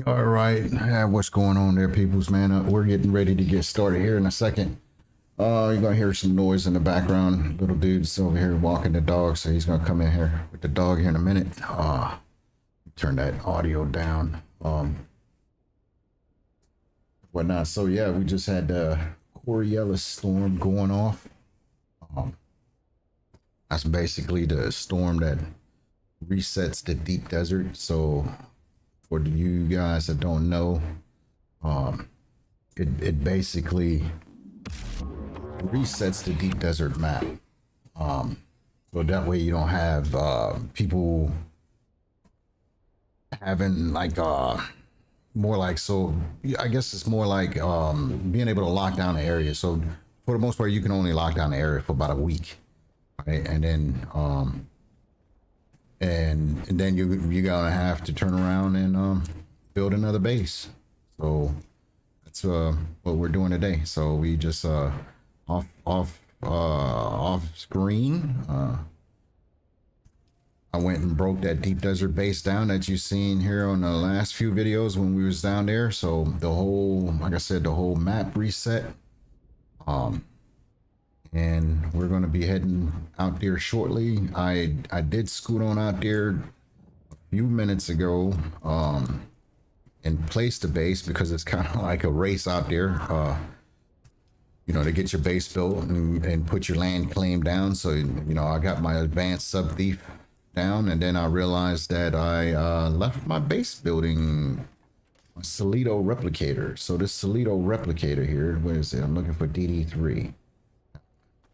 All right, what's going on there, peoples, man? We're getting ready to get started here in a second. You're gonna hear some noise in the background. Little dude's over here walking the dog, so he's gonna come in here with the dog here in a minute. Turn that audio down. Whatnot. So yeah, we just had the Coriolis storm going off. That's basically the storm that resets the deep desert. So for you guys that don't know, it basically resets the deep desert map. So that way you don't have people having like more like, so I guess it's more like being able to lock down the area. So for the most part, you can only lock down the area for about a week, right? And then and then you're gonna have to turn around and build another base. So that's what we're doing today. So we just off screen, I went and broke that deep desert base down that you've seen here on the last few videos when we was down there. So the whole, like I said, the whole map reset. And we're going to be heading out there shortly. I did scoot on out there a few minutes ago and place the base because it's kind of like a race out there, you know, to get your base built and put your land claim down. So, you know, I got my advanced sub thief down, and then I realized that I left my base building a Solito replicator. So this Solito replicator here, what is it? I'm looking for DD3.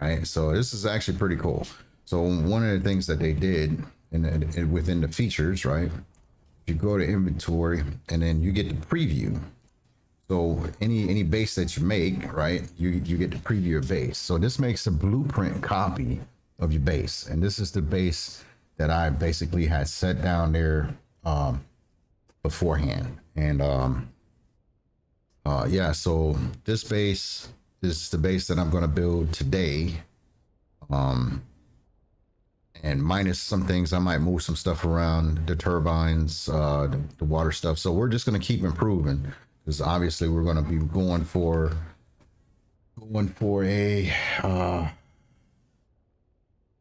Right, so this is actually pretty cool. So one of the things that they did within the features, right? You go to inventory and then you get the preview. So any base that you make, right? You get to preview your base. So this makes a blueprint copy of your base, and this is the base that I basically had set down there beforehand. And yeah, so this base is the base that I'm going to build today, and minus some things. I might move some stuff around, the turbines, the water stuff. So we're just going to keep improving, because obviously we're going to be going for a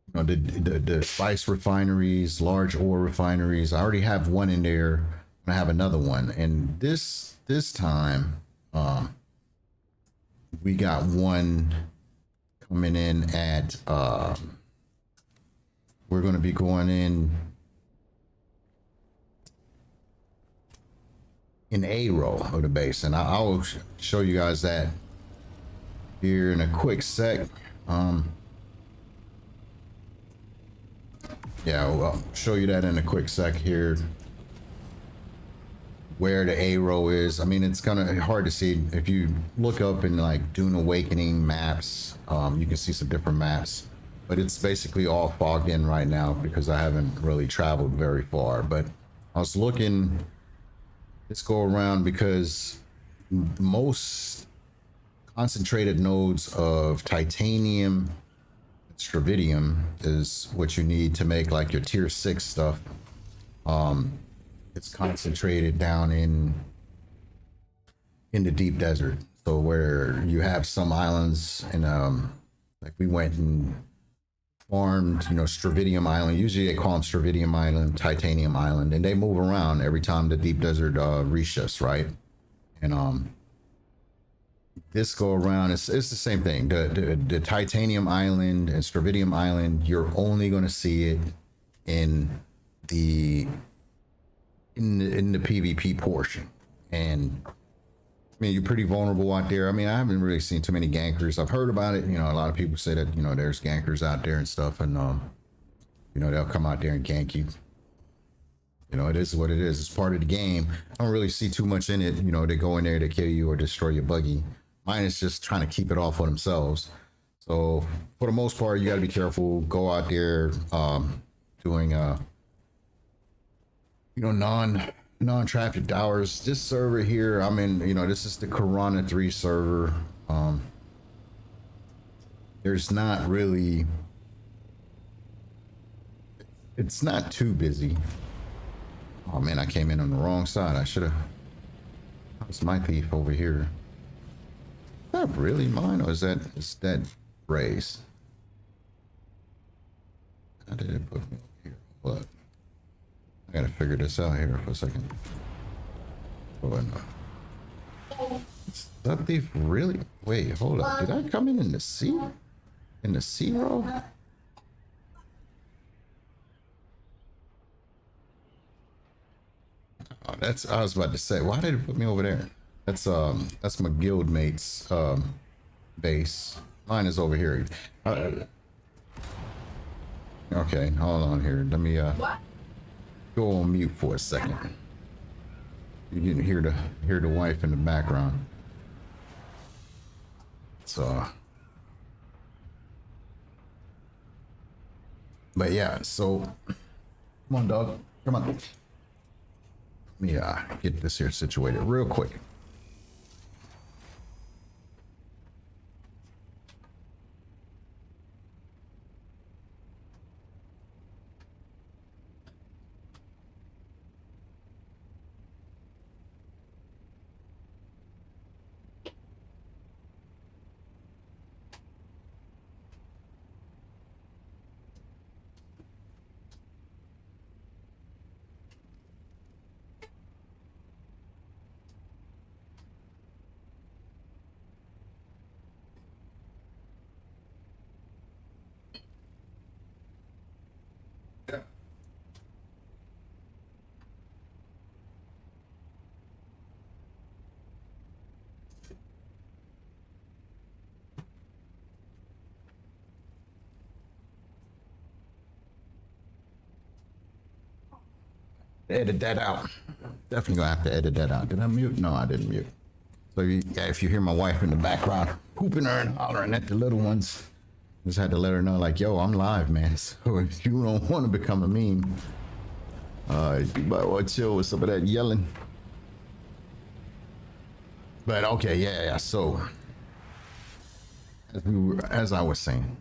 you know, the spice refineries, large ore refineries. I already have one in there. I'm gonna have another one, and this time we got one coming in at we're going to be going in A row of the base, and I'll show you guys that here in a quick sec. Yeah, I'll show you that in a quick sec here, where the A row is. I mean, it's kind of hard to see. If you look up in like Dune Awakening maps, you can see some different maps, but it's basically all fogged in right now because I haven't really traveled very far. But I was looking this go around because most concentrated nodes of titanium, stravidium is what you need to make like your tier 6 stuff. It's concentrated down in the deep desert. So where you have some islands, and like we went and farmed, you know, Stravidium Island. Usually they call them Stravidium Island, Titanium Island, and they move around every time the deep desert reshifts, right? And this go around, it's the same thing. The Titanium Island and Stravidium Island, you're only going to see it in the PvP portion. And I mean, you're pretty vulnerable out there. I mean, I haven't really seen too many gankers. I've heard about it. You know, a lot of people say that, you know, there's gankers out there and stuff, and you know, they'll come out there and gank you. You know, it is what it is. It's part of the game. I don't really see too much in it. You know, they go in there to kill you or destroy your buggy. Mine is just trying to keep it all for themselves. So for the most part, you got to be careful. Go out there doing you know, non-trafficked hours. This server here, I'm in, you know, this is the Corona 3 server. There's not really, it's not too busy. Oh man, I came in on the wrong side. I should have How's my thief over here? Is that really mine, or is that Ray's? How did it put me over here? What? I gotta figure this out here for a second. Oh, no. Is that thief really? Wait, hold up. Did I come in the C? In the C row? Oh, that's, I was about to say, why did it put me over there? That's my guild mate's base. Mine is over here. Okay, hold on here. Let me go on mute for a second. You didn't hear the wife in the background. So, but yeah, so come on, dog. Come on. Let me get this here situated real quick. Edit that out. Definitely gonna have to edit that out. Did I mute? No, I didn't mute. So yeah, if you hear my wife in the background pooping her and hollering at the little ones, just had to let her know, like, yo, I'm live, man. So if you don't want to become a meme, you might want to chill with some of that yelling. But okay, yeah. So as I was saying,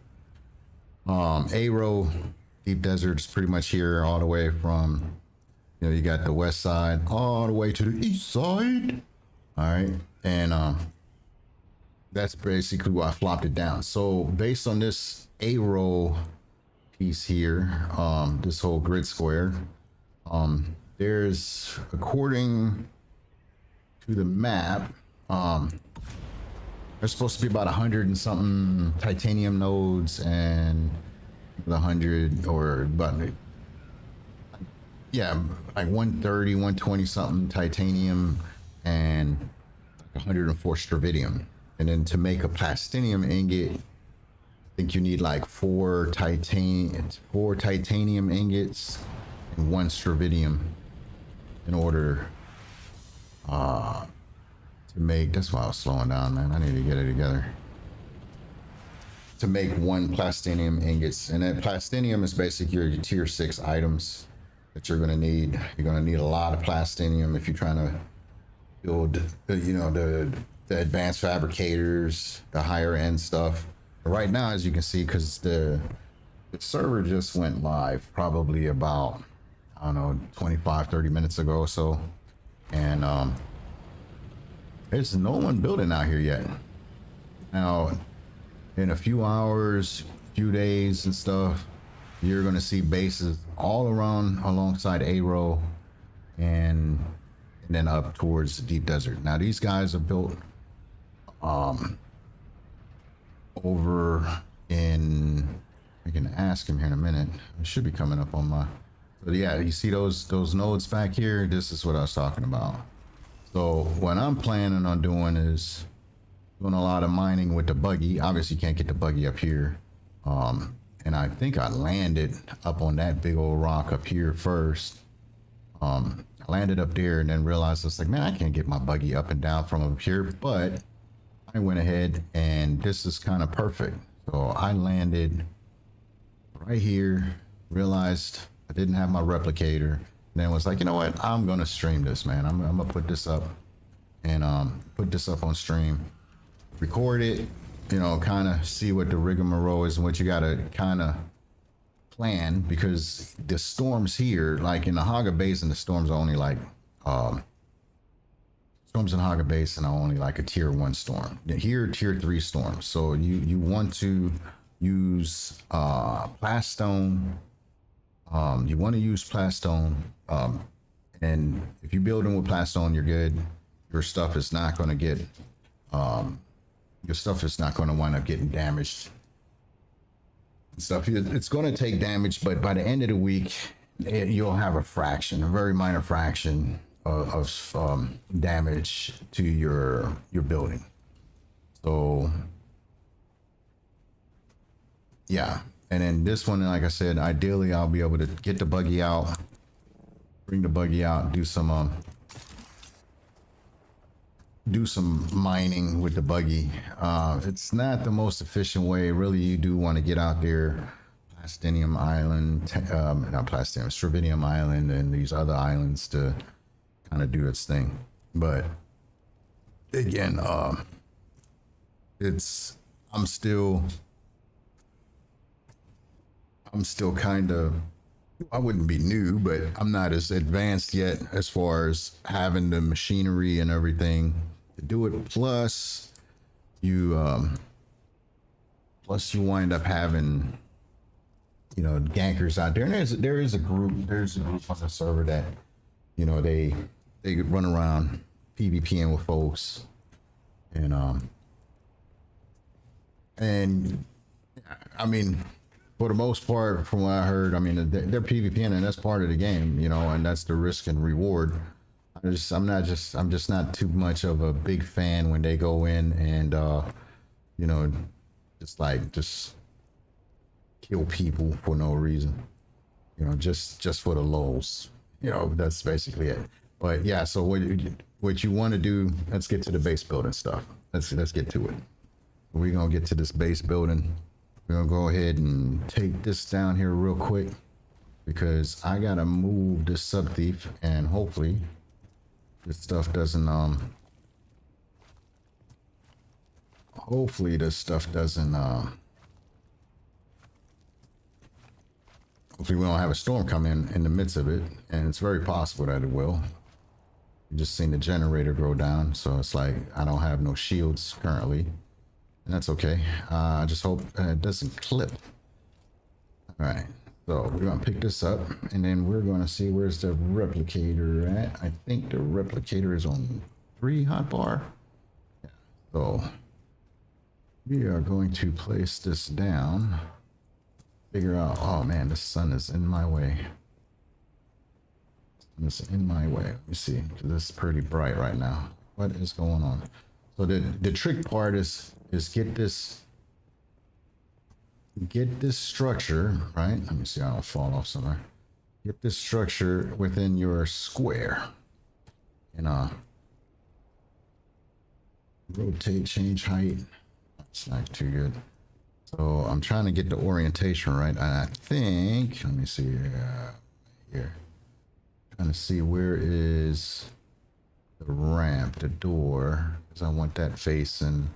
A-Row, Deep Desert is pretty much here all the way from, you know, you got the west side all the way to the east side. All right. And that's basically why I flopped it down. So based on this A-Row piece here, this whole grid square, there's, according to the map, there's supposed to be about 100 and something titanium nodes and 100 or about, yeah, like 130, 120 something titanium and 104 stravidium. And then to make a plastinium ingot, I think you need like four titanium ingots and one stravidium in order to make, that's why I was slowing down, man. I need to get it together. To make one plastinium ingots. And then plastinium is basically your tier 6 items that you're gonna need. You're gonna need a lot of plastinium if you're trying to build, you know, the advanced fabricators, the higher end stuff. But right now, as you can see, because the server just went live probably about, I don't know, 25, 30 minutes ago or so. And there's no one building out here yet. Now, in a few hours, few days and stuff, you're gonna see bases all around alongside A-Row and then up towards the deep desert. Now these guys are built over in, I can ask him here in a minute. It should be coming up on my, but yeah, you see those nodes back here? This is what I was talking about. So what I'm planning on doing is doing a lot of mining with the buggy. Obviously you can't get the buggy up here. And I think I landed up on that big old rock up here first. I landed up there and then realized it's like, man, I can't get my buggy up and down from up here, but I went ahead and this is kind of perfect. So I landed right here, realized I didn't have my replicator, and then was like, you know what? I'm gonna stream this, man. I'm gonna put this up and put this up on stream, record it, you know, kind of see what the rigmarole is and what you gotta kind of plan, because the storms here, like in the Haga Basin, the storms are only like storms in Haga Basin are only like a tier 1 storm. Here, tier 3 storms. So you want to use plastone. You want to use plastone. And if you build them with plastone, you're good. Your stuff is not going to get your stuff is not going to wind up getting damaged and stuff. It's going to take damage, but by the end of the week, you'll have a fraction, a very minor fraction of damage to your building. So yeah, and then this one, like I said, ideally I'll be able to get the buggy out, bring the buggy out, do some mining with the buggy. It's not the most efficient way. Really, you do want to get out there, Plastinium Island, not Plastinium, Stravinium Island, and these other islands to kind of do its thing. But again, I'm still kind of, I wouldn't be new, but I'm not as advanced yet as far as having the machinery and everything to do it. Plus you wind up having, gankers out there. And there's a group on the server that, they run around PvPing with folks, and I mean, for the most part, from what I heard, I mean, they're PvPing, and that's part of the game, and that's the risk and reward. I'm just not too much of a big fan when they go in and, just kill people for no reason, just for the lulz. That's basically it. But yeah, so what you want to do, let's get to the base building stuff. Let's get to it. We're gonna get to this base building. We're gonna go ahead and take this down here real quick because I gotta move this sub thief, and hopefully this stuff doesn't hopefully we don't have a storm come in the midst of it, and it's very possible that it will. You just seen the generator go down, so it's like I don't have no shields currently, and that's okay. I just hope it doesn't clip. All right, so we're gonna pick this up, and then we're gonna see where's the replicator at. I think the replicator is on 3 hotbar. Yeah. So we are going to place this down. Figure out. Oh man, the sun is in my way. It's in my way. Let me see, because it's pretty bright right now. What is going on? So the trick part is get this structure, right? Let me see, I don't fall off somewhere. Get this structure within your square, and rotate, change height. It's not too good. So I'm trying to get the orientation right. I think, let me see here. Trying to see where is the ramp, the door, because I want that facing.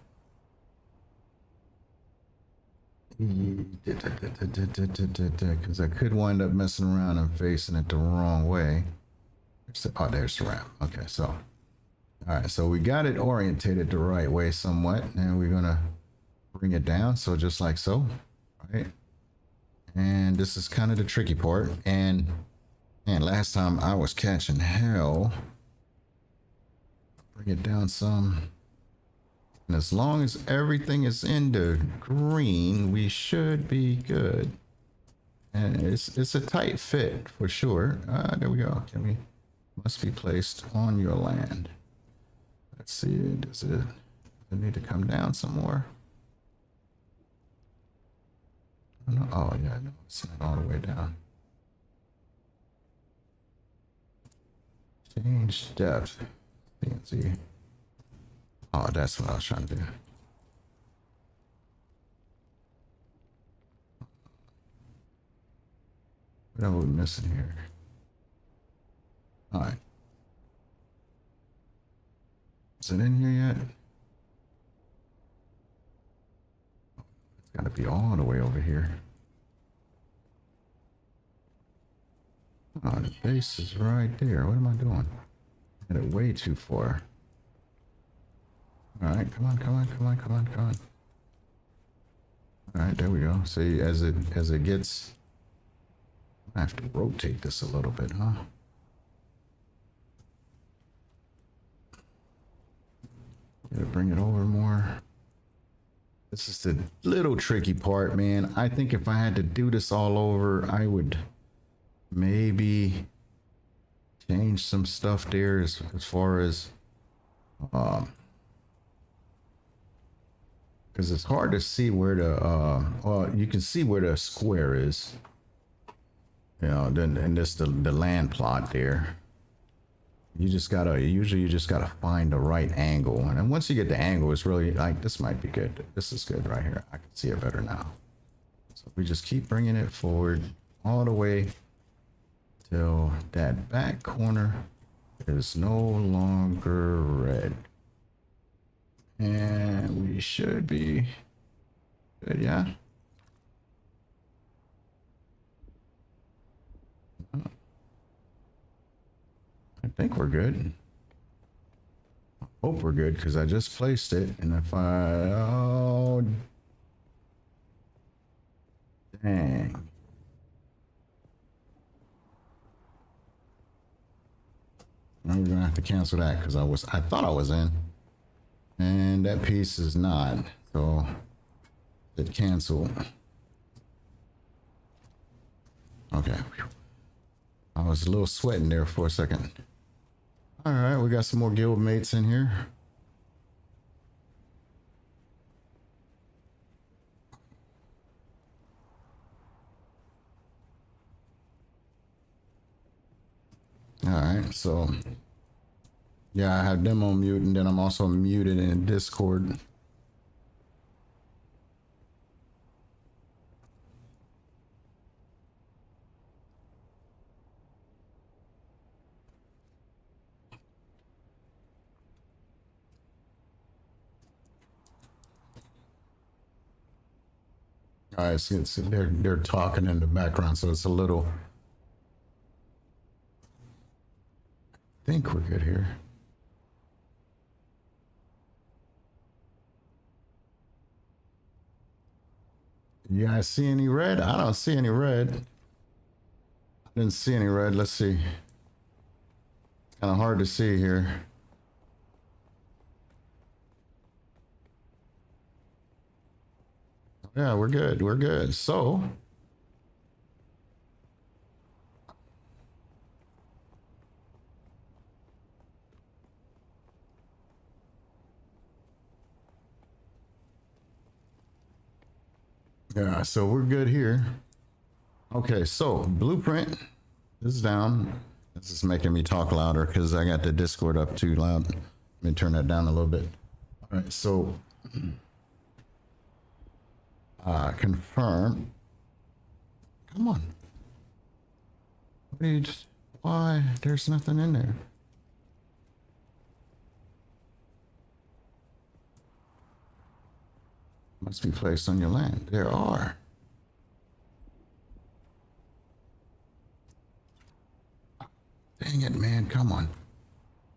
Because I could wind up messing around and facing it the wrong way. Oh, there's the ramp. Okay, so all right, so we got it orientated the right way somewhat, and we're gonna bring it down, so just like so, right? And this is kind of the tricky part, and last time I was catching hell. Bring it down some. And as long as everything is in the green, we should be good. And it's a tight fit for sure. There we go. Must be placed on your land. Let's see, does it need to come down some more? Oh yeah, no, it's not all the way down. Change depth. See. Oh, that's what I was trying to do. What are we missing here? All right. Is it in here yet? It's got to be all the way over here. Oh, the base is right there. What am I doing? Got it way too far. All right, come on, come on, come on, come on, come on. All right, there we go. See, as it gets, I have to rotate this a little bit, huh? Gotta bring it over more. This is the little tricky part, man. I think if I had to do this all over, I would maybe change some stuff there as far as because it's hard to see where the well, you can see where the square is, you know, then and this the land plot there. You just gotta usually you just gotta find the right angle, and then once you get the angle, it's really like this might be good. This is good right here. I can see it better now. So we just keep bringing it forward all the way till that back corner is no longer red. And we should be good, yeah? I think we're good. I hope we're good because I just placed it. And if oh, dang. I'm gonna have to cancel that because I thought I was in. And that piece is not. So it canceled. Okay. I was a little sweating there for a second. All right, we got some more guild mates in here. All right, so yeah, I have them on mute, and then I'm also muted in Discord. All right, so they're talking in the background, so it's a little. I think we're good here. You guys see any red? I don't see any red. I didn't see any red. Let's see. Kind of hard to see here. Yeah, we're good. We're good. So, yeah, so we're good here. Okay, so blueprint is down. This is making me talk louder because I got the Discord up too loud. Let me turn that down a little bit. All right, so confirm. Come on. Wait, why? There's nothing in there. Must be placed on your land. There are. Dang it, man. Come on.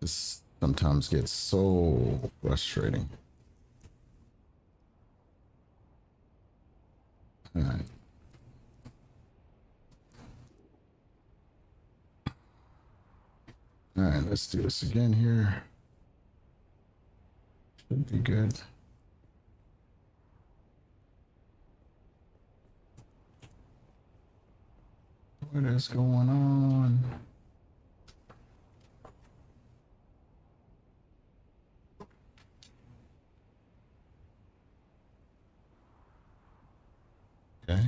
This sometimes gets so frustrating. All right. All right, let's do this again here. Should be good. What is going on? Okay.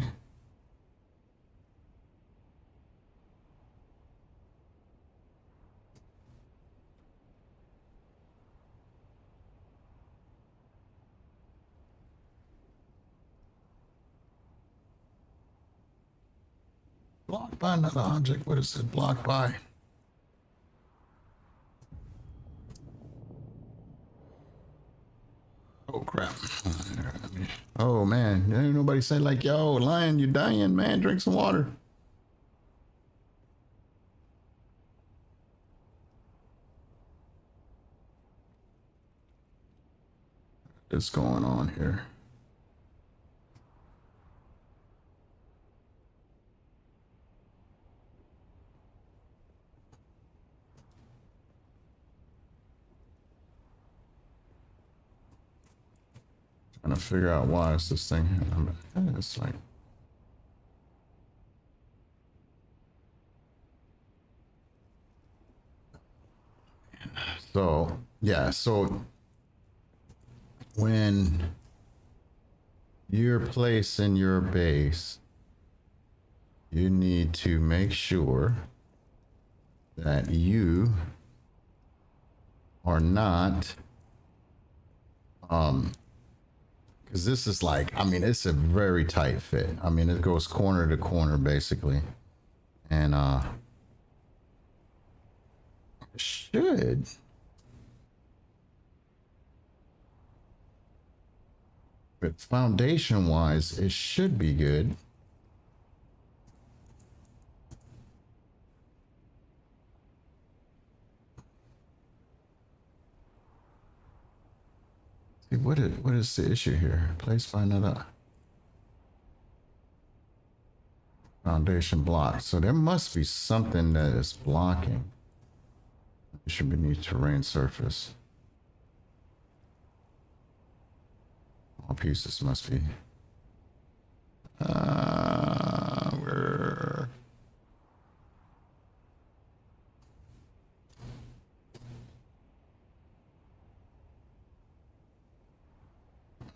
Blocked by another object. What is it? Blocked by? Oh crap. Oh man. Ain't nobody say like, yo, lion, you dying, man. Drink some water. is going on here? Trying to figure out why is this thing. It's like. So yeah, so when you're placing your base, you need to make sure that you are not because this is like, I mean, it's a very tight fit. I mean, it goes corner to corner basically. And should, but foundation wise, it should be good. See, what is the issue here? Placed by another foundation block. So there must be something that is blocking. It should be beneath terrain surface. All pieces must be. Where?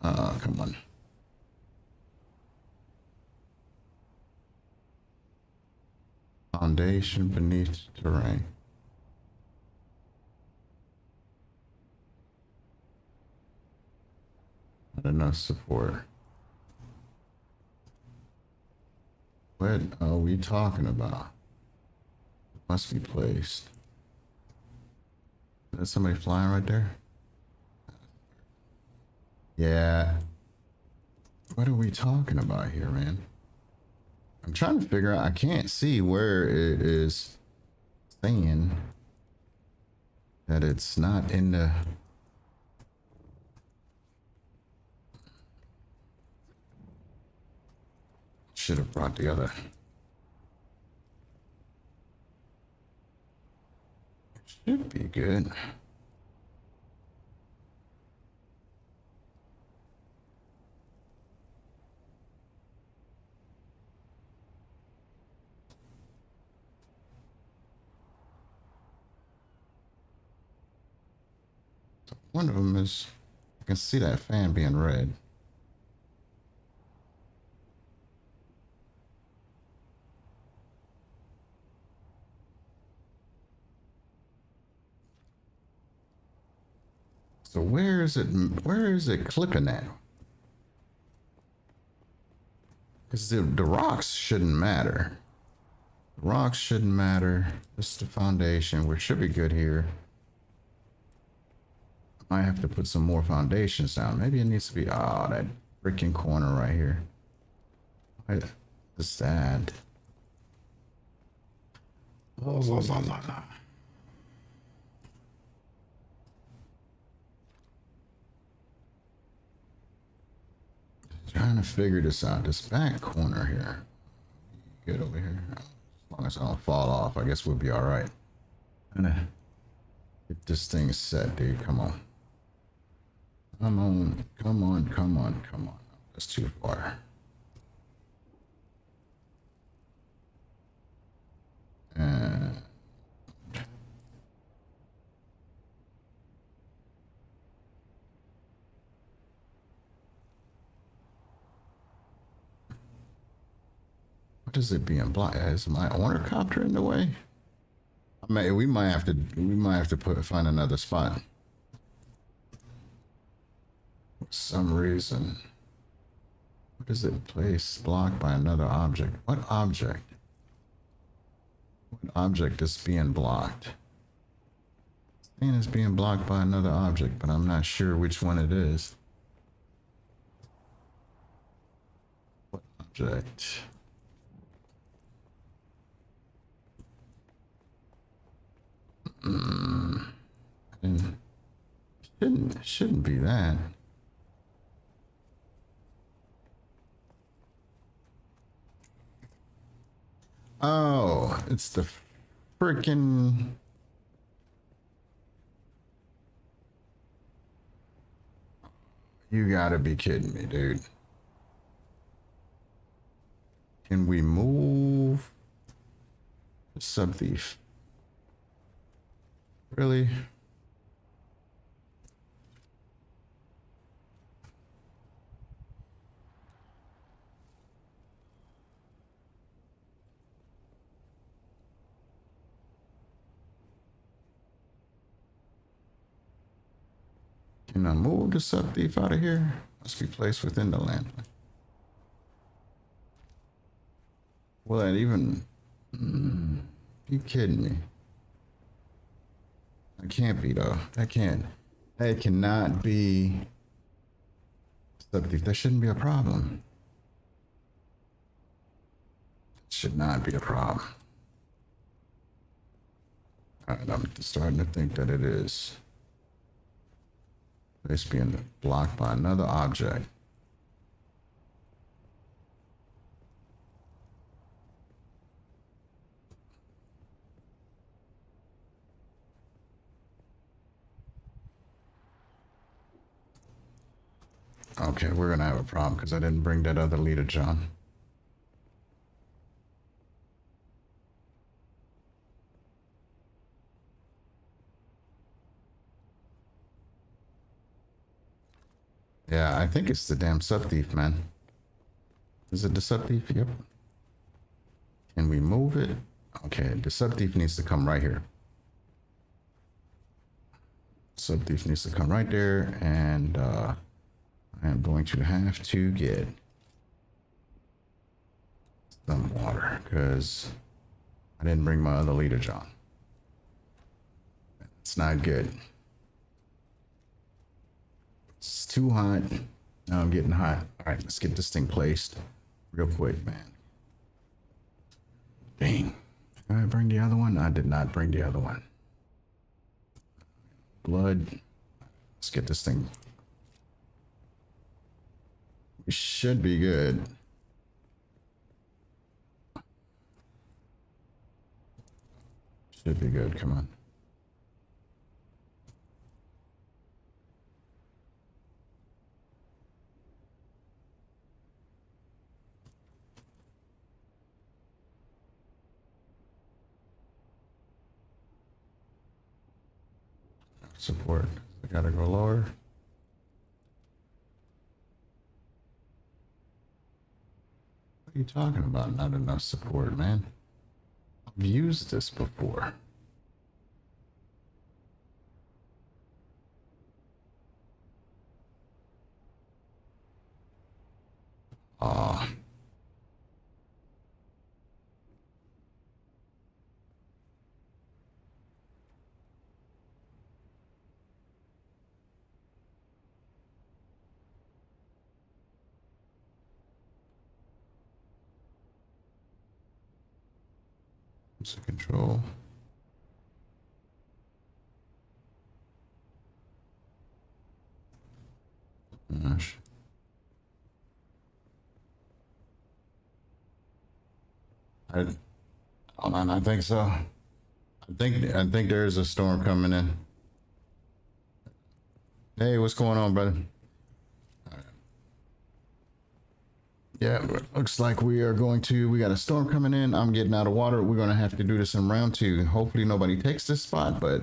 Come on. Foundation beneath terrain. Not enough support. What are we talking about? Must be placed. Is that somebody flying right there? Yeah. What are we talking about here, man? I'm trying to figure out. I can't see where it is saying that it's not in the. Should have brought the other. Should be good. One of them is, I can see that fan being red. So where is it clipping at? Because the rocks shouldn't matter. The rocks shouldn't matter. Just the foundation, which should be good here. I have to put some more foundations down. Maybe it needs to be, oh, that freaking corner right here. What's that? Trying to figure this out. This back corner here. Good over here. As long as I don't fall off, I guess we'll be all right. Gonna get this thing set, dude. Come on. Come on. Come on. Come on. Come on. That's too far. And what is it being blocked? Is my ornithopter in the way? We might have to find another spot. For some reason. What is it? Place blocked by another object. What object? What object is being blocked? And it's being blocked by another object, but I'm not sure which one it is. What object? Shouldn't be that. Oh, it's the freaking. You gotta be kidding me, dude. Can we move the sub thief? Really? Can I move the sub thief out of here? Must be placed within the land. Will that even? You kidding me? I can't be though. That can't. That cannot be sub thief. That shouldn't be a problem. It should not be a problem. All right, I'm starting to think that it is. It's being blocked by another object. Okay, we're gonna have a problem because I didn't bring that other leader, John. Yeah, I think it's the damn sub thief, man. Is it the sub thief? Yep. Can we move it? Okay, the sub thief needs to come right here. Sub thief needs to come right there, and I am going to have to get some water because I didn't bring my other leader, John. It's not good. It's too hot. Now I'm getting hot. All right, let's get this thing placed real quick, man. Dang. Did I bring the other one? I did not bring the other one. Blood. Let's get this thing. We should be good. Should be good. Come on. Support. I gotta go lower. What are you talking about? Not enough support, man. I've used this before. Ah. So control. Gosh. Hold on, I think so. I think there's a storm coming in. Hey, what's going on, brother? Yeah, looks like we got a storm coming in. I'm getting out of water. We're gonna have to do this in round 2. Hopefully nobody takes this spot, but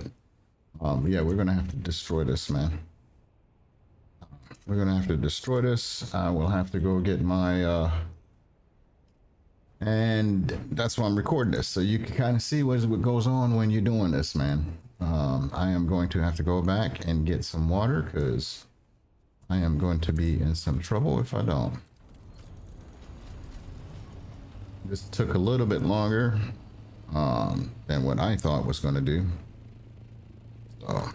yeah, we're gonna have to destroy this, man. We're gonna have to destroy this. I will have to go get my and that's why I'm recording this, so you can kind of see what goes on when you're doing this, man. I am going to have to go back and get some water because I am going to be in some trouble if I don't. This took a little bit longer than what I thought was going to do. So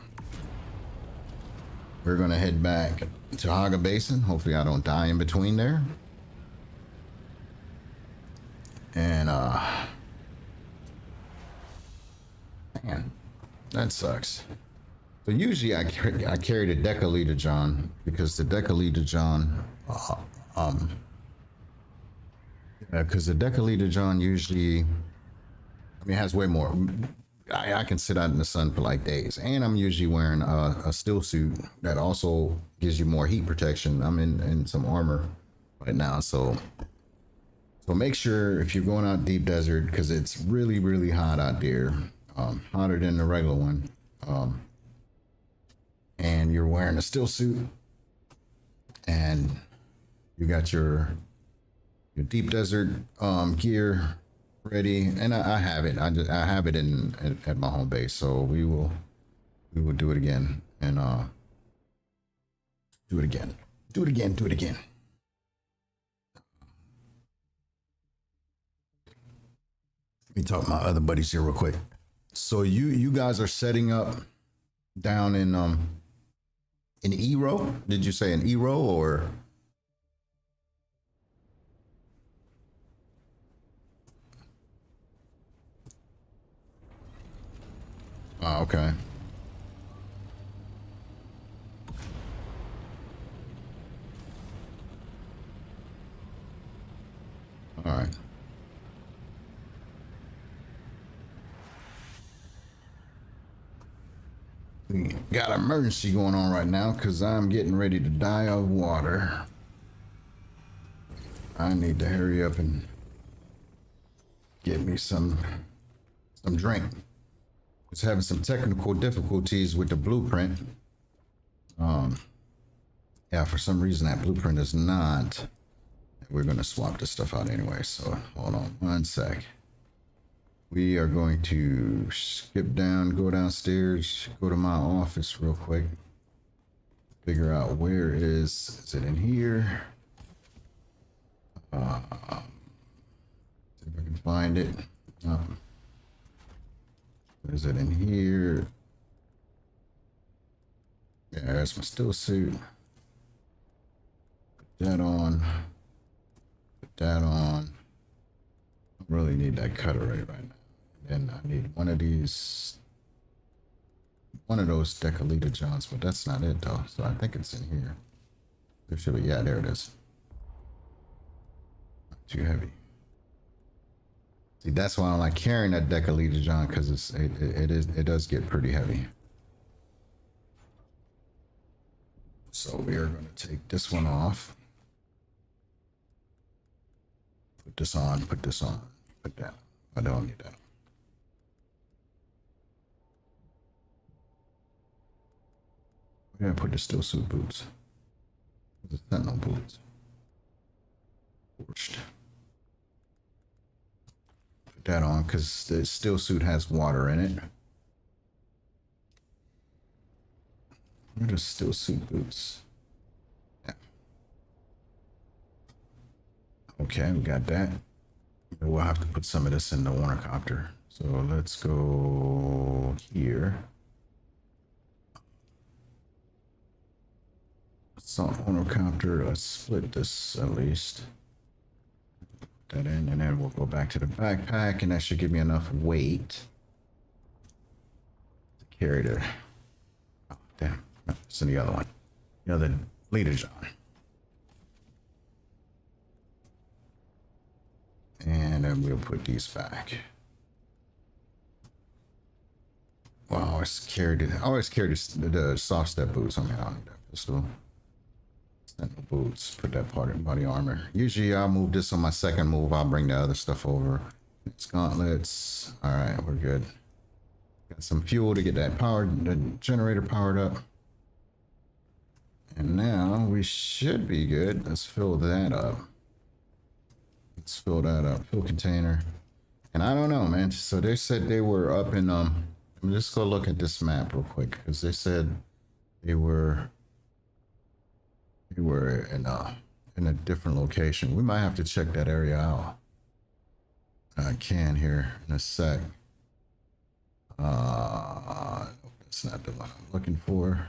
we're going to head back to Haga Basin. Hopefully I don't die in between there. And man, that sucks. So usually I carry the decaliter John because the decaliter John because the decaliter John usually I mean, it has way more. I can sit out in the sun for like days, and I'm usually wearing a still suit that also gives you more heat protection. I'm in some armor right now, so make sure if you're going out deep desert, because it's really hot out there, hotter than the regular one, and you're wearing a still suit, and you got your deep desert gear ready, and I have it. I have it at my home base, so we will do it again, and do it again, do it again, do it again. Let me talk to my other buddies here real quick. So you guys are setting up down in Ero? Did you say an Ero or? Oh, okay. All right. We got an emergency going on right now because I'm getting ready to die of water. I need to hurry up and get me some drink. Was having some technical difficulties with the blueprint. Yeah, for some reason that blueprint is not. We're gonna swap this stuff out anyway, so hold on one sec. We are going to skip down, go downstairs, go to my office real quick. Figure out where is it in here? See if I can find it. Is it in here? Yeah, there's my still suit. Put that on. Put that on. I really need that cutaway right now. And I need one of these, one of those Decalita Johns, but that's not it though. So I think it's in here. There should be, yeah, there it is. Not too heavy. See, that's why I don't like carrying that Decalita John, because it does get pretty heavy. So we are going to take this one off. Put this on, put this on, put that. I don't need that. We're gonna put the still suit boots. The sentinel boots. Forged. Put that on because the still suit has water in it. Where are the still suit boots? Yeah. Okay, we got that. We'll have to put some of this in the Warnercopter. So let's go here. So Warnercopter, let's split this at least. Put that in, and then we'll go back to the backpack, and that should give me enough weight to carry the. Oh, damn. No, it's in the other one. The other leader John. And then we'll put these back. Well, I always carry the soft step boots. I mean, I don't need that pistol. Sentinel boots. Put that part in body armor. Usually I'll move this on my second move. I'll bring the other stuff over. It's gauntlets. All right, we're good. Got some fuel to get that the generator powered up. And now we should be good. Let's fill that up. Let's fill that up. Fuel container. And I don't know, man. So they said they were up in I'm just gonna look at this map real quick because they said they were in a different location. We might have to check that area out. I can here in a sec. That's not the one I'm looking for.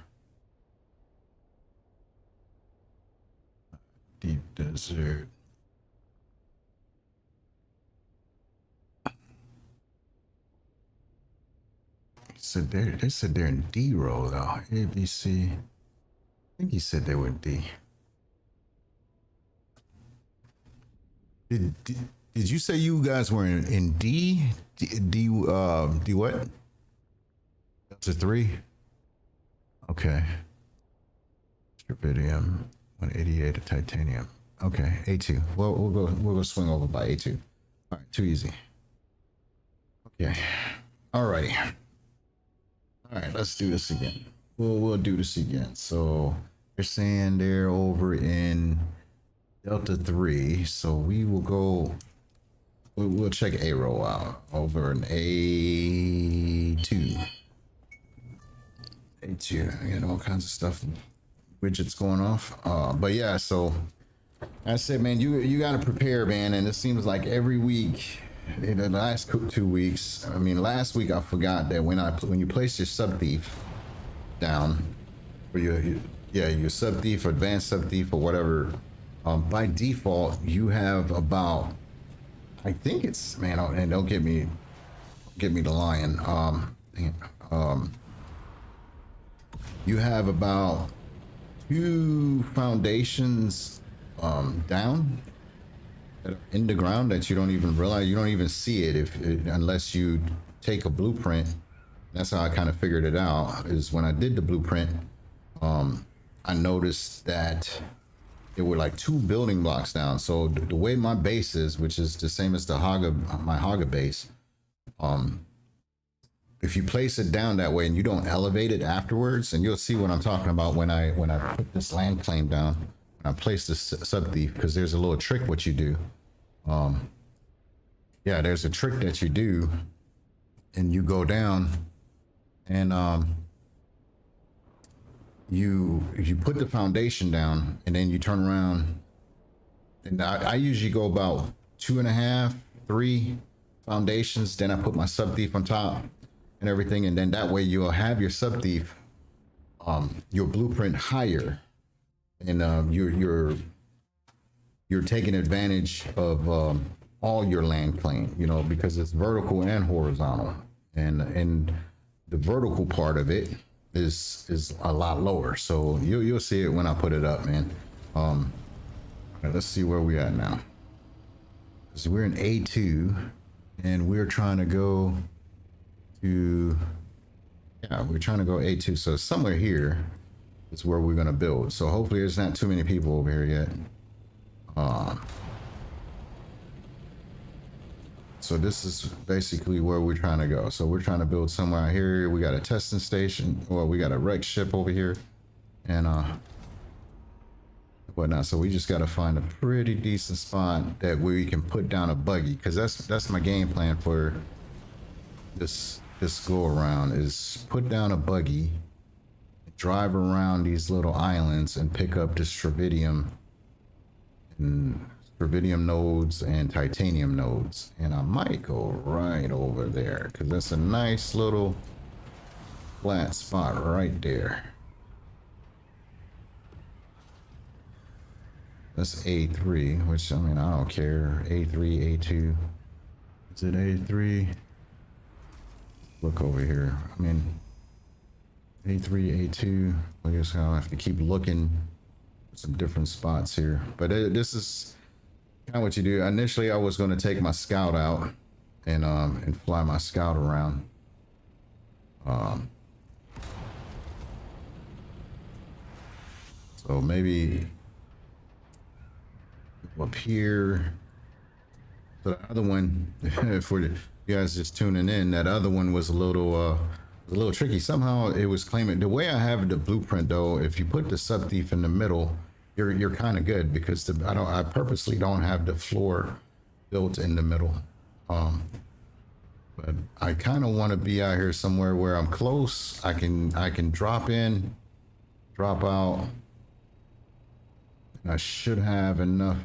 Deep desert. They said they're in D row though. A, B, C. I think he said they were in D. Did Did you say you guys were in D what? Delta 3? Okay. Stravidium 188 of titanium. Okay, A2. Well, we'll go swing over by A2. All right, too easy. Okay. Alrighty. All right, let's do this again. We'll do this again. So they're saying they're over in Delta 3. So we will go. We'll check A row out over in A2. A2. I got all kinds of stuff, widgets going off. But yeah, so I said, man, you got to prepare, man. And it seems like every week, in the last 2 weeks, I mean, last week I forgot that when you place your sub thief down, or your sub thief or advanced sub thief or whatever, by default you have about, I think it's, man, and don't get me the lion. You have about 2 foundations down that are in the ground that you don't even realize. You don't even see it unless you take a blueprint. That's how I kind of figured it out, is when I did the blueprint, I noticed that there were like 2 building blocks down. So the way my base is, which is the same as my Haga base, if you place it down that way and you don't elevate it afterwards, and you'll see what I'm talking about when I put this land claim down, when I place this sub thief, because there's a little trick what you do. Yeah, there's a trick that you do, and you go down and you put the foundation down, and then you turn around, and I usually go about 2.5, 3 foundations, then I put my sub thief on top and everything, and then that way you'll have your sub thief, your blueprint higher, and you're taking advantage of all your land claim, because it's vertical and horizontal, and the vertical part of it is a lot lower. So you'll see it when I put it up, man. All right, let's see where we at now. So we're in A2, and we're trying to go to, we're trying to go A2. So somewhere here is where we're gonna build. So hopefully there's not too many people over here yet. So this is basically where we're trying to go. So we're trying to build somewhere out here. We got a testing station, or we got a wreck ship over here, and whatnot. So we just got to find a pretty decent spot that we can put down a buggy, because that's my game plan for this go around, is put down a buggy, drive around these little islands, and pick up the stravidium nodes and titanium nodes. And I might go right over there, because that's a nice little flat spot right there. That's A3, which, I mean, I don't care. A3, A2. Is it A3? Look over here. I mean, A3, A2. I guess I'll have to keep looking at some different spots here. But this is kind of what you do. Initially, I was going to take my scout out and fly my scout around. So maybe up here. So the other one, for you guys just tuning in, that other one was a little tricky. Somehow it was claiming, the way I have the blueprint though, if you put the sub thief in the middle, you're kind of good, because I purposely don't have the floor built in the middle. But I kind of want to be out here somewhere where I'm close. I can drop in, drop out. And I should have enough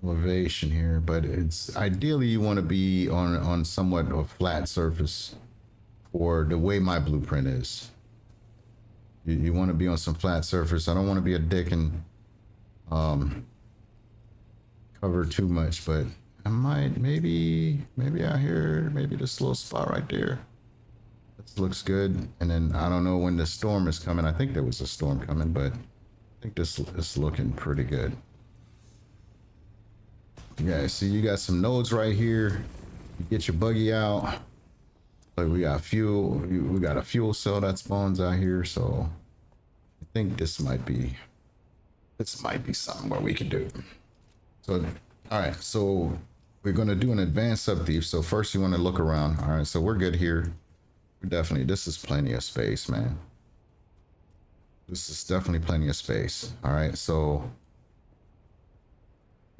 elevation here, but it's ideally you want to be on somewhat of a flat surface for the way my blueprint is. You want to be on some flat surface. I don't want to be a dick and cover too much, but I might maybe out here, maybe this little spot right there. This looks good. And then I don't know when the storm is coming. I think there was a storm coming, but I think this is looking pretty good. Yeah, see, you got some nodes right here. You get your buggy out. Like we got fuel. We got a fuel cell that spawns out here. So I think this might be something where we can do. So, all right. So we're gonna do an advanced sub thief. So first you want to look around. All right. So we're good here. We're definitely. This is plenty of space, man. This is definitely plenty of space. All right. So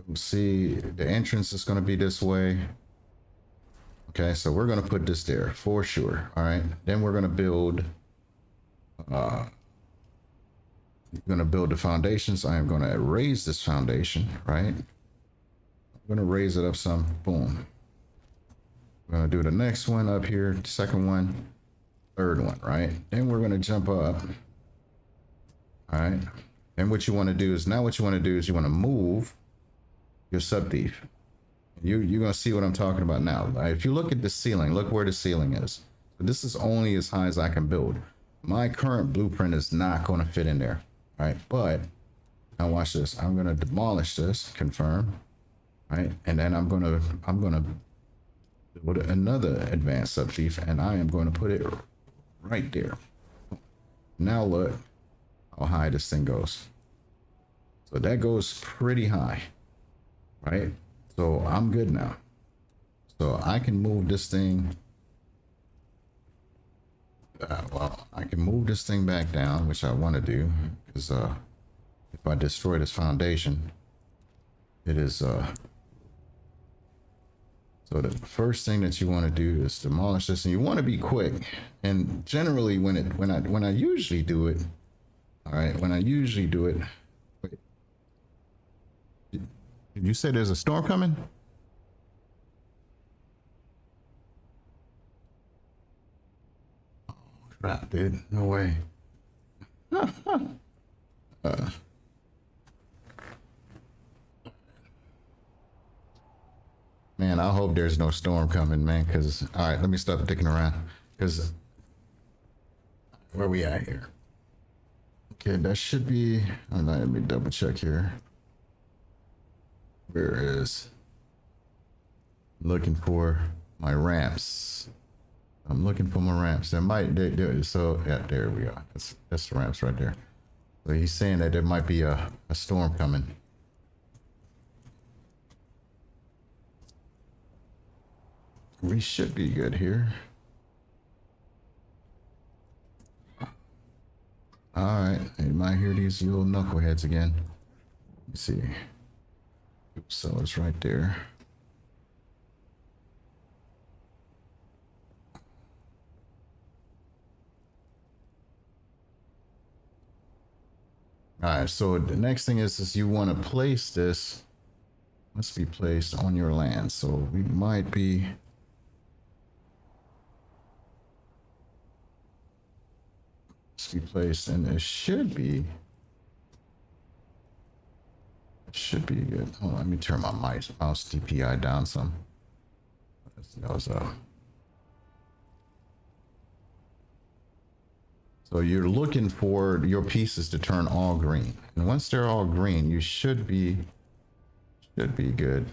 we'll see. The entrance is gonna be this way. Okay. So we're gonna put this there for sure. All right. Then we're gonna build. Going to build the foundations. I am going to raise this foundation, right? I'm going to raise it up some. Boom. We're going to do the next one up here, second one, third one, right? Then we're going to jump up. All right. And what you want to do is you want to move your sub thief. You're going to see what I'm talking about now. Right? If you look at the ceiling, look where the ceiling is. So this is only as high as I can build. My current blueprint is not going to fit in there. All right, but now watch this. I'm gonna demolish this, confirm, right? And then I'm gonna put another advanced sub thief, and I am going to put it right there. Now look how high this thing goes. So that goes pretty high, right? So I'm good now. So I can move this thing. Well, I can move this thing back down, which I want to do, because if I destroy this foundation, it is so the first thing that you want to do is demolish this, and you want to be quick. And generally, when I usually do it, all right, when I usually do it, wait, did you say there's a storm coming? Crap, dude. No way. Man, I hope there's no storm coming, man, because, all right, let me stop dicking around, because, where we at here? Okay, that should be, oh, no, let me double check here. Where is, looking for my ramps. I'm looking for my ramps. There might, so yeah, there we are. That's the ramps right there. So he's saying that there might be a storm coming. We should be good here. All right, you might hear these little knuckleheads again. Let's see. So it's right there. All right, so the next thing is you want to place this, must be placed on your land. So we might be, must be placed, and it should be good. Hold on, let me turn my mouse DPI down some. That was So you're looking for your pieces to turn all green. And once they're all green, you should be good.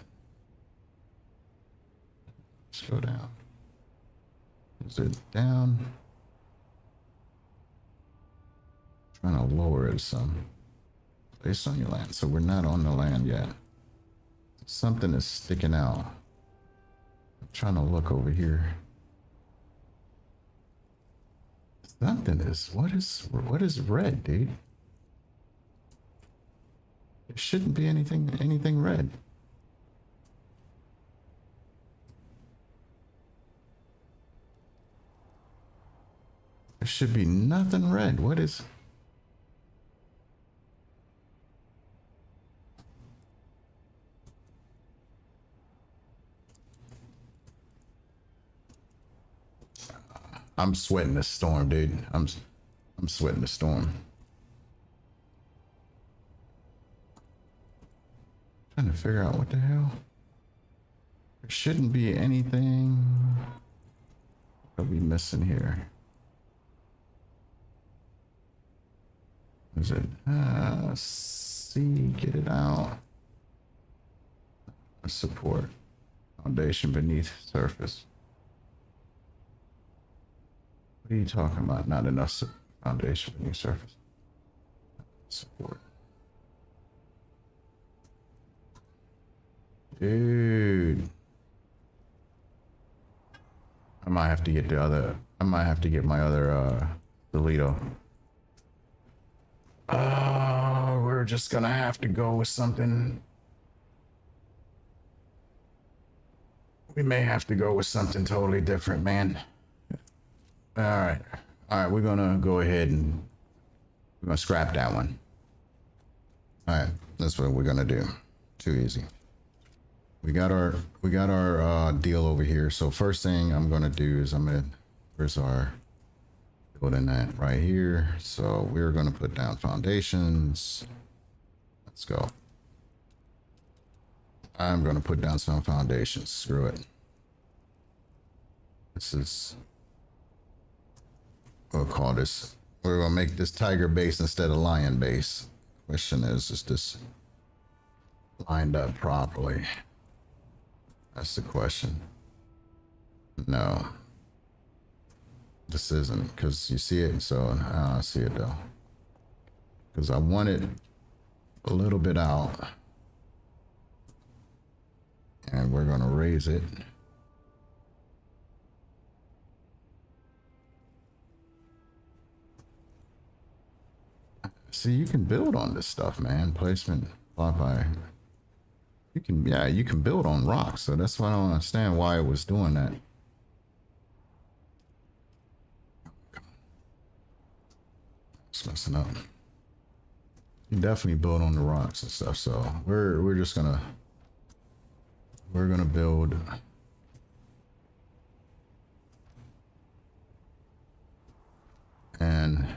Let's go down. Is it down? Trying to lower it some. Place on your land. So we're not on the land yet. Something is sticking out. I'm trying to look over here. Something is, what is red, dude? There shouldn't be anything red. There should be nothing red. What is? I'm sweating the storm, dude. I'm sweating the storm. Trying to figure out what the hell. There shouldn't be anything that we missing here. Is it? See, get it out. Support. Foundation beneath surface. What are you talking about? Not enough foundation beneath surface. Support. Dude. I might have to get my other Toledo. We're just gonna have to go with something. We may have to go with something totally different, man. All right. We're gonna go ahead and we're gonna scrap that one. All right, that's what we're gonna do. Too easy. We got our deal over here. So first thing I'm gonna do is where's our building that right here. So we're gonna put down foundations. Let's go. I'm gonna put down some foundations. Screw it. This is, we'll call this, we're gonna make this tiger base instead of lion base. Question is this lined up properly? That's the question. No, this isn't, because you see it. So I see it though, because I want it a little bit out, and we're gonna raise it. See, you can build on this stuff, man. Placement block by. You can build on rocks. So that's why I don't understand why it was doing that. It's messing up. You definitely build on the rocks and stuff. So we're just gonna build. And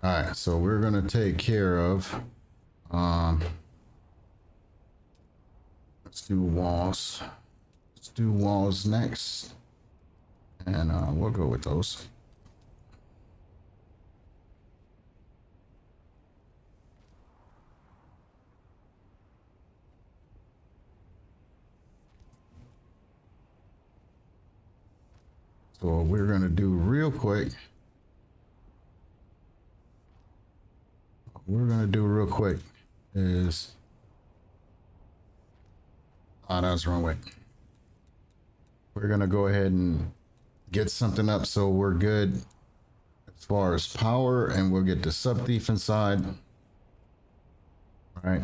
all right, so we're gonna take care of. Let's do walls. Let's do walls next, and we'll go with those. So what we're gonna do real quick. Is that was the wrong way. We're gonna go ahead and get something up so we're good as far as power, and we'll get the sub thief inside. All right.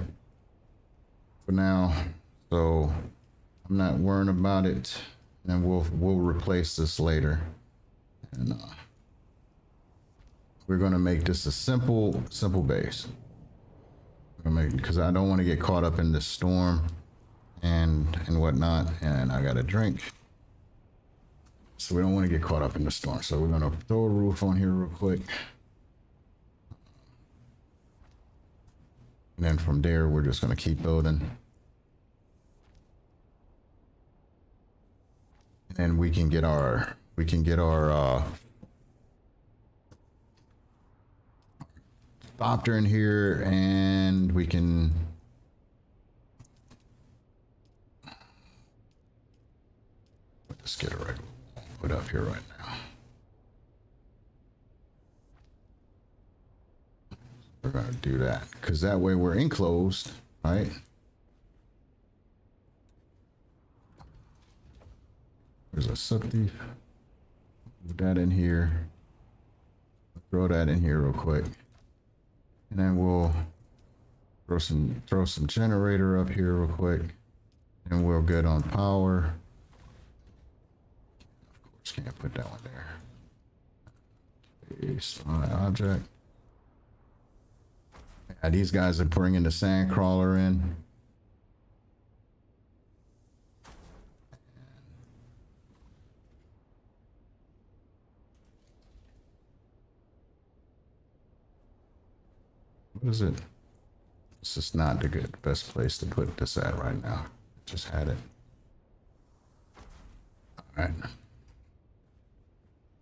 For now, so I'm not worrying about it, and we'll replace this later. And we're gonna make this a simple base. Because I don't want to get caught up in this storm and whatnot, and I got a drink, so we don't want to get caught up in the storm. So we're gonna throw a roof on here real quick, and then from there we're just gonna keep building, and we can get our Opter in here, and we can let's get it right put up here right now. We're gonna do that because that way we're enclosed, right? There's a sub thief. Put that in here. Throw that in here real quick. And then we'll throw some generator up here real quick, and we'll get on power. Of course, can't put that one there. Spawn object. Yeah, these guys are bringing the sand crawler in. What is it? This is not the best place to put this at right now. Just had it. All right.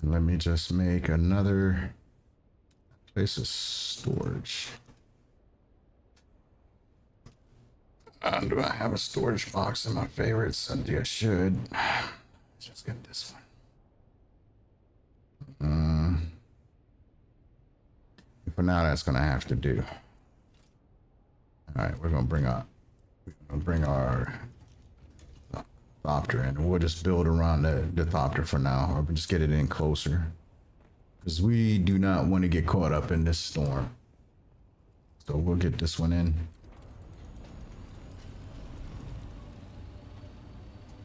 Let me just make another place of storage. Do I have a storage box in my favorites? I think I should. Just get this one. For now, that's gonna have to do. All right, we're gonna bring our thopter in, and we'll just build around the thopter for now, or just get it in closer, because we do not want to get caught up in this storm. So we'll get this one in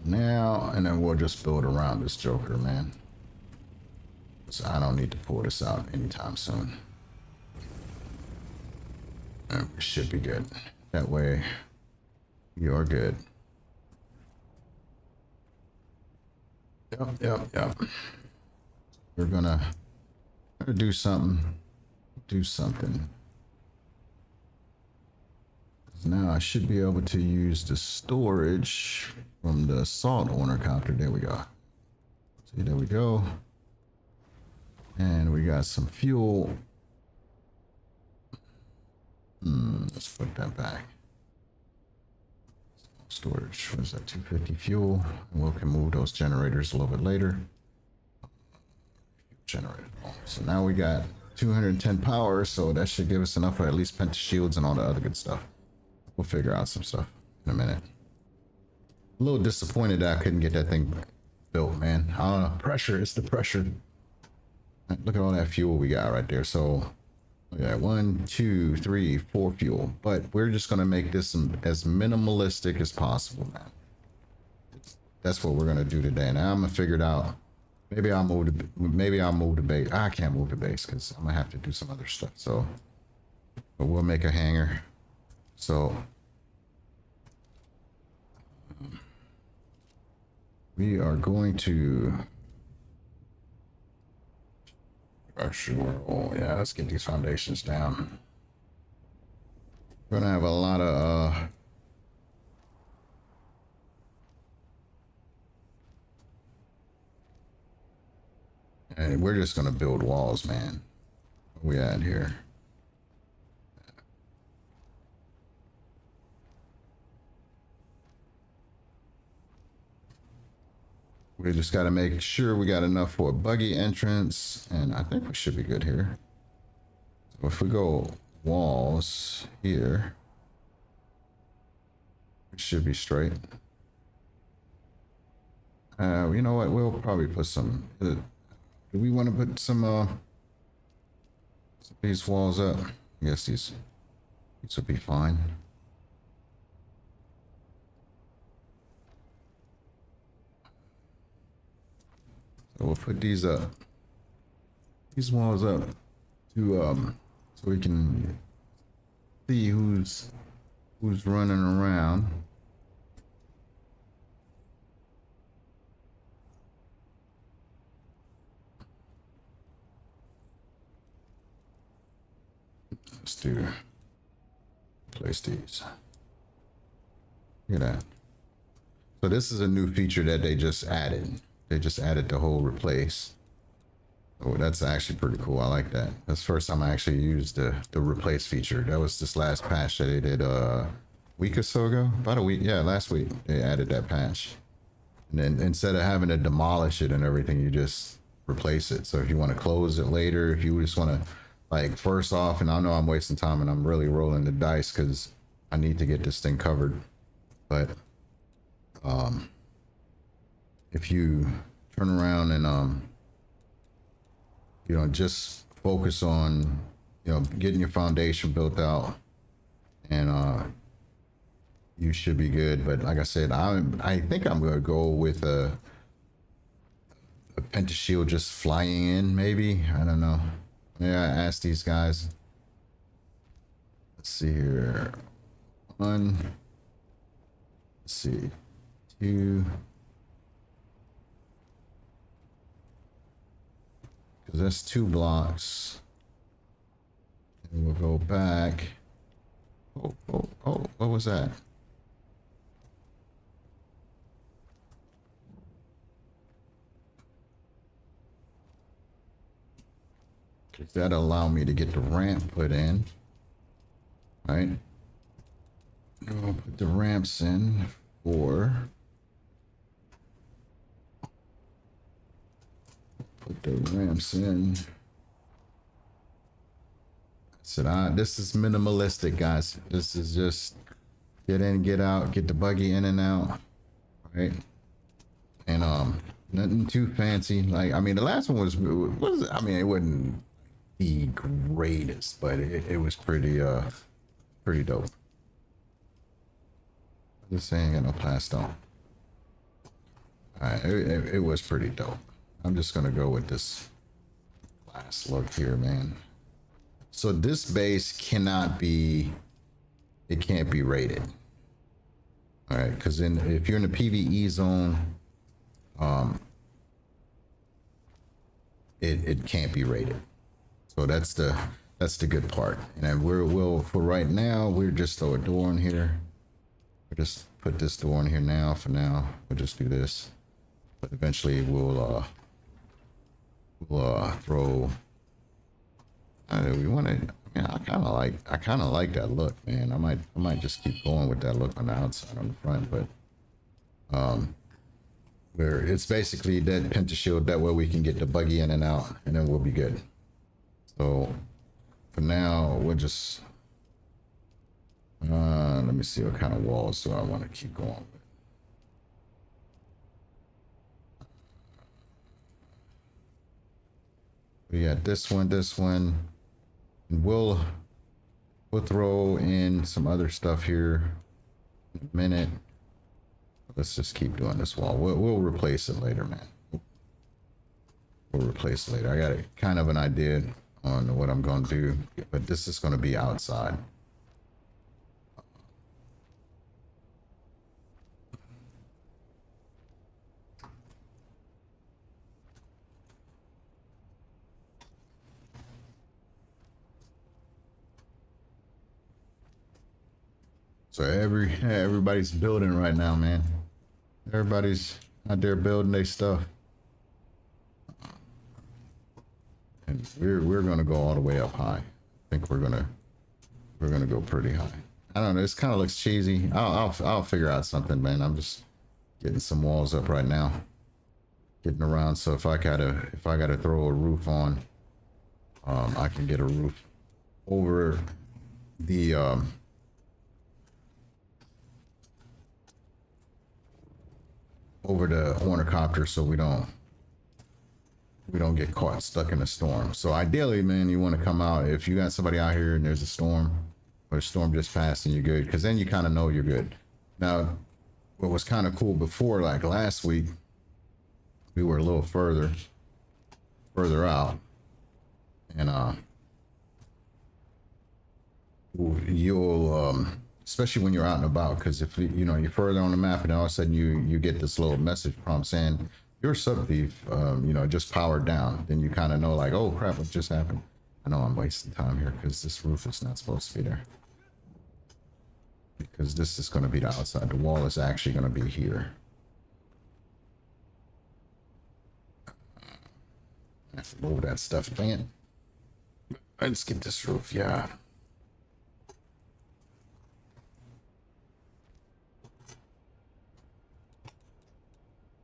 now, and then we'll just build around this joker, man. So I don't need to pull this out anytime soon. We should be good. That way, you are good. Yep. We're gonna do something. Now I should be able to use the storage from the salt owner copter. There we go. See, there we go. And we got some fuel. Let's put that back. Storage, what is that, 250 fuel? And we can move those generators a little bit later. Generator. So now we got 210 power, so that should give us enough for at least penta shields and all the other good stuff. We'll figure out some stuff in a minute. A little disappointed that I couldn't get that thing built, man. I don't know, pressure, it's the pressure. Look at all that fuel we got right there. So we got 1, 2, 3, 4 fuel, but we're just gonna make this as minimalistic as possible, man. That's what we're gonna do today. Now I'm gonna figure it out. Maybe I'll move the base. I can't move the base because I'm gonna have to do some other stuff. So, but we'll make a hangar. So we are going to. Oh yeah, let's get these foundations down. We're gonna have a lot of and we're just gonna build walls, man. Where we at here? We just got to make sure we got enough for a buggy entrance, and I think we should be good here. So if we go walls here, we should be straight. You know what? We'll probably put some. Do we want to put some these walls up? I guess these will be fine. So we'll put these walls up to so we can see who's running around. Let's place these. Look at that. So this is a new feature that they just added. They just added the whole replace. Oh, that's actually pretty cool. I like that. That's the first time I actually used the replace feature. That was this last patch that they did a week or so ago. About a week, yeah, last week they added that patch. And then instead of having to demolish it and everything, you just replace it. So if you want to close it later, if you just want to, like, first off, and I know I'm wasting time and I'm really rolling the dice because I need to get this thing covered. But if you turn around and you know, just focus on, you know, getting your foundation built out, and you should be good. But like I said, I think I'm gonna go with a pentashield just flying in, maybe. I don't know. Maybe I ask these guys. Let's see here. 1. Let's see. 2. Because that's 2 blocks. And we'll go back. Oh, what was that? Because that'll allow me to get the ramp put in. Right? We'll put the ramps in for... Put the ramps in. So this is minimalistic, guys. This is just get in, get out, get the buggy in and out, right? And nothing too fancy. Like, I mean, the last one was I mean, it wasn't the greatest, but it was pretty dope. Just saying, got no plaster. All right, it was pretty dope. I'm just gonna go with this last look here, man. So this base cannot be, it can't be rated. All right, because if you're in the PvE zone, it can't be rated. So that's the good part. And we'll for right now, we'll just throw a door in here. We'll just put this door in here now. For now, we'll just do this. But eventually we'll throw. We want to. Yeah, I kind of like that look, man. I might just keep going with that look on the outside, on the front, but where it's basically that pentashield. That way we can get the buggy in and out, and then we'll be good. So for now, we'll just let me see what kind of walls do I want to keep going with. We got this one. And we'll throw in some other stuff here in a minute. Let's just keep doing this wall. We'll replace it later, man. We'll replace it later. I got a kind of an idea on what I'm going to do, but this is going to be outside. So everybody's building right now, man. Everybody's out there building their stuff. And we're gonna go all the way up high. I think we're gonna go pretty high. I don't know. This kind of looks cheesy. I'll figure out something, man. I'm just getting some walls up right now, getting around. So if I gotta throw a roof on, I can get a roof over the ornithopter, so we don't get caught stuck in a storm. So ideally, man, you want to come out if you got somebody out here and there's a storm, or a storm just passed, and you're good, because then you kind of know you're good. Now, what was kind of cool before, like last week, we were a little further out, and you'll especially when you're out and about, because if you're further on the map and all of a sudden you get this little message prompt saying your sub thief just powered down, then you kind of know, like, oh crap, what just happened. I know I'm wasting time here because this roof is not supposed to be there, because this is going to be the outside. The wall is actually going to be here. I have to move that stuff, dang it. Let's get this roof, yeah.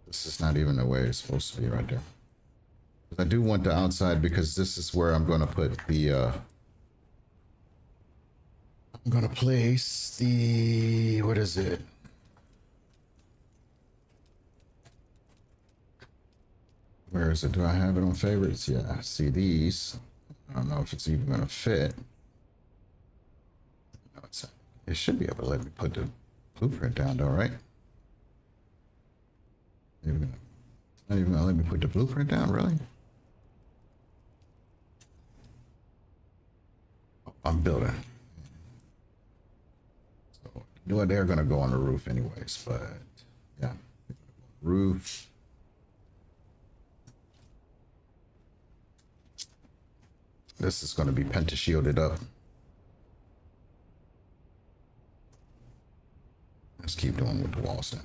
This is not even the way it's supposed to be right there. I do want the outside, because this is where I'm going to put the I'm going to place the, what is it? Where is it? Do I have it on favorites? Yeah, see these. I don't know if it's even going to fit. No, it should be able to let me put the blueprint down though, right? Not even gonna let me put the blueprint down, really? Oh, I'm building. So you know what, they're gonna go on the roof anyways, but yeah. Roof. this is going to be penta shielded up. Let's keep doing with the walls then.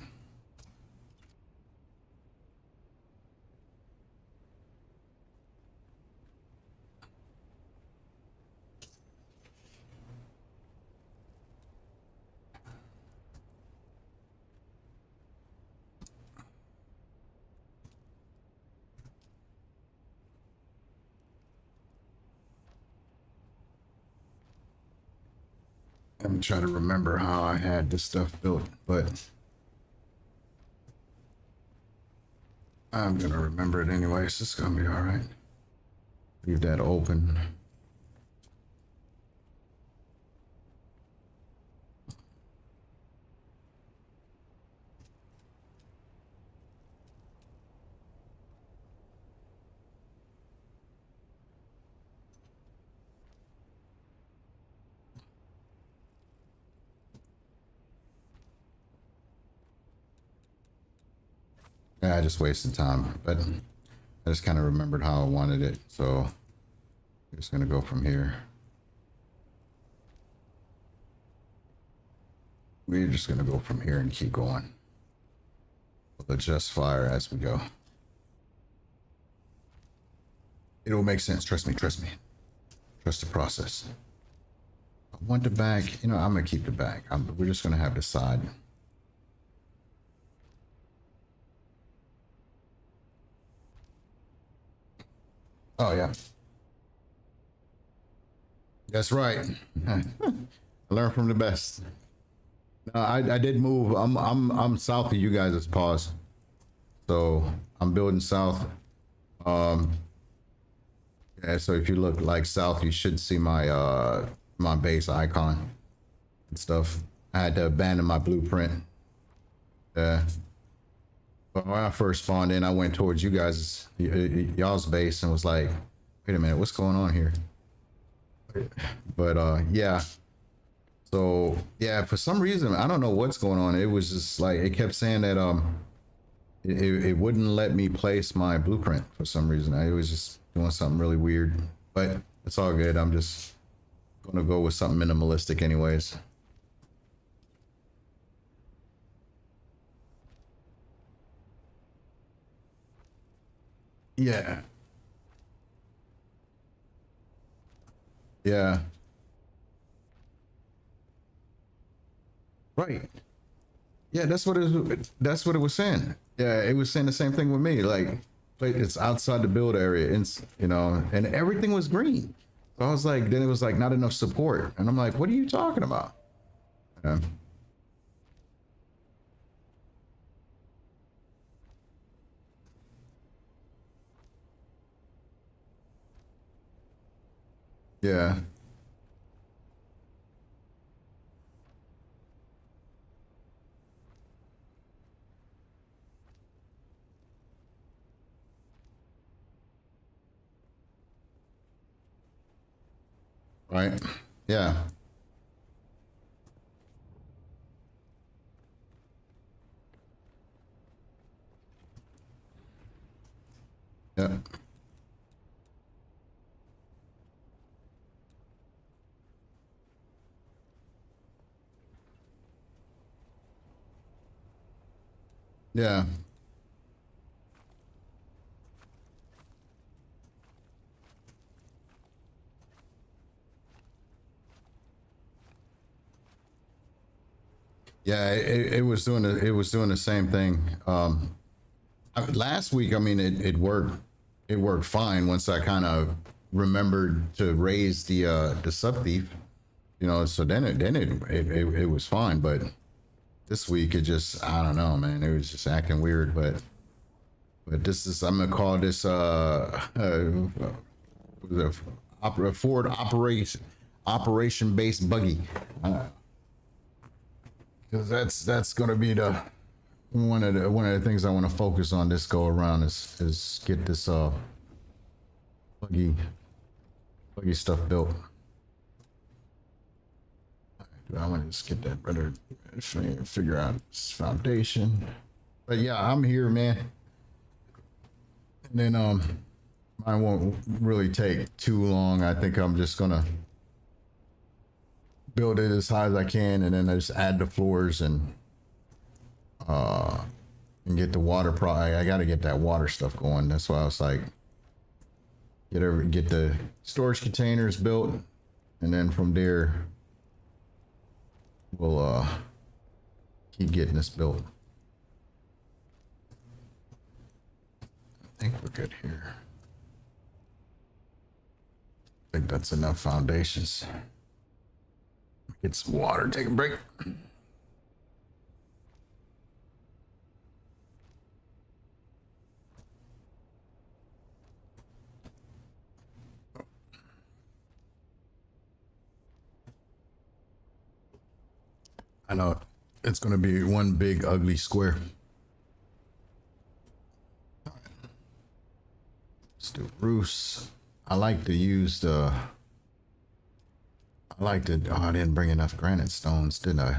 I'm trying to remember how I had this stuff built, but I'm gonna remember it anyways. It's gonna be all right. Leave that open. Yeah, I just wasted time, but I just kind of remembered how I wanted it, so I'm just gonna go from here. We're just gonna go from here and keep going. We'll adjust fire as we go. It'll make sense. Trust me. Trust me. Trust the process. I want the back. You know, I'm gonna keep the back. We're just gonna have the side. Oh yeah. That's right. I learned from the best. No, I did move. I'm south of you guys' pause. So I'm building south. Yeah, so if you look like south, you should see my my base icon and stuff. I had to abandon my blueprint. But when I first spawned in, I went towards you guys, y'all's base, and was like, wait a minute, what's going on here? But yeah. So yeah, for some reason, I don't know what's going on. It was just like it kept saying that it wouldn't let me place my blueprint for some reason. I was just doing something really weird. But it's all good. I'm just gonna go with something minimalistic anyways. Yeah. Yeah. Right. Yeah, that's what it was saying. Yeah, it was saying the same thing with me. Like, it's outside the build area, and you know, and everything was green. So I was like, then it was like not enough support, and I'm like, what are you talking about? Yeah, yeah, right, yeah, yeah, yeah, yeah. It was doing the same thing. Last week, I mean, it worked fine once I kind of remembered to raise the sub thief, you know. So it was fine, but this week it just, I don't know, man, it was just acting weird. But this is, I'm gonna call this Ford operation based buggy, because that's gonna be the one of the things I want to focus on this go around is get this buggy buggy stuff built. I want to just get that better, figure out this foundation. But yeah, I'm here, man. And then Mine won't really take too long. I think I'm just gonna build it as high as I can, and then I just add the floors and get the water. I got to get that water stuff going. That's why I was like, get the storage containers built, and then from there we'll keep getting this built. I think we're good here. I think that's enough foundations. Get some water, take a break. I know it's going to be one big ugly square. Let's do roofs. I like to use the. I like to. Oh, I didn't bring enough granite stones, did I?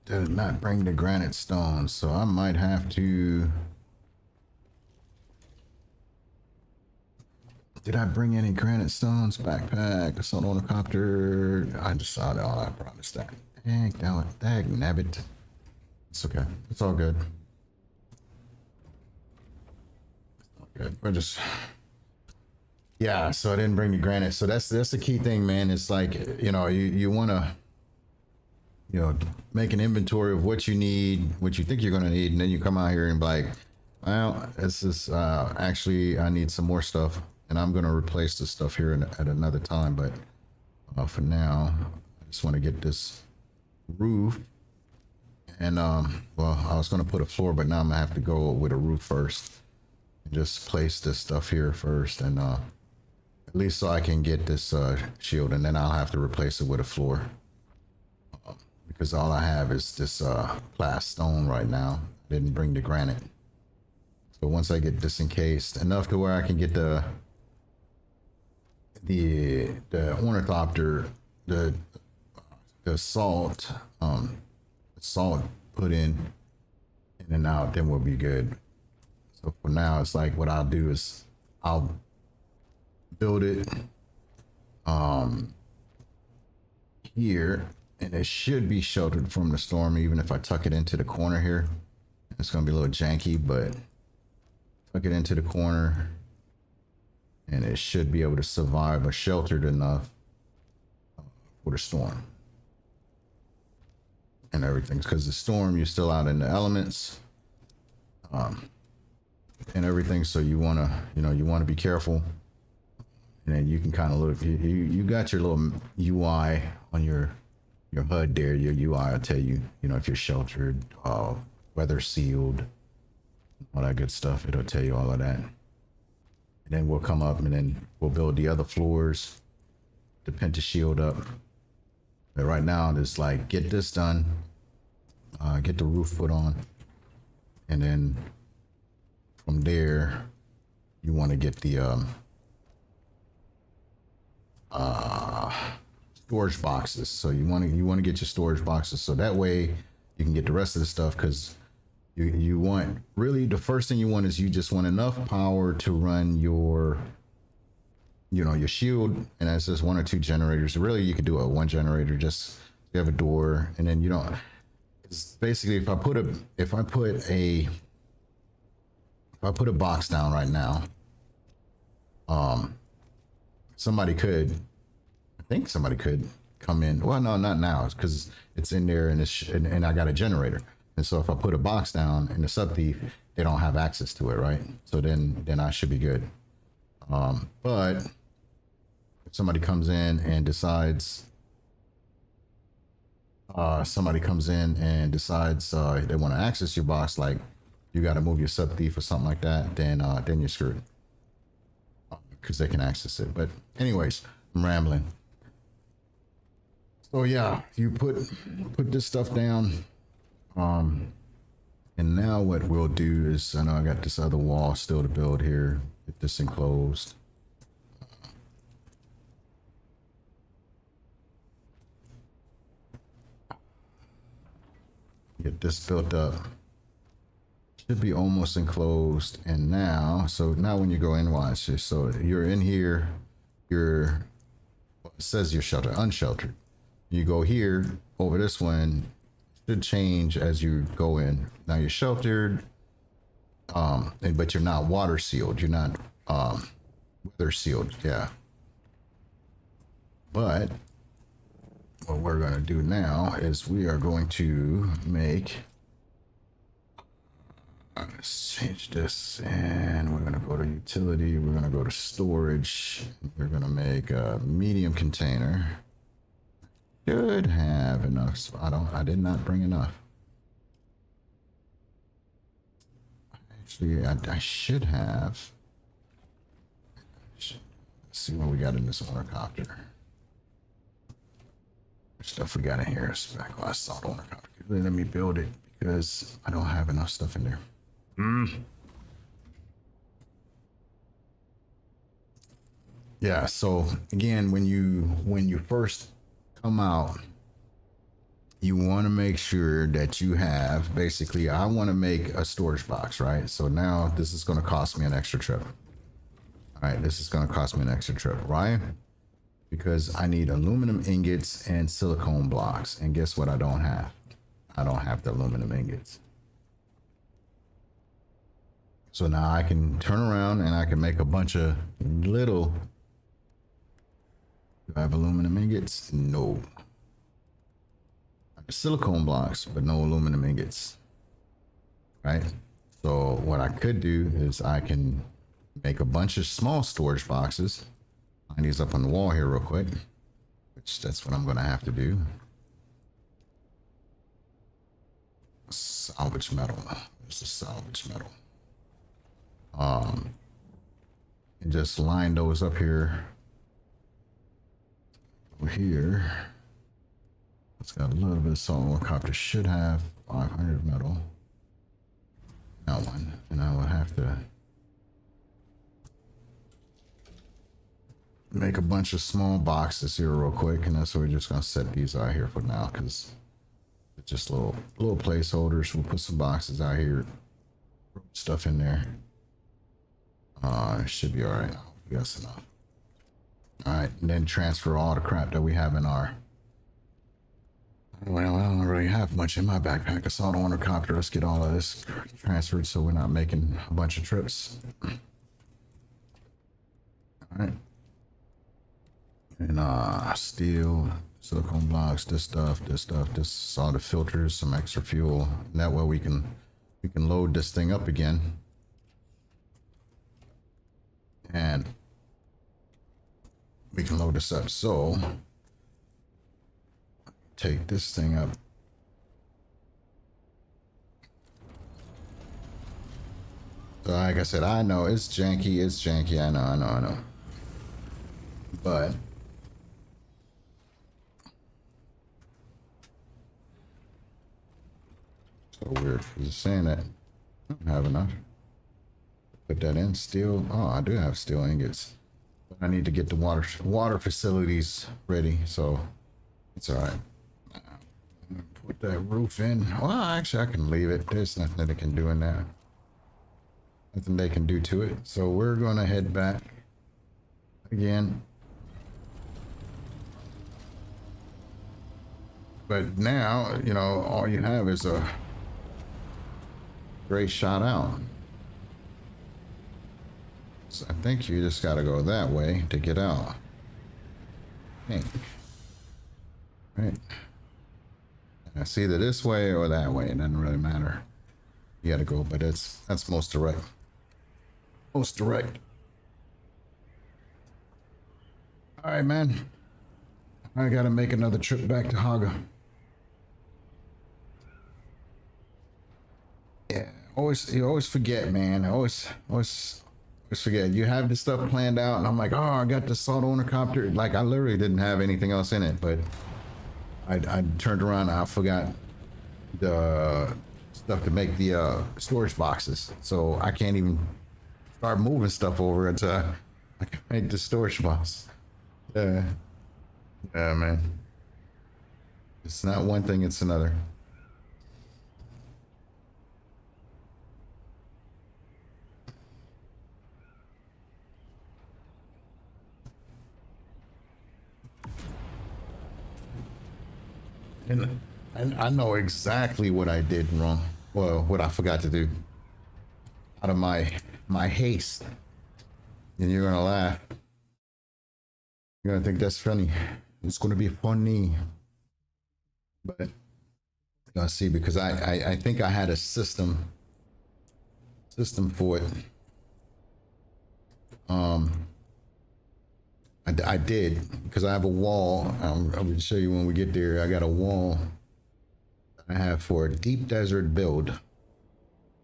Did not bring the granite stones, so I might have to. Did I bring any granite stones? Backpack, assault on a copter. I decided, oh, I promised that. Dang nabbit. It's okay. It's all good. Good. We're just. Yeah, so I didn't bring the granite. So that's the key thing, man. It's like, you want to, make an inventory of what you need, what you think you're going to need, and then you come out here and be like, well, this is actually, I need some more stuff, and I'm going to replace this stuff here at another time. But for now, I just want to get this roof. And, well, I was going to put a floor, but now I'm going to have to go with a roof first. And just place this stuff here first, and at least so I can get this shield, and then I'll have to replace it with a floor. Because all I have is this plas stone right now. I didn't bring the granite. So once I get this encased enough to where I can get the ornithopter, the salt put in and out, then we'll be good. So for now, it's like what I'll do is I'll build it here, and it should be sheltered from the storm, even if I tuck it into the corner here. It's gonna be a little janky, but tuck it into the corner and it should be able to survive, or sheltered enough for the storm and everything. Because the storm, you're still out in the elements and everything, so you want to be careful. And then you can kind of look, you got your little UI on your HUD there. Your UI will tell you, if you're sheltered, weather sealed, all that good stuff. It'll tell you all of that. And then we'll come up and then we'll build the other floors to penta shield up. But right now, it's like, get this done, get the roof put on, and then from there, you want to get the storage boxes. So you want to get your storage boxes, so that way you can get the rest of the stuff. Because you want, really, the first thing you want is, you just want enough power to run your your shield, and that's just 1 or 2 generators. Really, you could do one generator, just you have a door, and then it's basically, if I put a box down right now, somebody could come in. Well, no, not now, because it's in there, and and I got a generator. And so if I put a box down in the sub thief, they don't have access to it, right? So then I should be good. But if somebody comes in and decides, they want to access your box, like you got to move your sub thief or something like that, then you're screwed, because they can access it. But anyways, I'm rambling. So yeah, you put this stuff down. And now what we'll do is, I know I got this other wall still to build here. Get this enclosed. Get this built up. Should be almost enclosed. And now, so now when you go in, watch this. So you're in here, you're, well, it says you're sheltered, unsheltered. You go here, over this one, should change as you go in. Now you're sheltered, but you're not water sealed. You're not weather sealed, yeah. But what we're going to do now is we are going to make, let's change this, and we're going to go to utility, we're going to go to storage, we're going to make a medium container. Should have enough, so I did not bring enough. Actually, I should have. Let's see what we got in this owner copter. Stuff we got in here is back when I saw the owner copter. Let me build it because I don't have enough stuff in there. Yeah, so again, when you first come out, you want to make sure that you have, basically, I want to make a storage box, right? So now this is going to cost me an extra trip. All right, this is going to cost me an extra trip, right? Because I need aluminum ingots and silicone blocks. And guess what I don't have? I don't have the aluminum ingots. So now I can turn around and I can make a bunch of little. Do I have aluminum ingots? No. I have silicone blocks, but no aluminum ingots. Right? So what I could do is I can make a bunch of small storage boxes. Line these up on the wall here real quick, which that's what I'm going to have to do. Salvage metal. This is salvage metal. And just line those up here. Over here. It's got a little bit of salt. Copper should have 500 metal. That one, and I will have to make a bunch of small boxes here real quick, and that's what we're just gonna set these out here for now because it's just little placeholders. We'll put some boxes out here, stuff in there. It should be all right. That's enough. All right, and then transfer all the crap that we have in our. Well, I don't really have much in my backpack. I saw the owner copter. Let's get all of this transferred so we're not making a bunch of trips. All right. And steel, silicone blocks, this stuff, this all the filters, some extra fuel. And that way we can load this thing up again. And we can load this up. So take this thing up. So like I said, I know it's janky, I know. But so weird because it's saying that I don't have enough. Put that in steel. Oh, I do have steel ingots. But I need to get the water facilities ready, so it's all right. Put that roof in. Well, actually, I can leave it. There's nothing that it can do in that. Nothing they can do to it. So we're gonna head back again. But now, you know, all you have is a great shot out. So I think you just gotta go that way to get out. I think. Right. And it's either this way or that way. It doesn't really matter. You gotta go, but that's most direct. Most direct. All right, man. I gotta make another trip back to Haga. Yeah, you always forget, man. Always forget. You have this stuff planned out, and I'm like, oh, I got the salt owner copter. Like, I literally didn't have anything else in it, but I turned around and I forgot the stuff to make the storage boxes. So I can't even start moving stuff over until I can make the storage box. Yeah, man. It's not one thing, it's another. And I know exactly what I did wrong. Well, what I forgot to do out of my haste. And you're gonna laugh. You're gonna think that's funny. It's gonna be funny. But you're gonna see because I think I had a system for it. I did because I have a wall. I will show you when we get there. I got a wall I have for a deep desert build,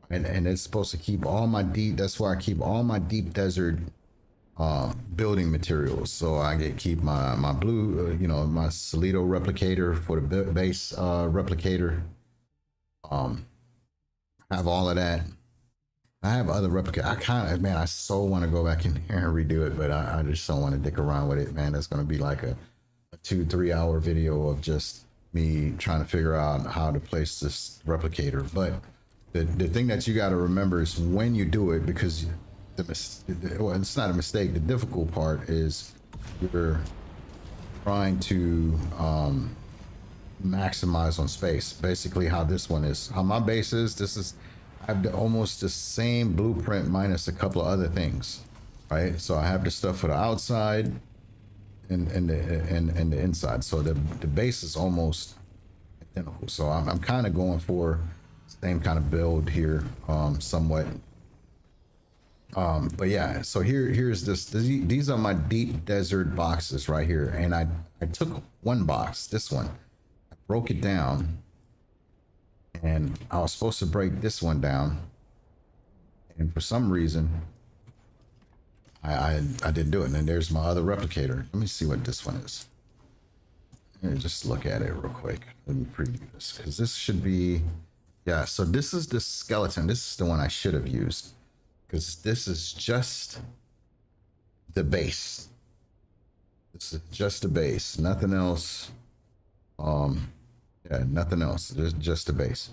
and it's supposed to keep all my deep. That's why I keep all my deep desert building materials. So I keep my blue, my Solido replicator for the base replicator. Have all of that. I have other replica. I kind of, man, I so want to go back in here and redo it, but I just don't want to dick around with it, man. That's going to be like a 2-3 hour video of just me trying to figure out how to place this replicator. But the thing that you got to remember is when you do it, because well, it's not a mistake. The difficult part is you're trying to maximize on space. Basically, how this one is, how my base is. This is I have almost the same blueprint minus a couple of other things, right? So I have the stuff for the outside and the inside. So the base is almost identical. So I'm kind of going for the same kind of build here, somewhat. But yeah, so here's this. These are my deep desert boxes right here, and I took one box, this one, I broke it down. And I was supposed to break this one down, and for some reason I didn't do it. And then there's my other replicator. Let me see what this one is. Let me just look at it real quick. Let me preview this because this should be, yeah. So this is the skeleton. This is the one I should have used because this is just the base. This is just the base, nothing else. Yeah, nothing else. There's just a base.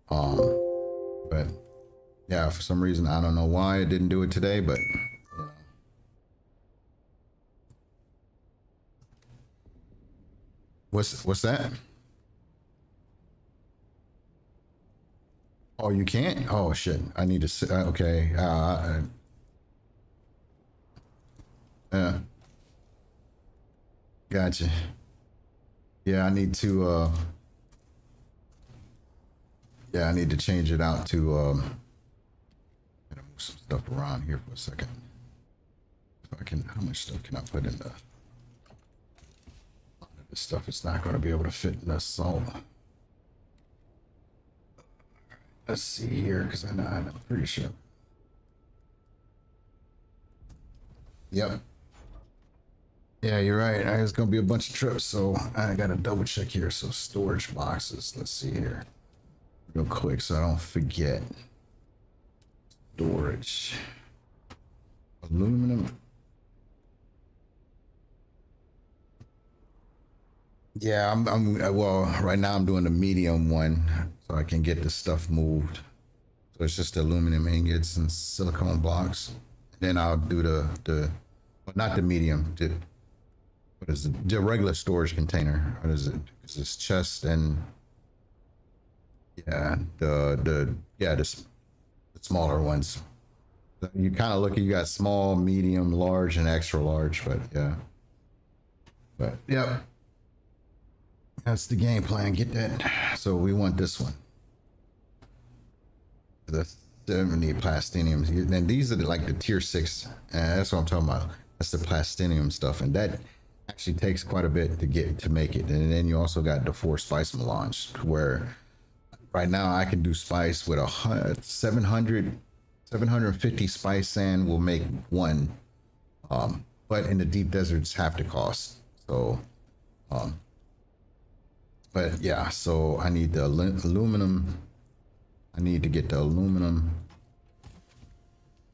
But yeah, for some reason I don't know why I didn't do it today, but what's that? Oh, you can't? Oh shit! I need to sit. Okay. Gotcha. Yeah, I need to. Yeah, I need to change it out to. Gotta move some stuff around here for a second. If I can, how much stuff can I put in the? This stuff is not going to be able to fit in the salt. Let's see here, because I'm pretty sure. Yep. Yeah, you're right. There's going to be a bunch of trips, so I got to double check here. So storage boxes. Let's see here. Real quick so I don't forget. Storage. Aluminum. Yeah, I'm well, right now I'm doing the medium one so I can get the stuff moved. So it's just aluminum ingots and silicone blocks. Then I'll do well, not the medium, what is it? The regular storage container. What is it? It's chest and yeah, the smaller ones. You kind of look, you got small, medium, large, and extra large, but yeah. But yep. That's the game plan. Get that. So we want this one. The 70 plastiniums. And these are like the tier 6. And that's what I'm talking about. That's the plastinium stuff. And that actually takes quite a bit to make it. And then you also got the 4 spice melange, where right now I can do spice with 750 spice sand will make one. But in the deep deserts half the cost. So but yeah, so I need the aluminum. I need to get the aluminum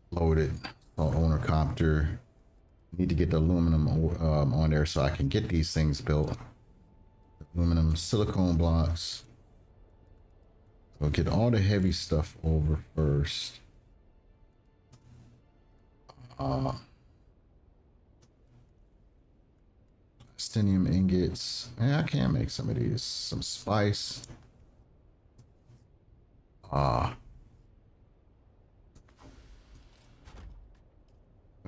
loaded. Owner copter. Need to get the aluminum on there so I can get these things built. Aluminum silicone blocks. So get all the heavy stuff over first. plastinium ingots. Yeah, I can make some of these. Some spice. What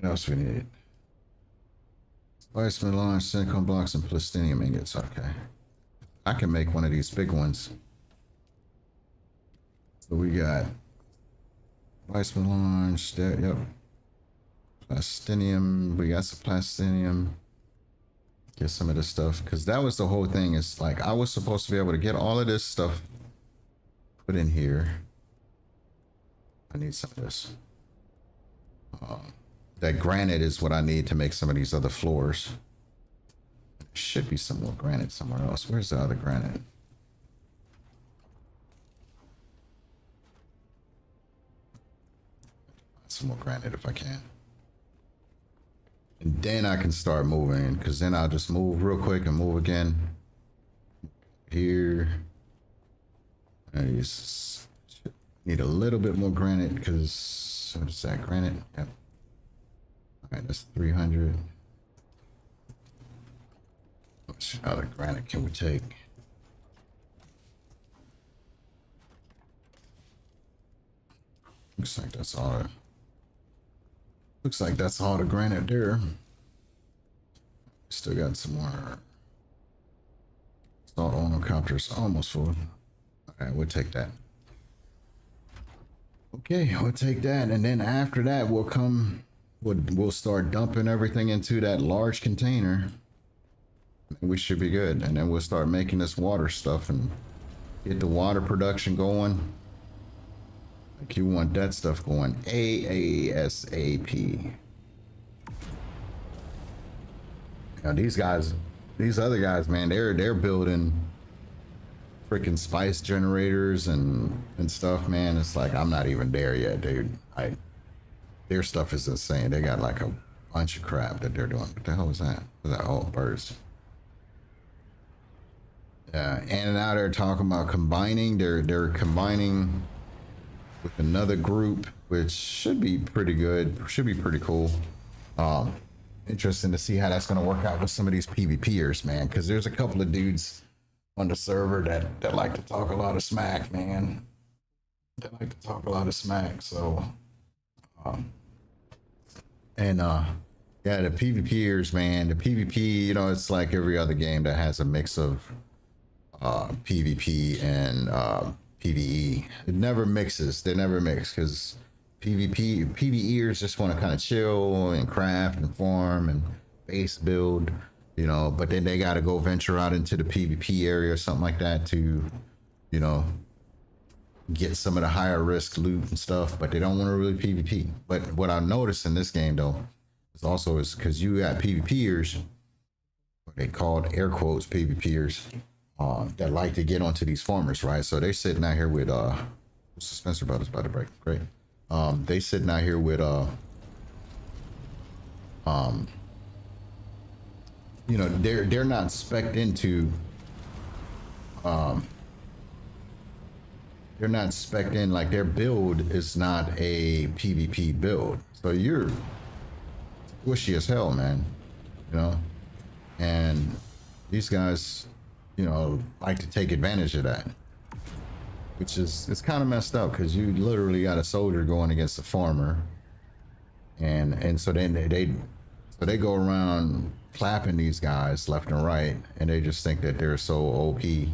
else we need? Spice melange, silicone blocks, and plastinium ingots. Okay. I can make one of these big ones. So we got spice melange. Yep. Plastinium. We got some plastinium. Get some of this stuff, because that was the whole thing. It's like I was supposed to be able to get all of this stuff put in here. I need some of this. That granite is what I need to make some of these other floors. There should be some more granite somewhere else. Where's the other granite? Some more granite if I can. And then I can start moving, because then I'll just move real quick and move again. Here. I need a little bit more granite, because what is that, granite? Yep. All right, that's 300. How much other granite can we take? Looks like that's all. Looks like that's all the granite there. Still got some more. Salt onocopters almost full. All right, we'll take that. Okay, we'll take that, and then after that, we'll start dumping everything into that large container. We should be good, and then we'll start making this water stuff and get the water production going. Like you want that stuff going ASAP. Now these other guys, man, they're building freaking spice generators and stuff, man. It's like I'm not even there yet, dude. Their stuff is insane. They got like a bunch of crap that they're doing. What the hell was that? Was that oh, birds? Yeah, and now they're talking about combining. They're combining with another group, which should be pretty good. Should be pretty cool. Interesting to see how that's going to work out with some of these PvPers, man. Because there's a couple of dudes on the server that like to talk a lot of smack, man. They like to talk a lot of smack. So, yeah, the PvPers, man. The PvP, you know, it's like every other game that has a mix of PvP and PvE. It never mixes. They never mix, because PvEers just want to kind of chill and craft and farm and base build, you know, but then they got to go venture out into the PvP area or something like that to, you know, get some of the higher risk loot and stuff, but they don't want to really PvP. But what I noticed in this game though is also is because you got PvPers, what they called air quotes PvPers, that like to get onto these farmers, right? So they're sitting out here with Spencer Brothers about to break, great. They sitting out here with you know, they're not spec'd into they're not spec'd in, like their build is not a PvP build. So you're squishy as hell, man. You know? And these guys, you know, like to take advantage of that. Which is, it's kind of messed up, because you literally got a soldier going against a farmer. And so then they go around clapping these guys left and right, and they just think that they're so OP. They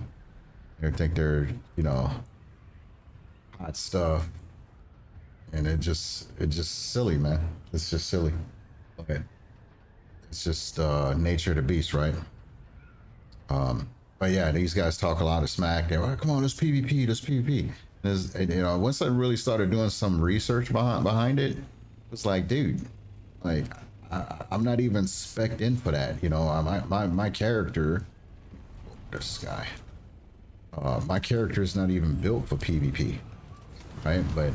think they're, you know, hot stuff. And it's just silly, man. It's just silly. Okay. It's just nature of the beast, right? But yeah, these guys talk a lot of smack. They're like, come on, this PvP, this PvP. And, you know, once I really started doing some research behind it, it's like, dude, like, I'm not even spec'd in for that. You know, my character, this guy, my character is not even built for PvP, right? But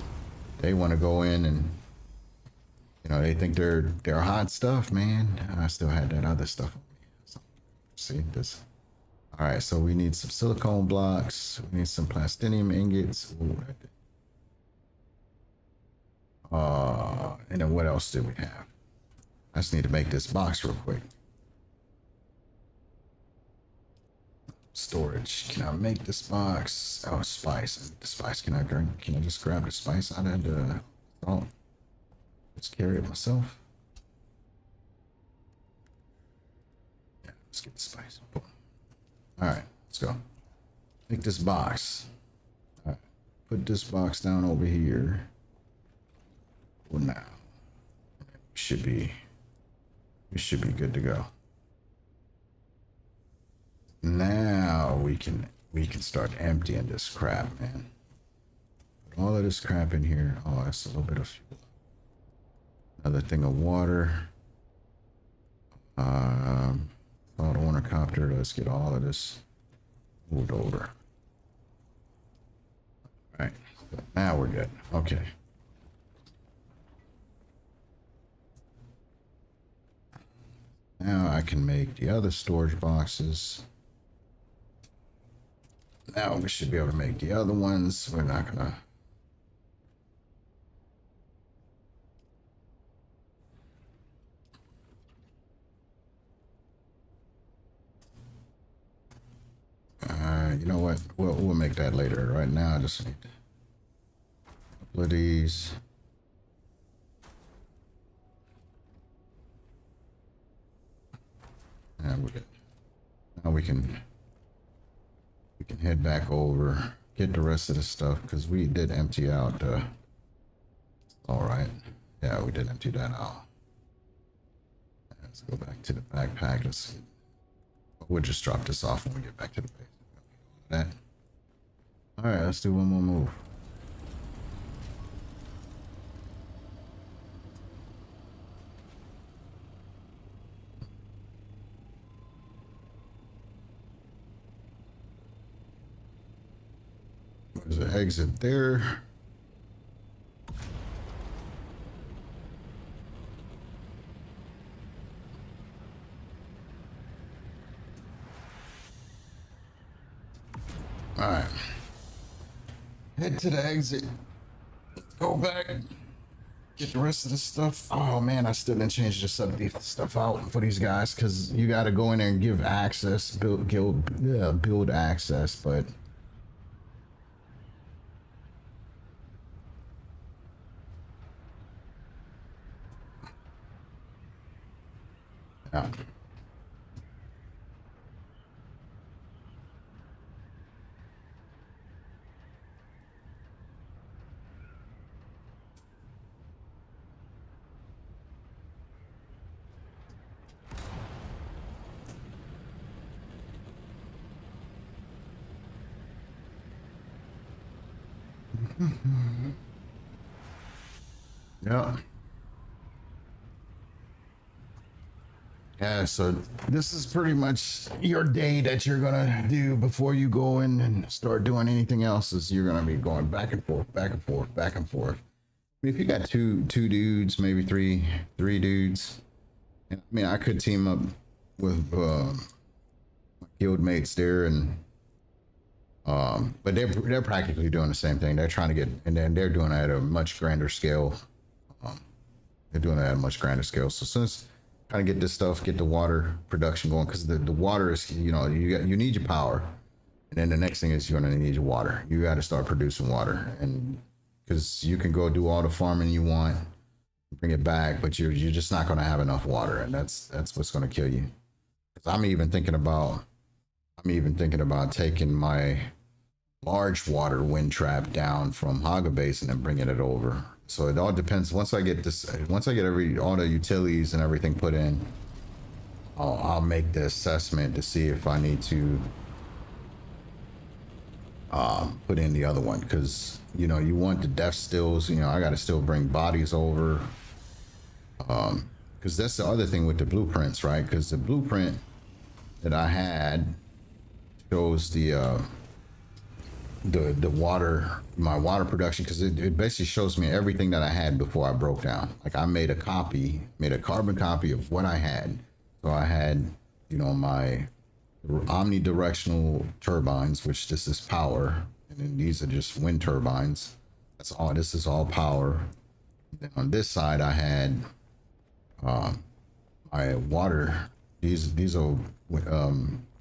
they want to go in and, you know, they think they're hot stuff, man. I still had that other stuff on me. So, see this. All right, so we need some silicone blocks. We need some plastinium ingots. Ooh, and then what else do we have? I just need to make this box real quick. storage. Can I make this box? Oh, spice. I need the spice. Can I just grab the spice out of the salt? Just carry it myself. Yeah, let's get the spice. Boom. All right, let's go. Make this box. All right, put this box down over here. Well, now we should be good to go. Now we can start emptying this crap, man. Put all of this crap in here. Oh, that's a little bit of fuel. Another thing of water. Auto ornithopter. Let's get all of this moved over. All right. Now we're good. Okay. Now I can make the other storage boxes. Now we should be able to make the other ones. We're not gonna. You know what? We'll make that later. Right now, I just need a couple of these. And we're good. Now we can head back over, get the rest of the stuff, because we did empty out. All right. Yeah, we did empty that out. Let's go back to the backpack. We'll just drop this off when we get back to the base. That. All right, let's do one more move. There's an exit there. All right. Head to the exit. Go back. Get the rest of the stuff. Oh man, I still didn't change the stuff out for these guys because you got to go in there and give access, build access, but. Yeah. Yeah. Yeah, so this is pretty much your day that you're gonna do before you go in and start doing anything else. Is you're gonna be going back and forth, back and forth, back and forth. I mean, if you got two dudes, maybe three dudes, and I mean, I could team up with my guild mates there, and but they're practically doing the same thing. They're trying to get, and then they're doing it at a much grander scale. They're doing it at a much grander scale. So since kind of get this stuff, get the water production going, because the water is, you need your power, and then the next thing is you're gonna need your water. You got to start producing water, and because you can go do all the farming you want, bring it back, but you're just not gonna have enough water, and that's what's gonna kill you. I'm even thinking about taking my large water wind trap down from Haga Basin and bringing it over. So it all depends. Once I get all the utilities and everything put in, I'll make the assessment to see if I need to put in the other one, because you want the death stills. I got to still bring bodies over, because that's the other thing with the blueprints, right? Because the blueprint that I had shows the water, my water production, because it basically shows me everything that I had before I broke down. Like I made a carbon copy of what I had. So I had, my omnidirectional turbines, which this is power, and then these are just wind turbines. This is all power. Then on this side I had my water. These are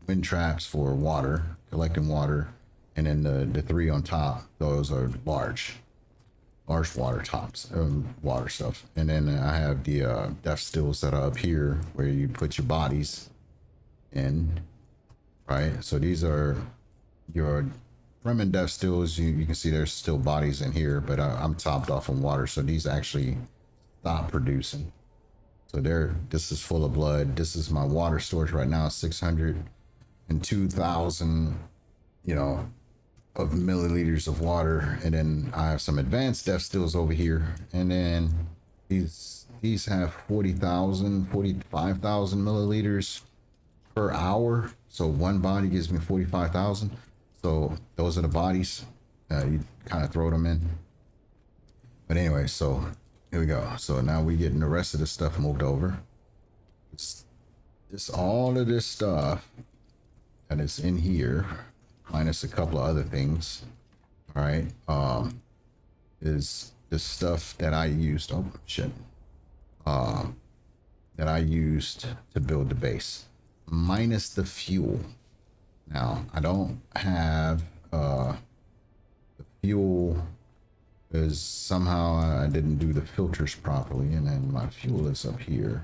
wind traps for water, collecting water, and then the three on top, those are large water tops, water stuff. And then I have the death stills that are up here where you put your bodies in, right? So these are your Fremen death stills. You can see there's still bodies in here, but I'm topped off on water, so these actually stop producing. So this is full of blood. This is my water storage right now, 602,000, you know, of milliliters of water. And then I have some advanced death stills over here, and then these have 40,000, 45,000 milliliters per hour. So one body gives me 45,000. So those are the bodies. You kind of throw them in. But anyway, so here we go. So now we getting the rest of the stuff moved over. It's all of this stuff that is in here, minus a couple of other things. All right, is the stuff that I used. Oh shit. That I used to build the base, minus the fuel. Now I don't have the fuel. Because somehow I didn't do the filters properly, and then my fuel is up here.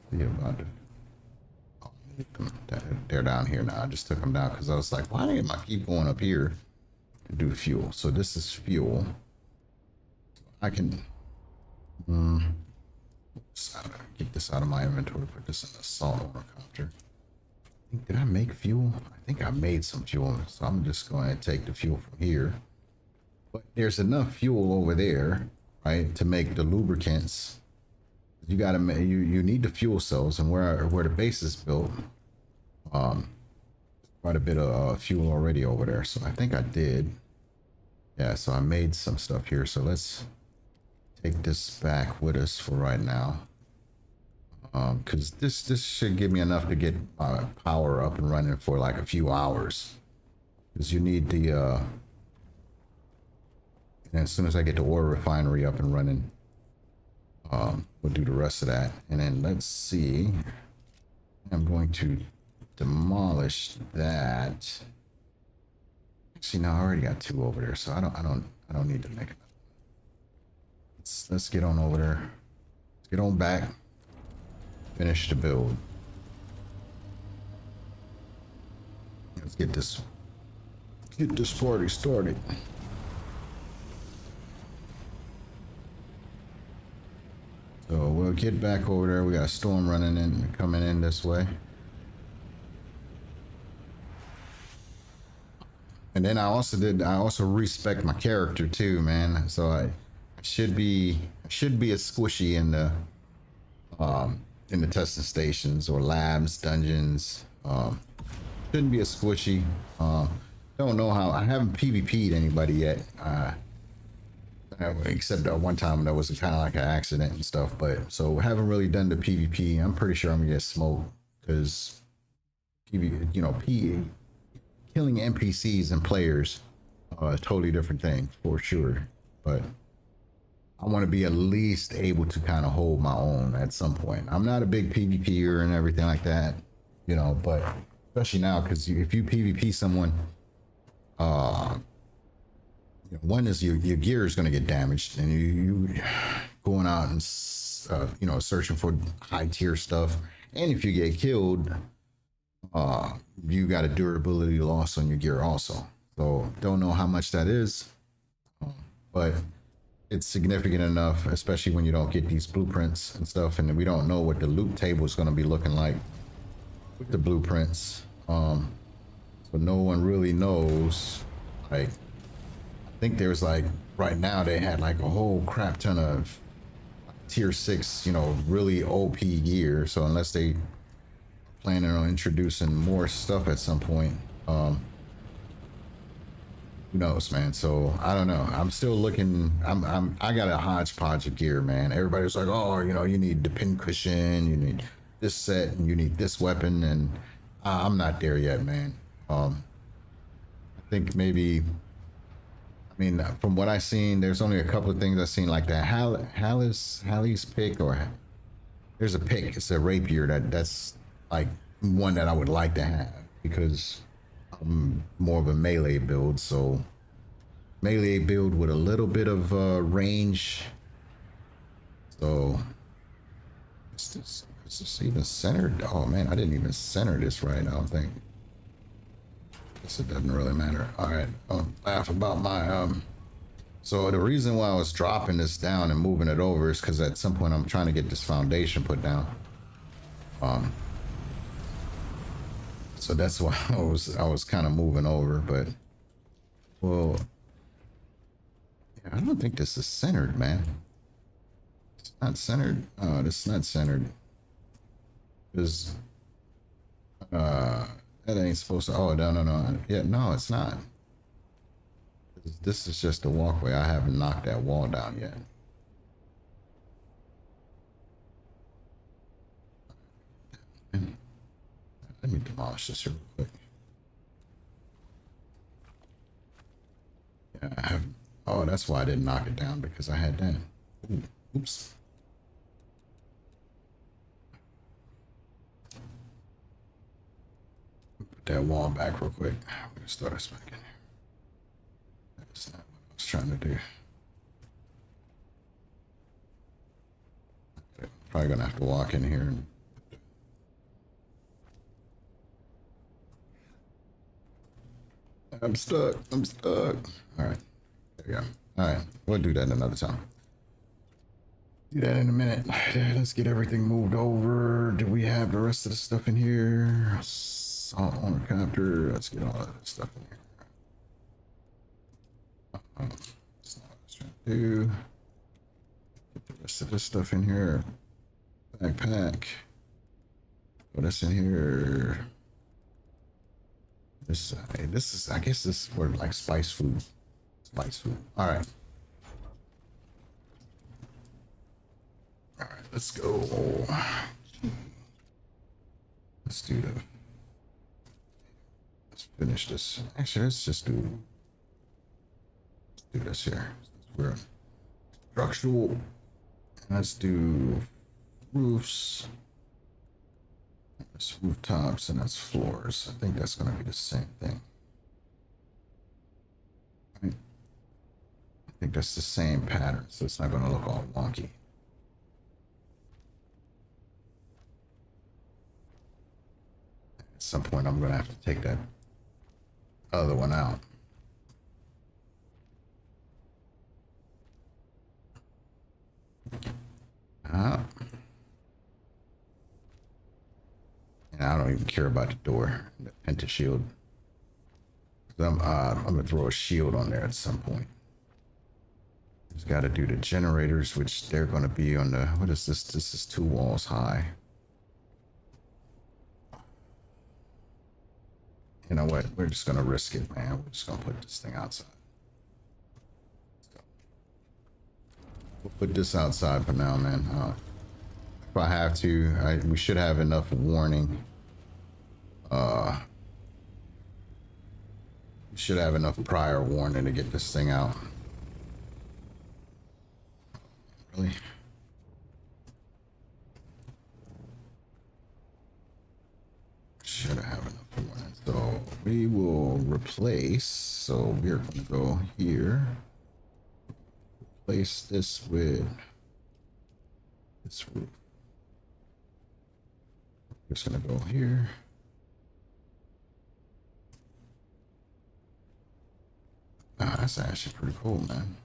See about it. Oh, they're down here now. I just took them down because I was like, why am I keep going up here to do fuel? So this is fuel. I can get this out of my inventory, put this in the salt water copter. Did I make fuel? I think I made some fuel, so I'm just going to take the fuel from here. But there's enough fuel over there, right, to make the lubricants. You gotta you need the fuel cells, and where the base is built, quite a bit of fuel already over there. So I think I did. Yeah, so I made some stuff here. So let's take this back with us for right now, because this should give me enough to get my power up and running for like a few hours. Because you need the and as soon as I get the ore refinery up and running, we'll do the rest of that. And then let's see. I'm going to demolish that. See, now I already got two over there, so I don't need to make it. Let's get on over there. Let's get on back. Finish the build. Let's get this party started. So we'll get back over there. We got a storm running in, coming in this way. And then I also respec my character too, man. So I should be a squishy in the testing stations or labs, dungeons. Shouldn't be a squishy. Don't know how. I haven't PvP'd anybody yet. Except that one time that was kind of like an accident and stuff, but so haven't really done the PvP. I'm pretty sure I'm gonna get smoked because killing NPCs and players a totally different thing for sure. But I want to be at least able to kind of hold my own at some point. I'm not a big PvPer and everything like that, but especially now because if you PvP someone, one is your gear is going to get damaged, and you going out and searching for high tier stuff, and if you get killed, you got a durability loss on your gear also. So don't know how much that is, but it's significant enough, especially when you don't get these blueprints and stuff, and we don't know what the loot table is going to be looking like with the blueprints. So no one really knows, like. I think there's like right now they had like a whole crap ton of tier 6, really OP gear. So unless they planning on introducing more stuff at some point, who knows, man. So I don't know. I'm still looking. I got a hodgepodge of gear, man. Everybody's like, oh, you need the pin cushion, you need this set, and you need this weapon, and I'm not there yet, man. I think maybe. I mean, from what I've seen, there's only a couple of things I've seen, like that Halley's pick, or there's a pick. It's a rapier that's like one that I would like to have because I'm more of a melee build. So melee build with a little bit of range. So is this even centered? Oh man, I didn't even center this right. I don't think. Guess it doesn't really matter. All right, don't laugh about my So the reason why I was dropping this down and moving it over is because at some point I'm trying to get this foundation put down. So that's why I was kind of moving over, but well, yeah, I don't think this is centered, man. It's not centered. Oh, this is not centered. Because that ain't supposed to. Oh, no. Yeah, no, it's not. This is just a walkway. I haven't knocked that wall down yet. Let me demolish this real quick. Yeah, I have. Oh, that's why I didn't knock it down because I had that. Ooh, oops. Put that wall back real quick. I'm gonna start us back in here. That's not what I was trying to do. Probably gonna have to walk in here and. I'm stuck. I'm stuck. All right. There we go. All right. We'll do that another time. Do that in a minute. Let's get everything moved over. Do we have the rest of the stuff in here? Salt owner copter. Let's get all of this stuff in here. That's not what I was trying to do. Get the rest of this stuff in here. Backpack. Put this in here. This is, I guess this is for like spice food. Spice food. All right. All right, let's go. Let's do the. Let's finish this. Actually, let's just do this here. We're structural. Let's do roofs. That's rooftops and that's floors. I think that's going to be the same thing. Right? I think that's the same pattern, so it's not going to look all wonky. At some point, I'm going to have to take that other one out. And I don't even care about the door, the penta shield. I'm gonna throw a shield on there at some point. Just got to do the generators, which they're gonna be on the. What is this? This is 2 walls high. You know what? We're just gonna risk it, man. We're just gonna put this thing outside. We'll put this outside for now, man. If I have to, we should have enough warning. We should have enough prior warning to get this thing out. Really? Should have enough warning. So we will replace. So we're going to go here. Replace this with this roof. Just gonna go here. Ah, that's actually pretty cool, man.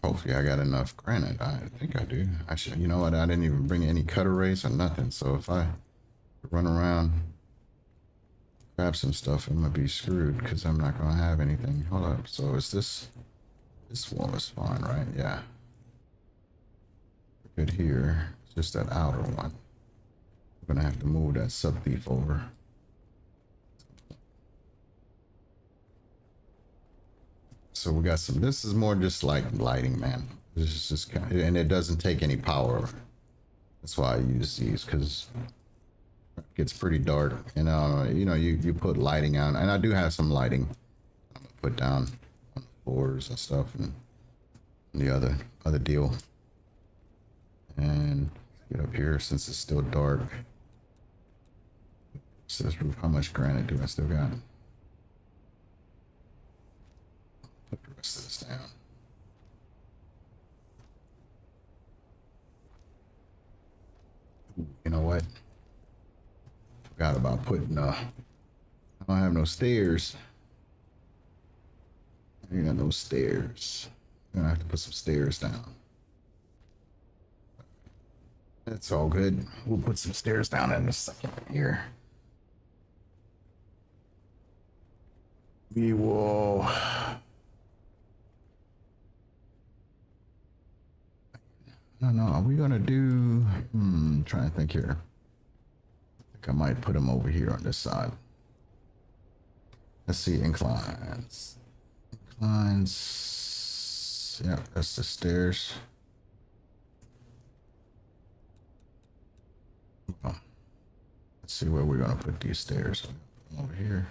Hopefully I got enough granite. I think I do. I should, you know what? I didn't even bring any cutter rays or nothing. So if I run around, grab some stuff, I'm gonna be screwed because I'm not gonna have anything. Hold up. So is this wall is fine, right? Yeah. Good here. It's just that outer one. We're gonna have to move that sub thief over. So we got some. This is more just like lighting, man. This is just kind of, and it doesn't take any power. That's why I use these because it gets pretty dark. And you put lighting on, and I do have some lighting. I'm gonna put down on the floors and stuff, and the other deal. And get up here since it's still dark. So this roof, how much granite do I still got? Put the rest of this down. Ooh, you know what? Forgot about putting I don't have no stairs. I ain't got no stairs. I'm gonna have to put some stairs down. That's all good. We'll put some stairs down in a second here. We will. I don't know. Are we gonna do? Trying to think here. I think I might put them over here on this side. Let's see, inclines. Inclines. Yeah, that's the stairs. Oh. Let's see where we're gonna put these stairs. Over here.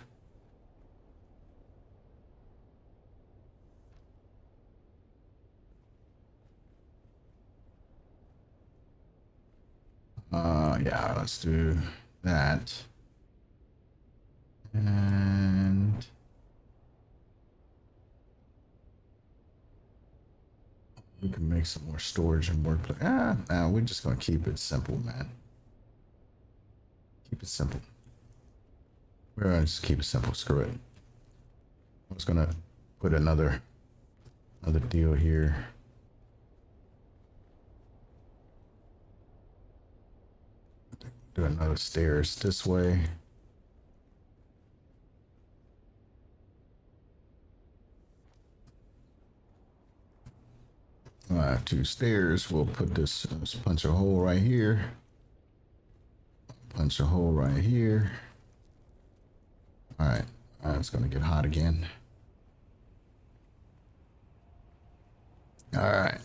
Yeah, let's do that. And we can make some more storage and workplace. Nah, we're just gonna keep it simple, man. Keep it simple. We're gonna just keep it simple. Screw it. I was gonna put another deal here. Do another stairs this way. I have two stairs. We'll put this, let's punch a hole right here. Punch a hole right here. All right, it's gonna get hot again. All right.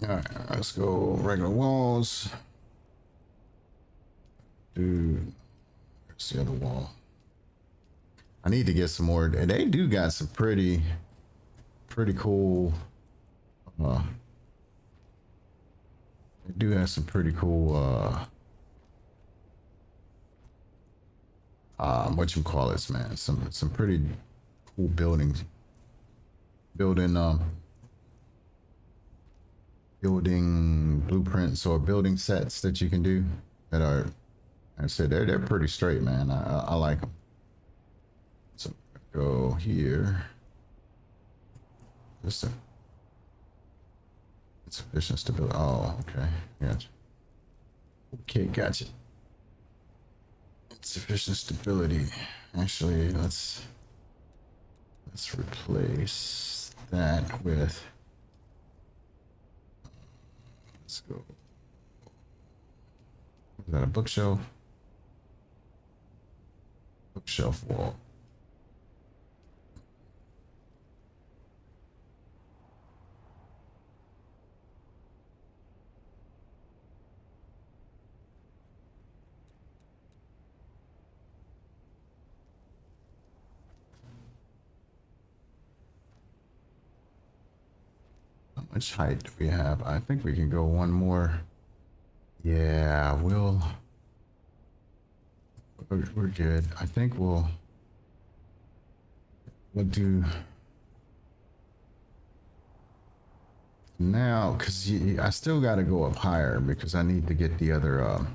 All right, let's go regular walls. Dude, where's the other wall? I need to get some more. They do got some pretty cool. They do have some pretty cool. What you call this, man? Some pretty cool buildings. Building blueprints or building sets that you can do that are, I said they're pretty straight, man. I like them. So go here. Just a insufficient stability. Oh, okay, gotcha. Okay, gotcha. Insufficient stability. Actually, let's replace that with. Let's go. Is that a bookshelf? Bookshelf wall. How much height do we have? I think we can go one more. Yeah, we'll we're good. I think we'll do now because I still got to go up higher because I need to get the other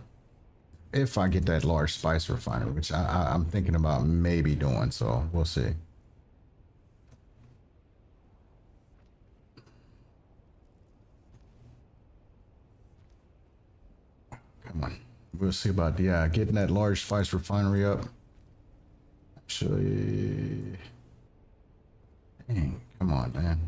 if I get that large spice refiner, which I'm thinking about maybe doing, so we'll see. Come on. We'll see about getting that large spice refinery up. Actually, dang, come on, man.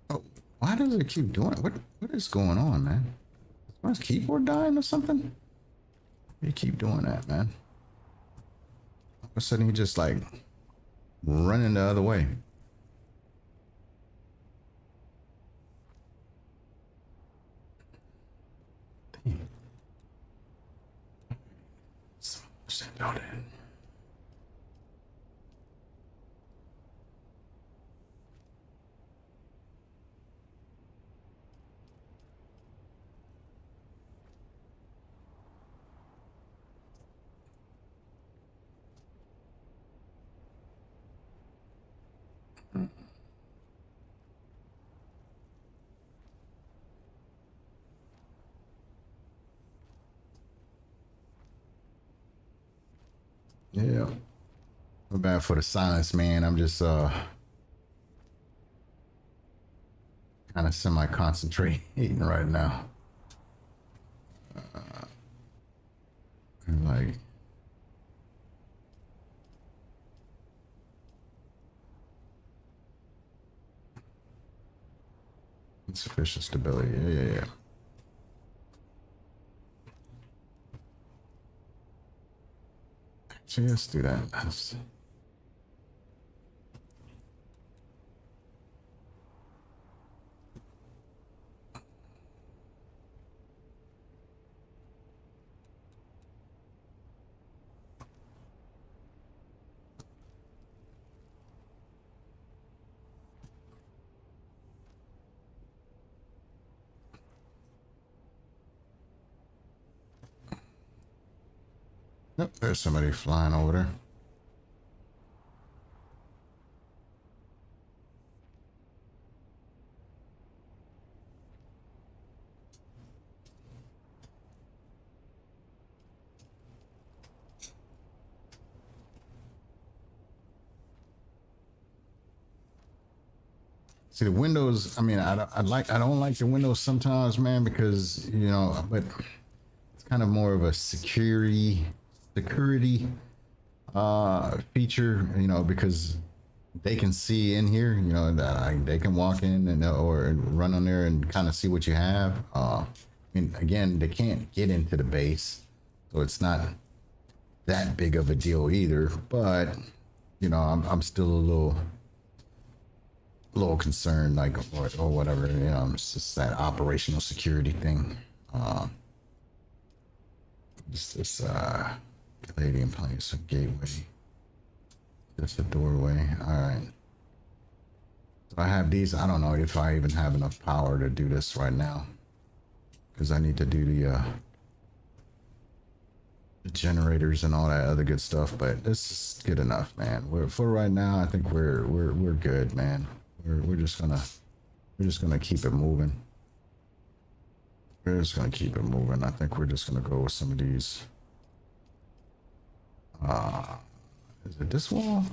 Oh, why does it keep doing it? What is going on, man? Is my keyboard dying or something? You keep doing that, man. All of a sudden, he just like running the other way. Damn. Send out in. Yeah. We're bad for the silence, man. I'm just kind of semi concentrating right now. Like insufficient stability. Yeah. Actually, let's do that. Yep, there's somebody flying over there. See the windows. I mean, I don't like the windows sometimes, man, because you know, but it's kind of more of a security feature, you know, because they can see in here, you know, that they can walk in and or run on there and kind of see what you have. I mean, again, they can't get into the base, so it's not that big of a deal either. But you know, I'm still a little concerned, like or whatever. You know, it's just that operational security thing. This lady in place, a gateway. Just a doorway. All right. So I have these. I don't know if I even have enough power to do this right now, because I need to do the generators and all that other good stuff. But this is good enough, man. For right now, I think we're good, man. We're just gonna keep it moving. We're just gonna keep it moving. I think we're just gonna go with some of these. Is it this wall?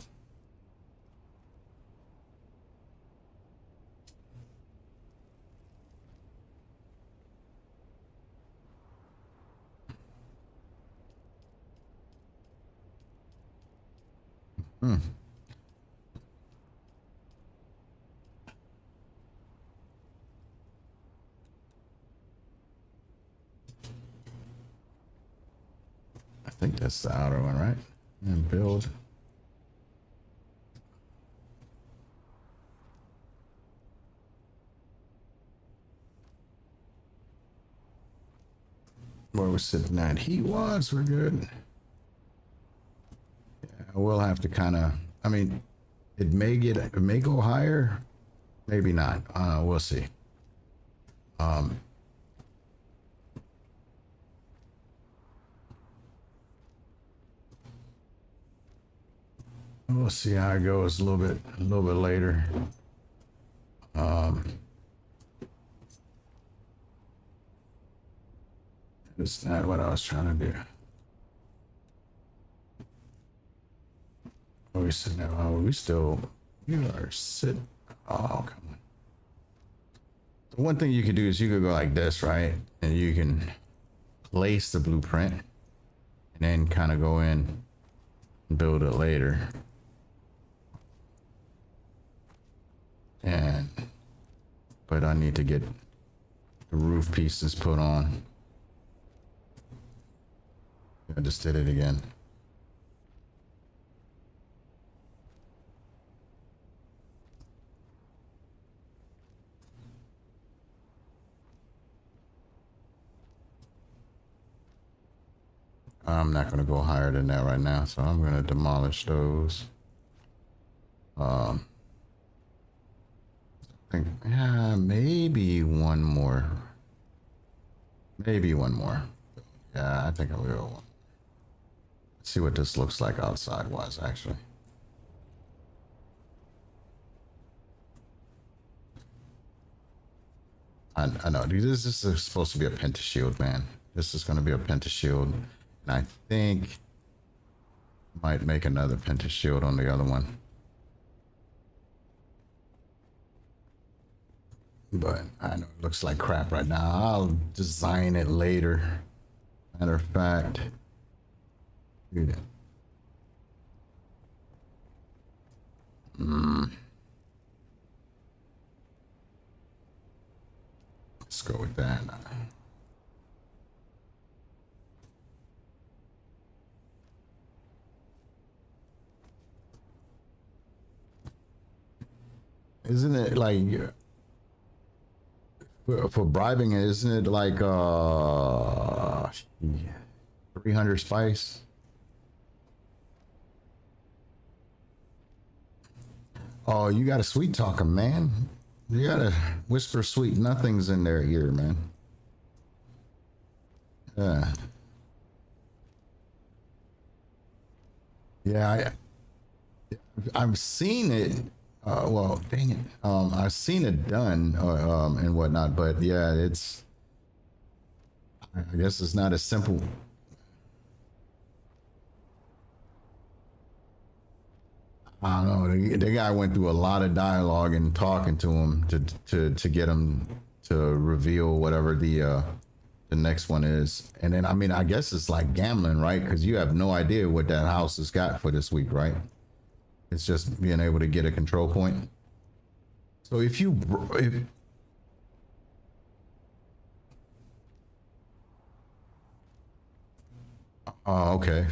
Hmm. I think that's the outer one, right? And build. Where we're sitting at heat was, we're good. Yeah, we'll have to kind of. I mean, it may go higher, maybe not. We'll see. We'll see how it goes a little bit later. It's not what I was trying to do. Are we sitting there? Oh, we are sitting. Oh, come on. The one thing you could do is you could go like this, right? And you can place the blueprint and then kind of go in and build it later. But I need to get the roof pieces put on. I just did it again. I'm not going to go higher than that right now, so I'm going to demolish those. I think, yeah, maybe one more. Maybe one more. Yeah, I think I will. Let's see what this looks like outside wise, actually. I know, dude, this is supposed to be a pentashield, man. This is going to be a pentashield. And I think might make another pentashield on the other one. But I know it looks like crap right now. I'll design it later. Matter of fact, dude. Let's go with that. Isn't it like for bribing? Isn't it like 300 spice? Oh, you got to sweet talk 'em, man. You gotta whisper sweet nothings in their ear, man. Yeah. Yeah, I've seen it. Well, dang it. I've seen it done and whatnot, but yeah, it's. I guess it's not as simple. I don't know. The guy went through a lot of dialogue and talking to him to get him to reveal whatever the next one is, and then I mean I guess it's like gambling, right? Because you have no idea what that house has got for this week, right? It's just being able to get a control point. So if oh, okay.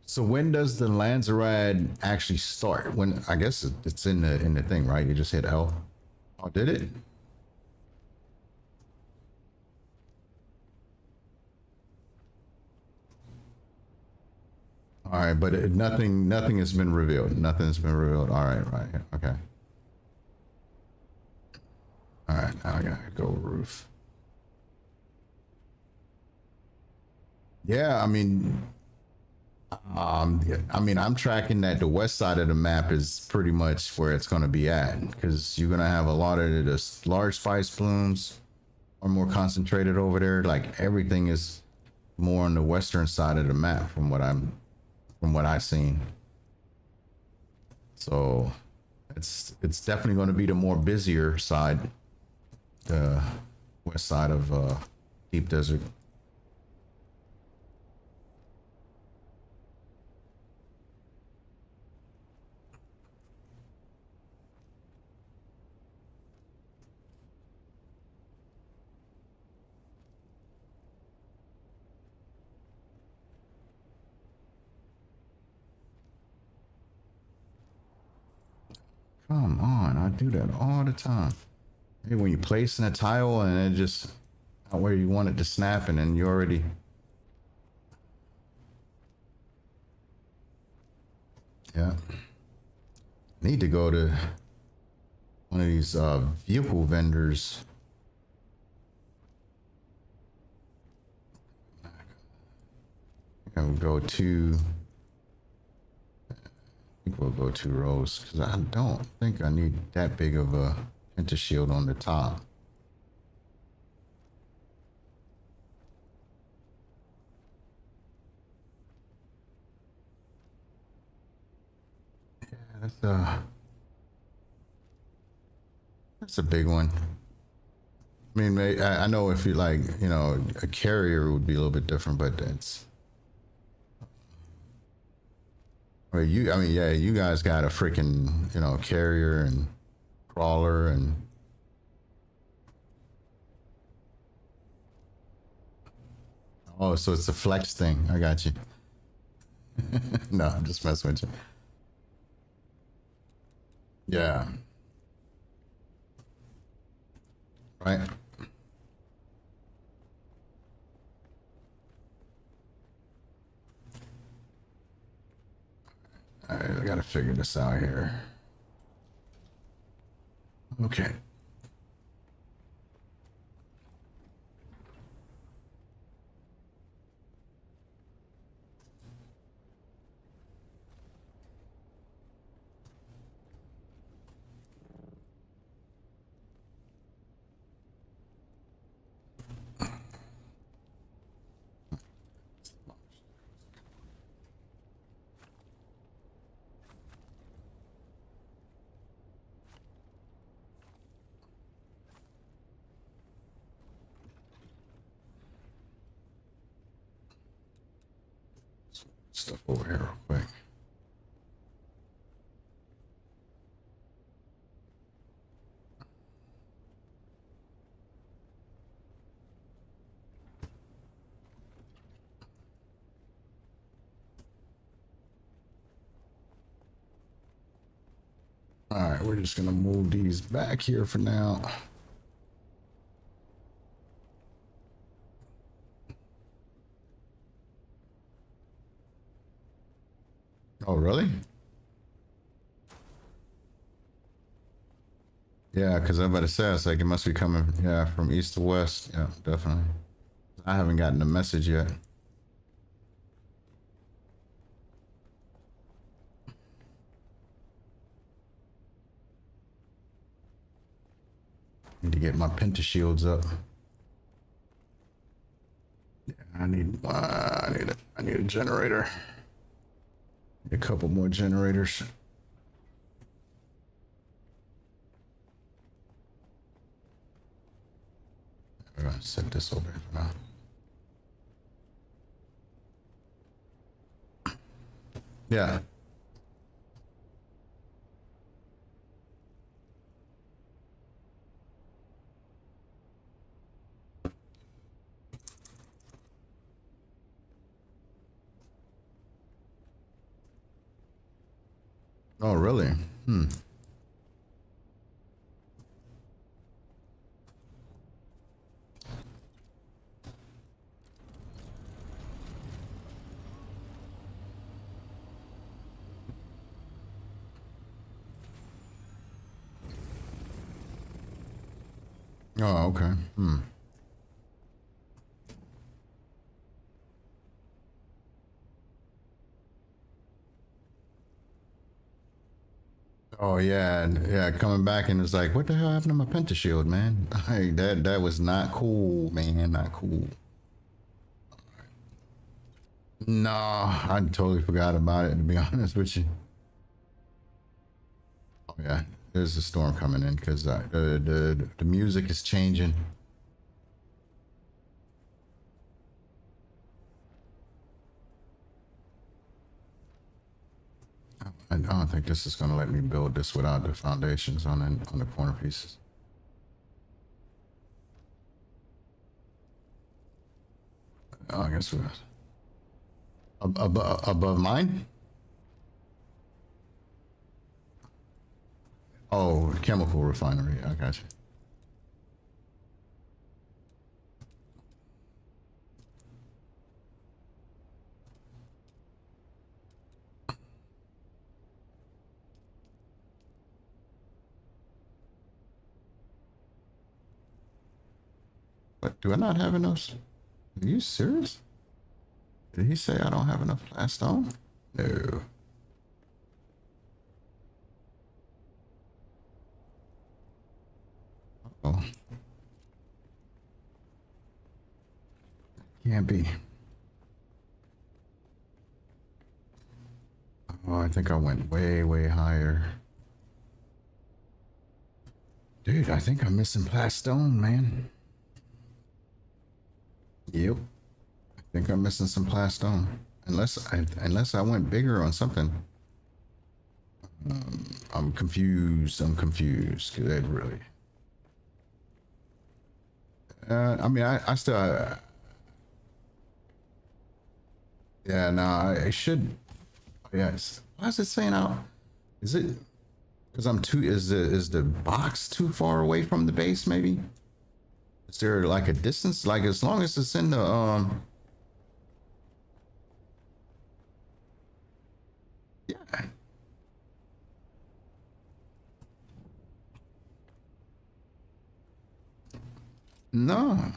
So when does the Lanzarad actually start? When I guess it's in the thing, right? You just hit L. Oh, did it? All right, but nothing has been revealed. Nothing's been revealed. All right, right, okay. All right, now I gotta go roof. Yeah, I mean, I'm tracking that the west side of the map is pretty much where it's going to be at because you're going to have a lot of the large spice plumes are more concentrated over there. Like everything is more on the western side of the map from what I've seen. So it's definitely going to be the more busier side, the west side of Deep Desert. Come on, I do that all the time. Hey, when you place in a tile and it just not where you want it to snap, and then you already yeah. Need to go to one of these vehicle vendors. I will go to. I think we'll go to rows because I don't think I need that big of a shield on the top. Yeah, that's a big one. I mean, I know if you like, you know, a carrier would be a little bit different, but it's. Well, I mean, yeah, you guys got a freaking, you know, carrier and crawler and. Oh, so it's a flex thing. I got you. No, I'm just messing with you. Yeah. Right. All right, I gotta figure this out here. Okay. Stuff over here real quick. All right, we're just gonna move these back here for now. Oh, really? Yeah, because I'm about to say, it's like it must be coming, yeah, from east to west. Yeah, definitely. I haven't gotten a message yet. Need to get my pentashields up. Yeah, I need a generator. A couple more generators. I'm gonna set this over here for now. Yeah. Oh, really? Hmm. Oh, okay. Hmm. Oh yeah, yeah. Coming back and it's like, what the hell happened to my pentashield, man? Hey, that was not cool, man. Not cool. No, I totally forgot about it. To be honest with you. Oh yeah, there's a storm coming in because the music is changing. I don't think this is gonna let me build this without the foundations on the corner pieces. Oh, I guess we above mine. Oh, chemical refinery. I got you. But do I not have enough? Are you serious? Did he say I don't have enough plastone? No. Oh, can't be. Oh, I think I went way, way higher. Dude, I think I'm missing plastone, man. Yep. I think I'm missing some plastone. Unless I went bigger on something. I'm confused. I'm confused. Good, really. I mean, I still. Yeah, no, I should. Yes. Why is it saying out? Is it because I'm too? Is the box too far away from the base? Maybe. Is there like a distance? Like as long as it's in the Yeah. No.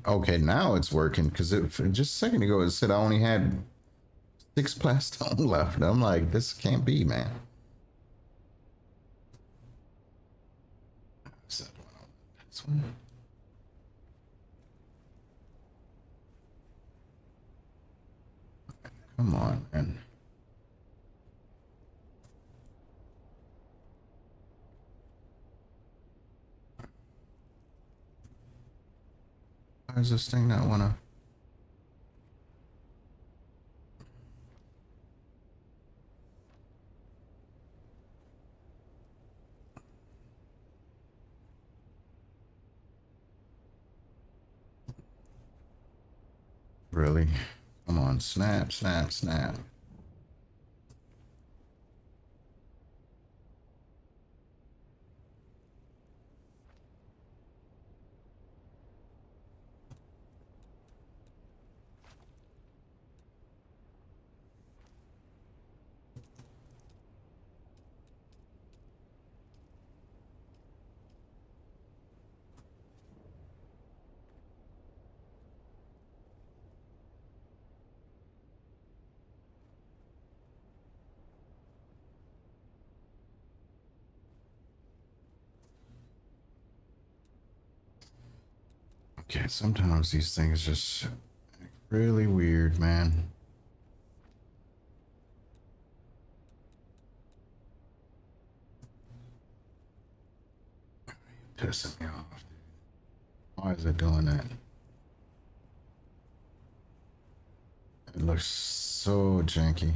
Okay, now it's working because just a second ago it said I only had 6 plastone left. I'm like, this can't be, man. What's that one? This one? Come on, man. Why is this thing not wanna? Really? Come on, snap, snap, snap. Okay, sometimes these things just really weird, man. Pissing me off, dude. Why is it doing that? It looks so janky.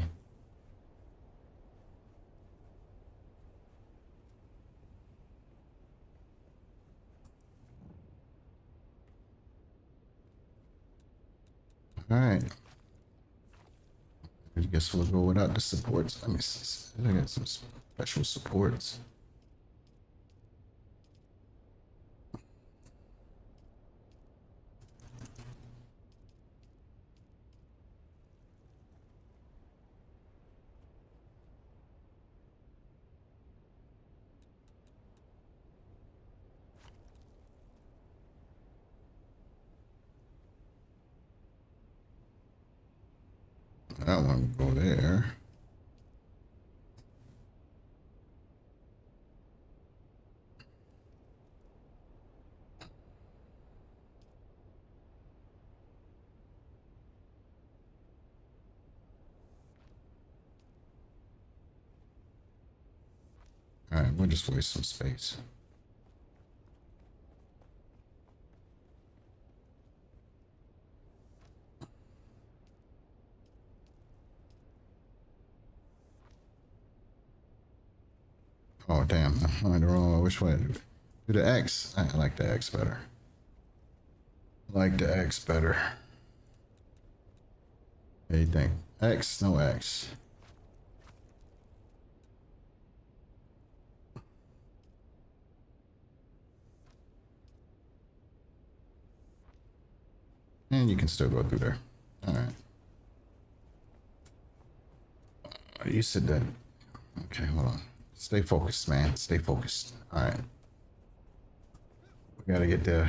All right. I guess we'll go without the supports. Let me see. I got some special supports. That one will go there. All right, we'll just waste some space. Oh, damn. I went the wrong way. Which way? Do the X. I like the X better. Like the X better. What do you think? X? No X. And you can still go through there. All right. You said that. Okay, hold on. Stay focused, man. Stay focused. All right. We gotta get the.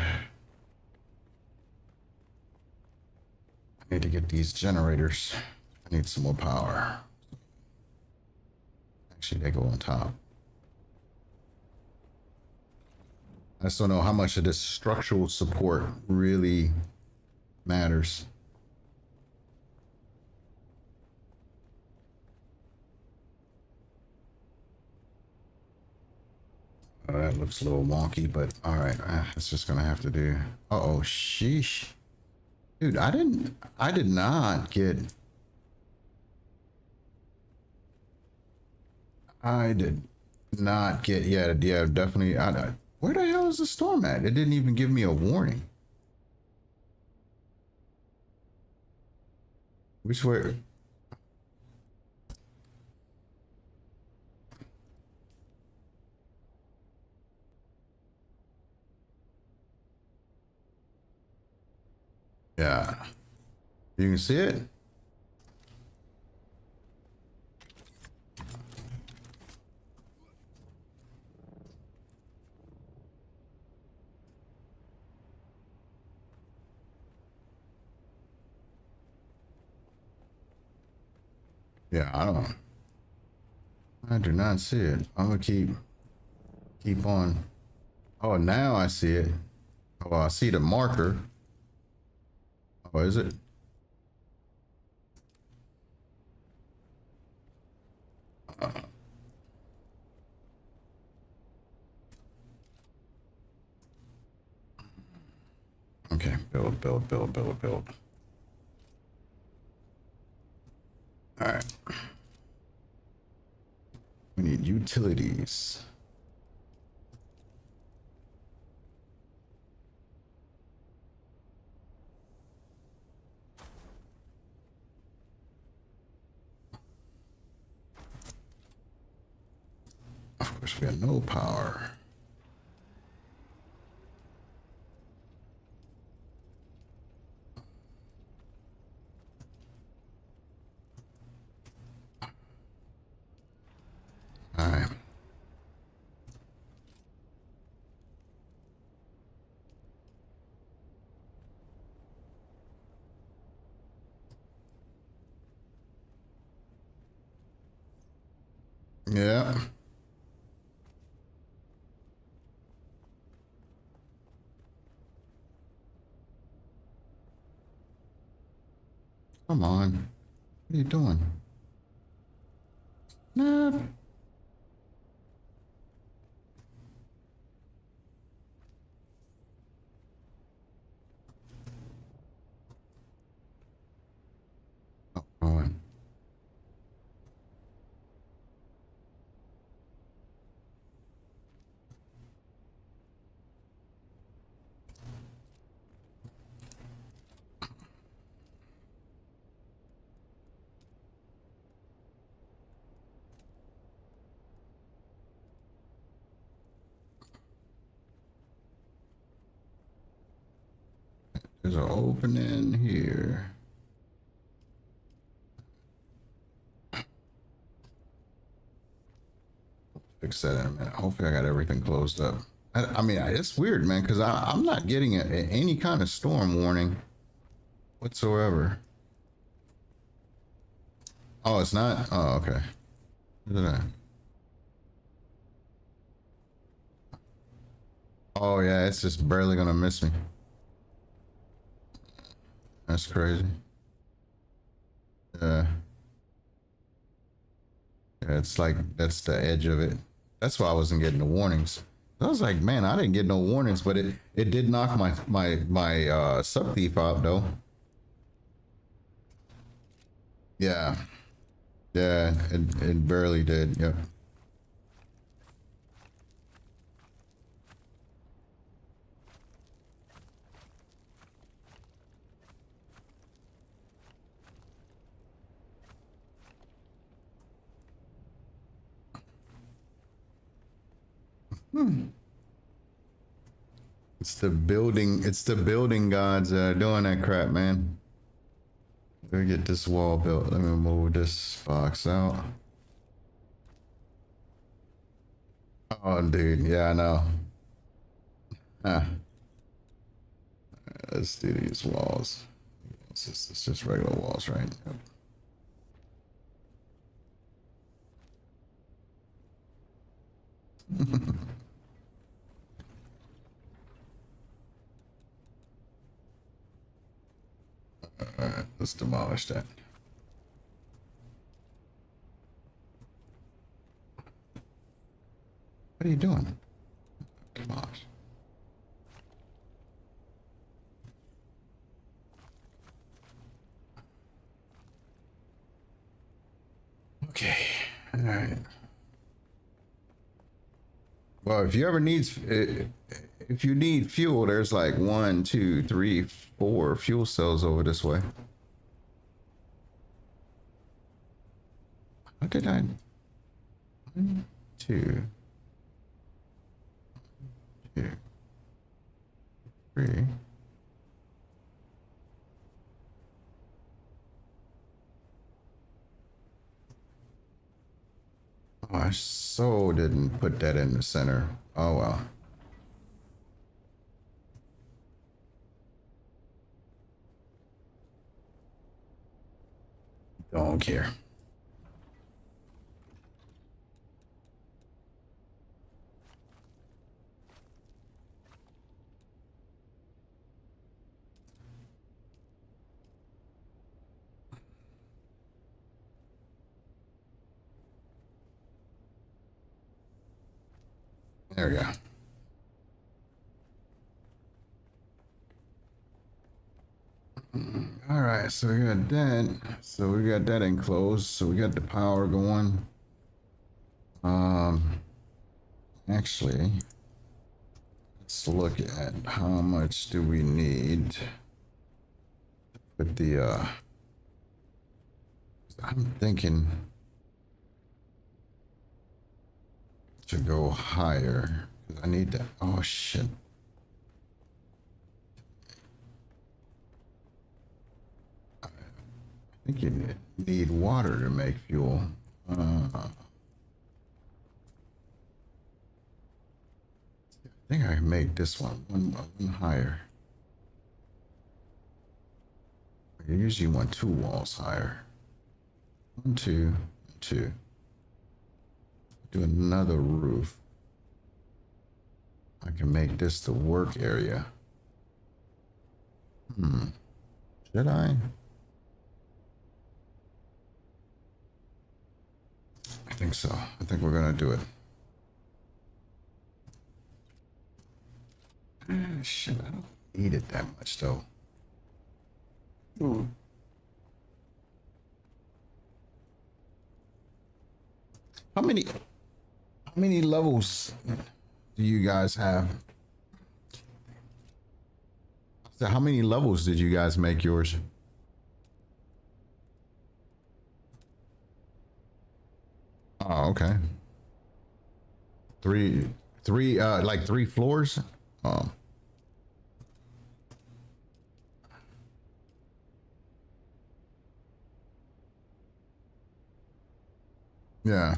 I need to get these generators. I need some more power. Actually, they go on top. I just don't know how much of this structural support really matters. That looks a little wonky, but all right, it's just gonna have to do. Uh-oh, sheesh. Dude, I did not get. I did not get, yeah, definitely. Where the hell is the storm at? It didn't even give me a warning. Which way? Yeah. You can see it? Yeah, I do not see it. I'm gonna keep on. Oh, now I see it. Oh, I see the marker. Oh, is it? Okay, build. All right. We need utilities. Of course, we got no power. All right. Yeah. Come on. What are you doing? Nah. Oh, on. There's an opening here. Fix that in a minute. Hopefully, I got everything closed up. I mean, it's weird, man, because I'm not getting any kind of storm warning whatsoever. Oh, it's not? Oh, okay. Look at that. Oh, yeah, it's just barely gonna miss me. That's crazy. Yeah. Yeah, it's like that's the edge of it. That's why I wasn't getting the warnings. I was like, man, I didn't get no warnings, but it did knock my sub thief out though. Yeah. Yeah, it barely did. Yep. It's the building gods that are doing that crap, man. Let me get this wall built. Let me move this box out. Oh, dude. Yeah, I know. Ah, let's do these walls. It's just regular walls, right? Yep. All right, let's demolish that. What are you doing? Demolish. Okay. All right. Well, if you need fuel, there's like 1, 2, 3, 4 fuel cells over this way. How did I? One, two, two, three. Oh, I so didn't put that in the center. Oh well. Don't care. There we go. All right, so we got that. So we got that enclosed. So we got the power going. Actually, let's look at how much do we need with the I'm thinking to go higher. I need that. Oh shit. I think you need water to make fuel. I think I can make this one higher. You usually want two walls higher. One, two, two. Do another roof. I can make this the work area. Should I? I think so. I think we're gonna do it. Shit, I don't need it that much though. How many levels do you guys have? So how many levels did you guys make yours? Oh, okay. Three, like three floors. Oh, yeah,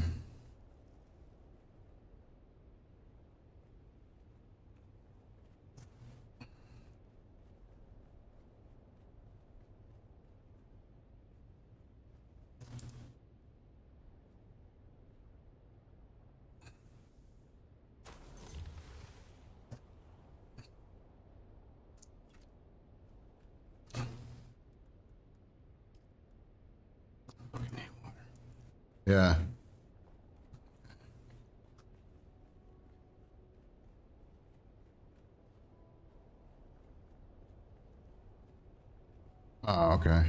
yeah. Oh, okay.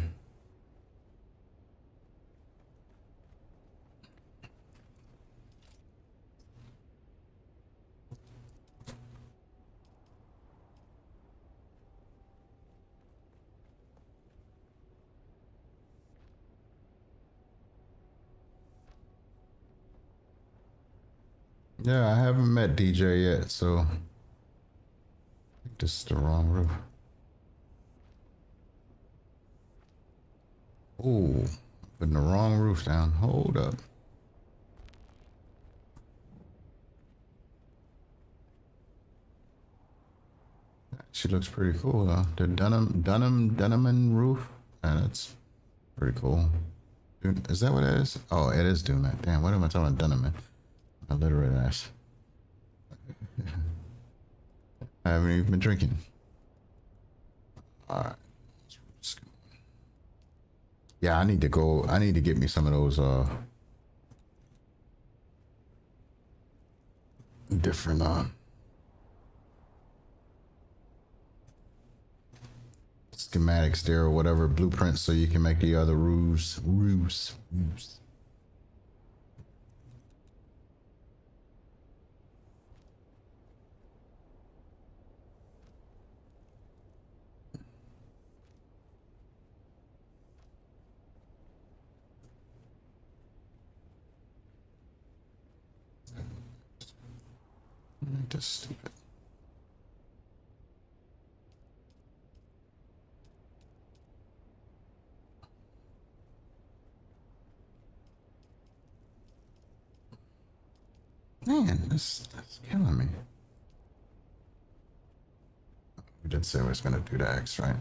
Yeah, I haven't met DJ yet, so I think this is the wrong roof. Oh, putting the wrong roof down. Hold up. She looks pretty cool though. The Dunham roof. And it's pretty cool. Is that what it is? Oh, it is Dune. Damn, what am I talking about? Dunham? I literally asked. I haven't even been drinking. All right. Yeah, I need to go. I need to get me some of those different schematics there or whatever blueprints so you can make the other roofs. Just stupid. Man, that's killing me. We did say we was gonna do the X, right?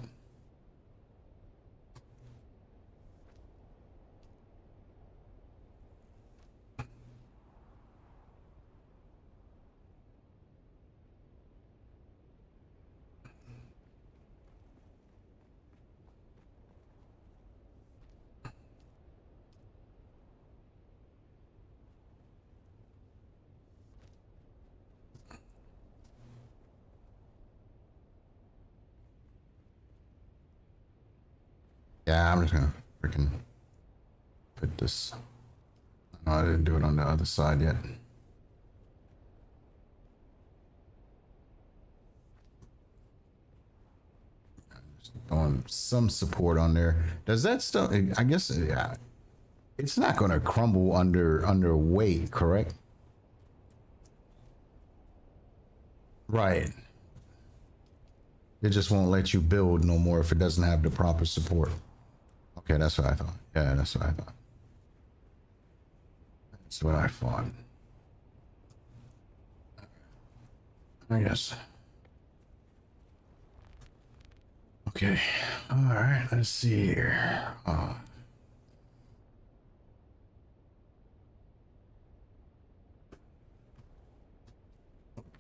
Yeah, I'm just gonna freaking put this. No, I didn't do it on the other side yet. Just throwing some support on there. Does that stuff? I guess yeah. It's not gonna crumble under weight, correct? Right. It just won't let you build no more if it doesn't have the proper support. Okay, that's what I thought. Yeah, that's what I thought. That's what I thought. I guess. Okay. All right. Let's see here.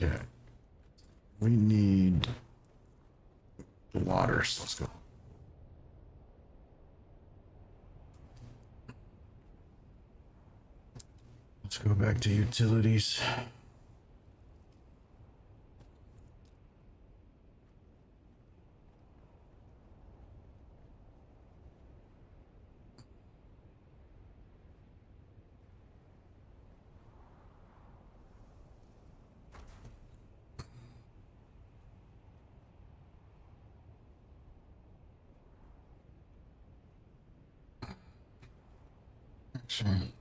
Okay. We need water. So let's go. Let's go back to utilities. Actually,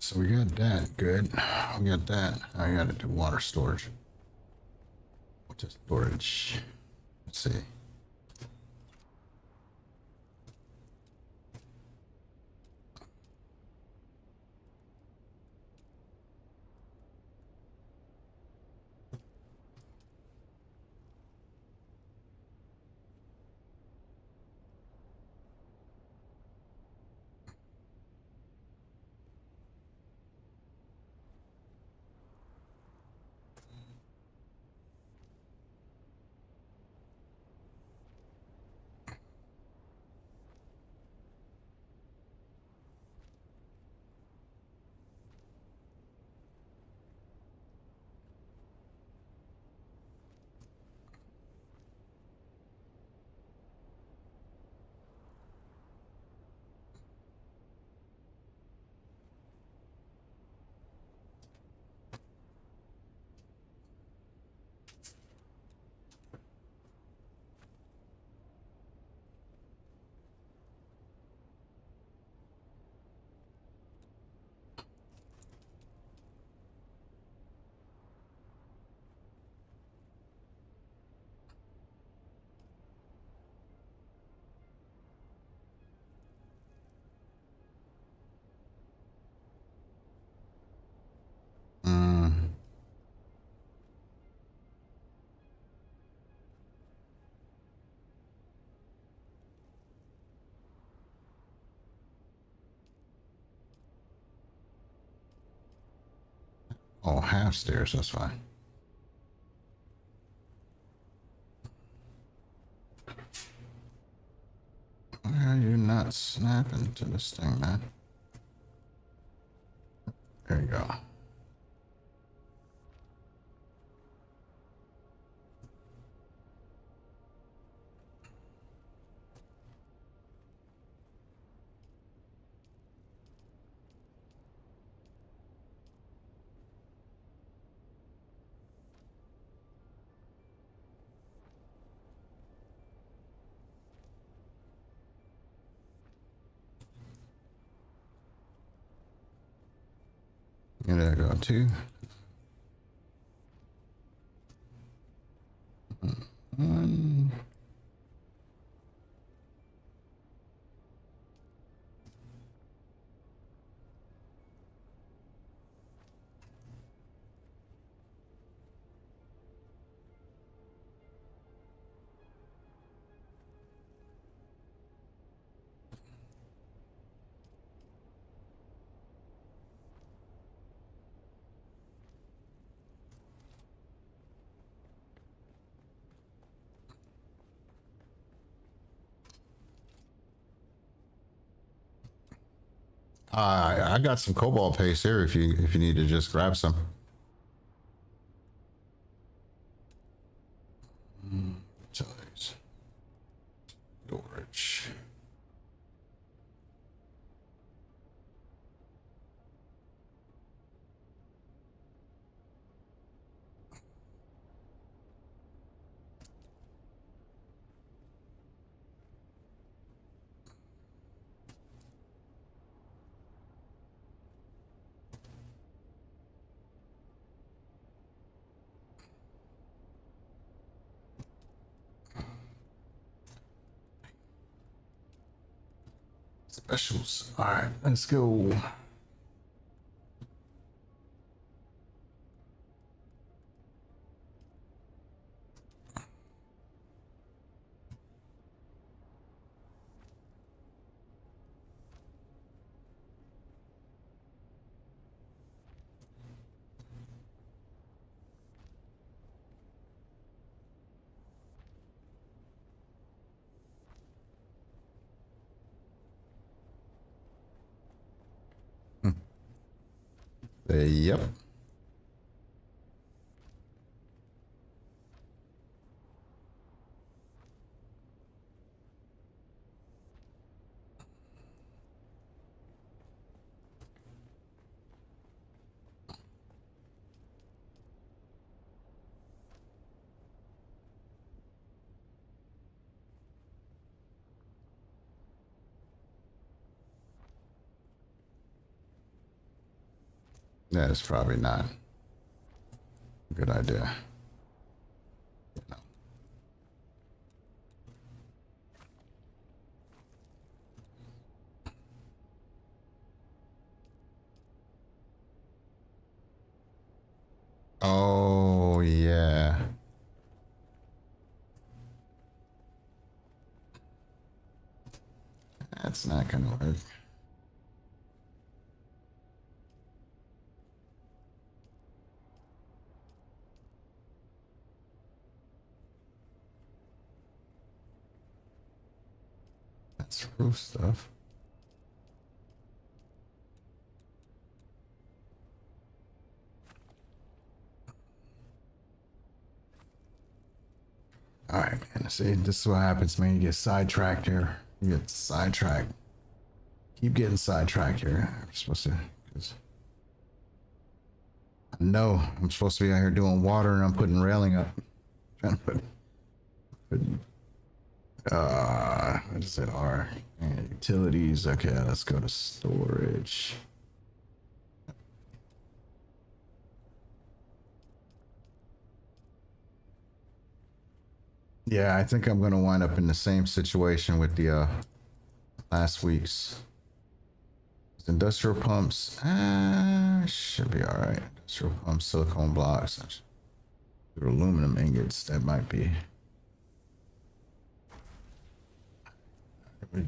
so we got that good. We got that. I got to do water storage. What's storage? Let's see. Oh, half stairs, that's fine. Why are you not snapping to this thing, man? There you go. And there you go, two. One. I got some cobalt paste here if you need to just grab some. Utilities. Storage. Specials. All right, let's go. Yep. That is probably not a good idea. No. Oh, yeah. That's not gonna work. That's roof stuff. All right, man. See, this is what happens, man. You get sidetracked here. You get sidetracked. Keep getting sidetracked here. I'm supposed to, because I know I'm supposed to be out here doing water and I'm putting railing up. Trying to put what is it? R and utilities. Okay, let's go to storage. Yeah, I think I'm gonna wind up in the same situation with the last week's industrial pumps. Should be all right. Industrial pumps, silicone blocks, aluminum ingots. That might be.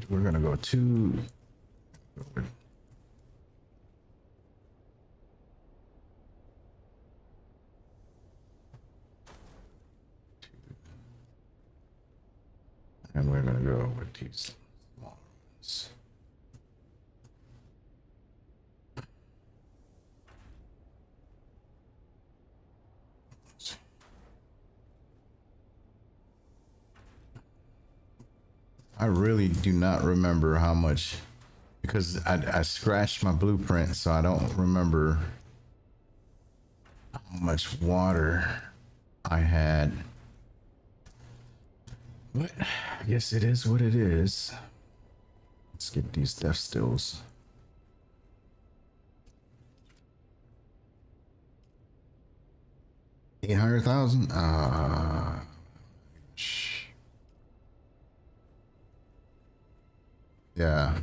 We're gonna go to. And we're gonna go with these small ones. I really do not remember how much, because I scratched my blueprint, so I don't remember how much water I had. But I guess it is what it is. Let's get these death stills. $800,000. Yeah.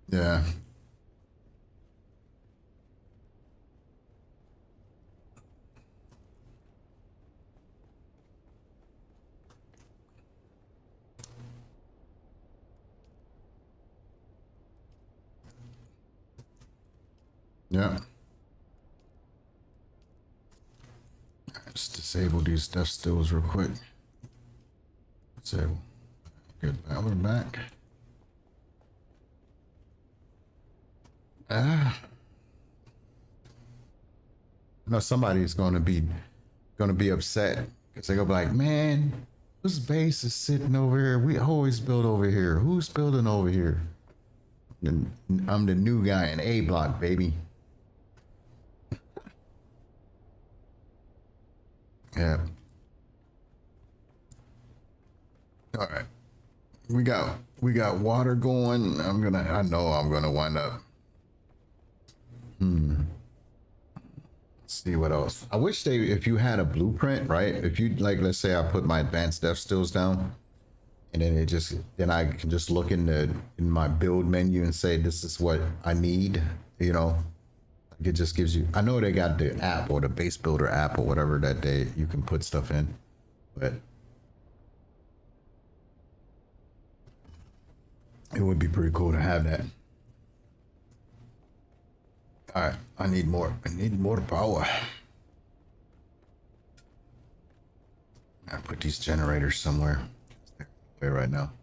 Yeah. Yeah. Just disable these death stills real quick. Disable. Good. We're back. Ah. I know somebody's gonna be upset because they're gonna be like, man, this base is sitting over here. We always build over here. Who's building over here? And I'm the new guy in A block, baby. Yeah. All right. We got water going. I know I'm gonna wind up. See what else. I wish if you had a blueprint, right? If you like, let's say I put my advanced death stills down, and then I can just look in my build menu and say this is what I need. You know, like it just gives you. I know they got the app or the base builder app or whatever that you can put stuff in, but it would be pretty cool to have that. All right, I need more. I need more power. I put these generators somewhere. They're right now.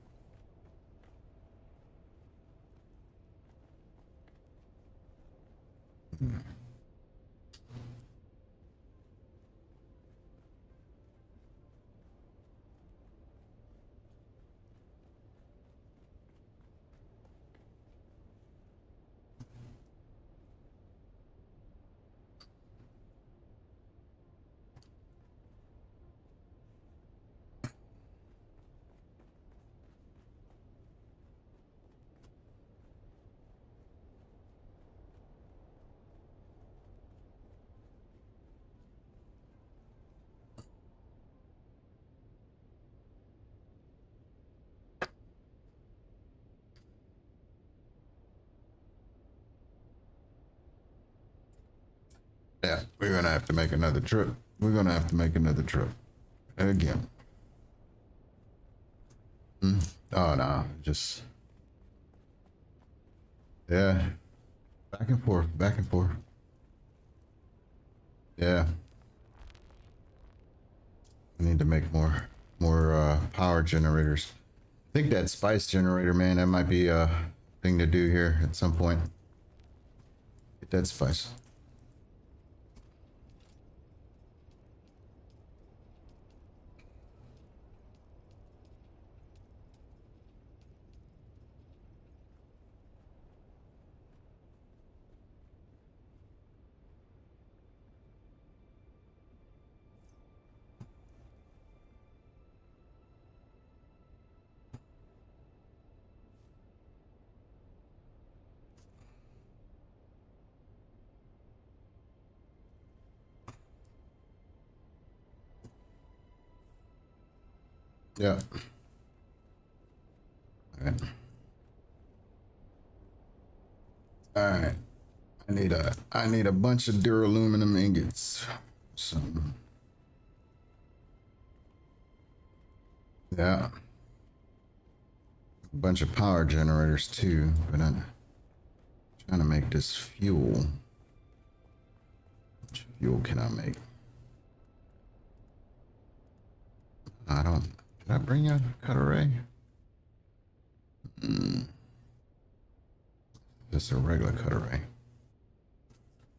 Yeah, we're gonna have to make another trip. We're gonna have to make another trip again. Oh no, just yeah, back and forth, back and forth. Yeah, I need to make more power generators. I think that spice generator, man, that might be a thing to do here at some point. Get that spice. Yeah. All right. All right. I need a bunch of duraluminum ingots. Something. Yeah. A bunch of power generators too, but I'm trying to make this fuel. How much fuel can I make? I don't. Did I bring a cut array? Just a regular cut array.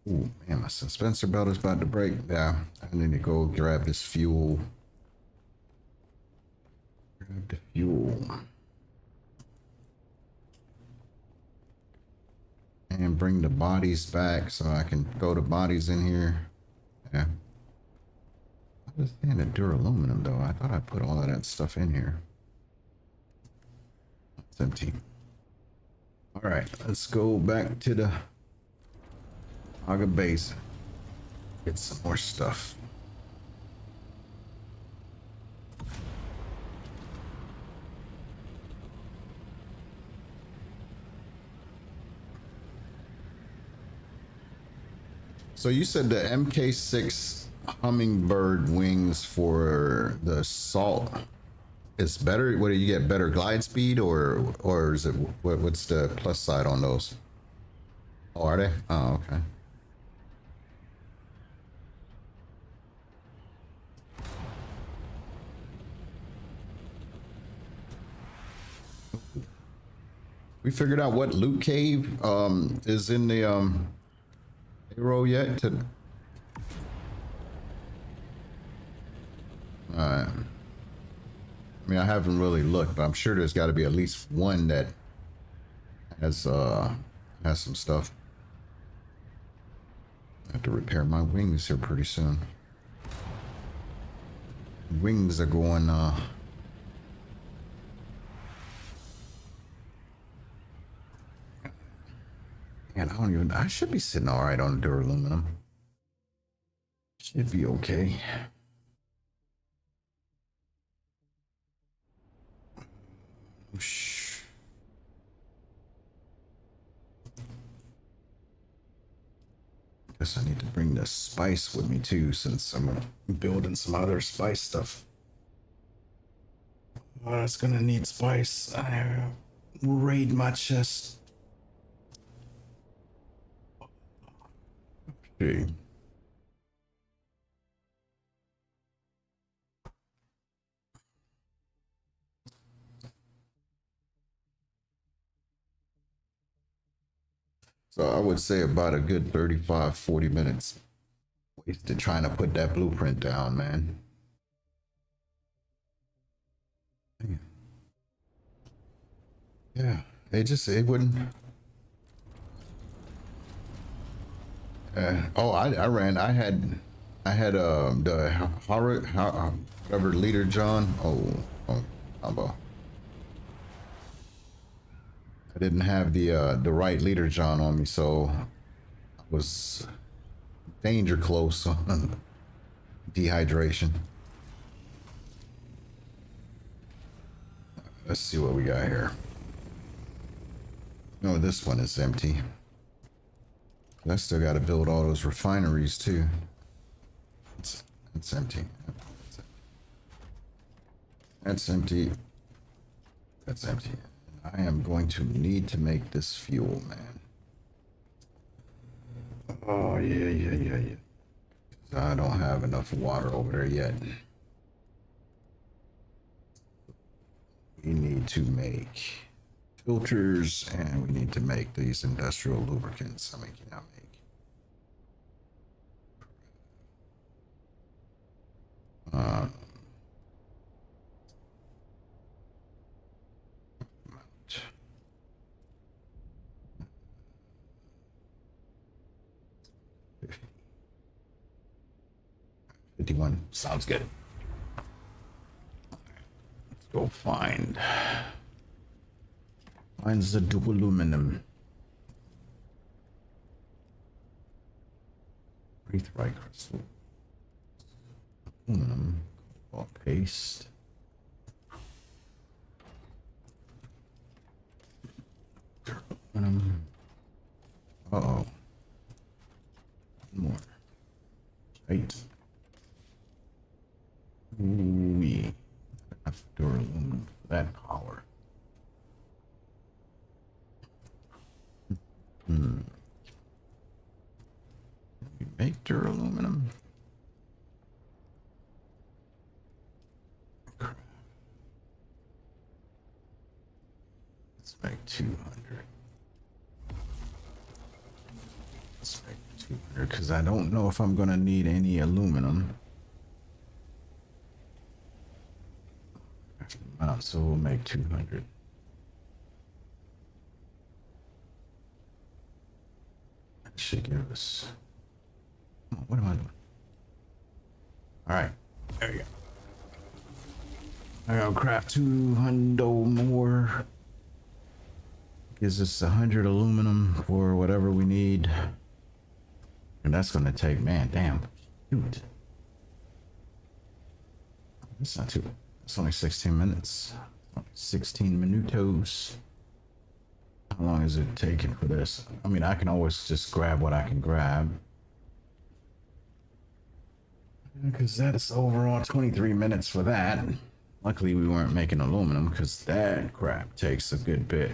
Ooh, man, my suspensor belt is about to break. Yeah, I need to go grab this fuel. Grab the fuel. And bring the bodies back so I can throw the bodies in here. Yeah. I was saying the duraluminum though. I thought I put all of that stuff in here. It's empty. All right, let's go back to the Aga base. Get some more stuff. So you said the MK6 hummingbird wings for the salt is better. What do you get? Better glide speed, or is it what's the plus side on those? Oh, are they? Oh, okay. We figured out what loot cave is in the arrow yet to. I mean, I haven't really looked, but I'm sure there's got to be at least one that has some stuff. I have to repair my wings here pretty soon. Wings are going and I should be sitting all right on the duraluminum. Should be okay. Whoosh. Guess I need to bring the spice with me too, since I'm building some other spice stuff. It's gonna need spice. I raid my chest. Okay. So I would say about a good 35, 40 minutes wasted trying to put that blueprint down, man. Yeah, it wouldn't. I had the horror, whatever leader John. Oh, combo. I didn't have the right leader John on me, so I was danger close on dehydration. Let's see what we got here. No, this one is empty. I still got to build all those refineries too. It's empty. That's empty. That's empty. I am going to need to make this fuel, man. Oh, yeah. I don't have enough water over there yet. We need to make filters, and we need to make these industrial lubricants. I mean, cannot make. Mount. 51. Sounds good. Let's go finds the double aluminum. Breathe-right crystal. Aluminum. Paste. Aluminum. Uh-oh. One more. 8. after aluminum. Let's make 200. Let's make 200 because I don't know if I'm gonna need any aluminum. So we'll make 200. That should give us. Oh, what am I doing? All right, there you go. I gotta craft 200 more. Gives us 100 aluminum for whatever we need. And that's gonna take, man, damn. Shoot. That's not too bad. It's only 16 minutes. 16 minutos. How long is it taking for this? I mean, I can always just grab what I can grab. Because that's over on 23 minutes for that. Luckily, we weren't making aluminum because that crap takes a good bit.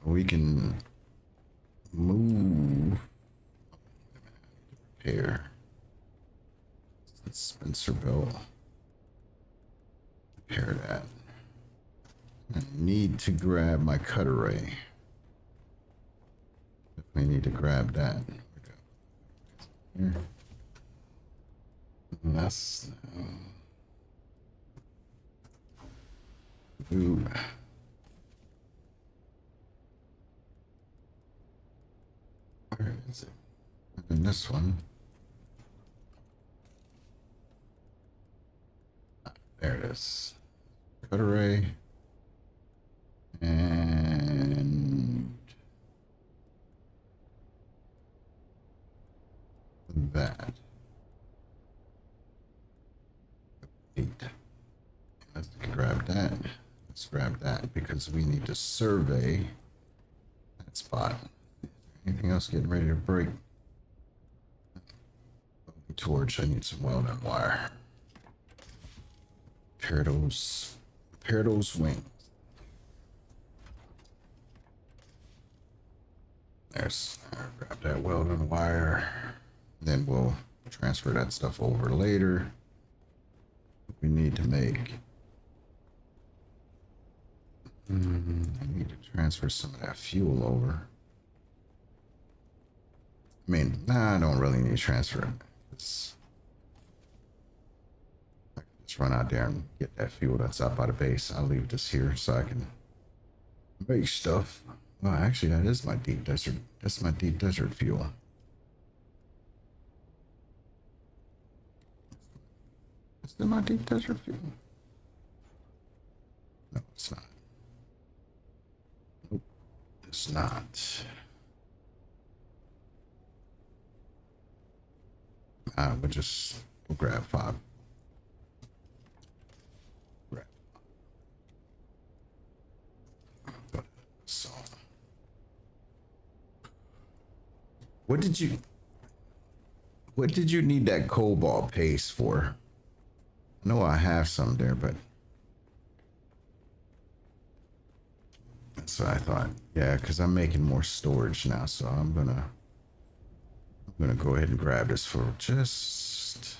So we can move. Repair. Dispenser belt. Repair that. I need to grab my cut array. Definitely need to grab that. Here. And that's ooh. Where is it? In this one. There it is. Cut array. And that. Neat. Let's grab that. Let's grab that because we need to survey that spot. Anything else getting ready to break? Torch. I need some welding wire. Repair those wings. There's, grab that welding wire. Then we'll transfer that stuff over later. We need to make. I need to transfer some of that fuel over. I mean, nah, I don't really need to transfer it. I can just run out there and get that fuel that's up by the base. I'll leave this here so I can make stuff. Well, actually, that is my deep desert. That's my deep desert fuel. Is that my deep desert fuel? No, it's not. Nope, it's not. We'll grab 5. Grab. So, what did you need that cobalt paste for? I know I have some there, but that's what I thought. Yeah, because I'm making more storage now, so I'm gonna go ahead and grab this for just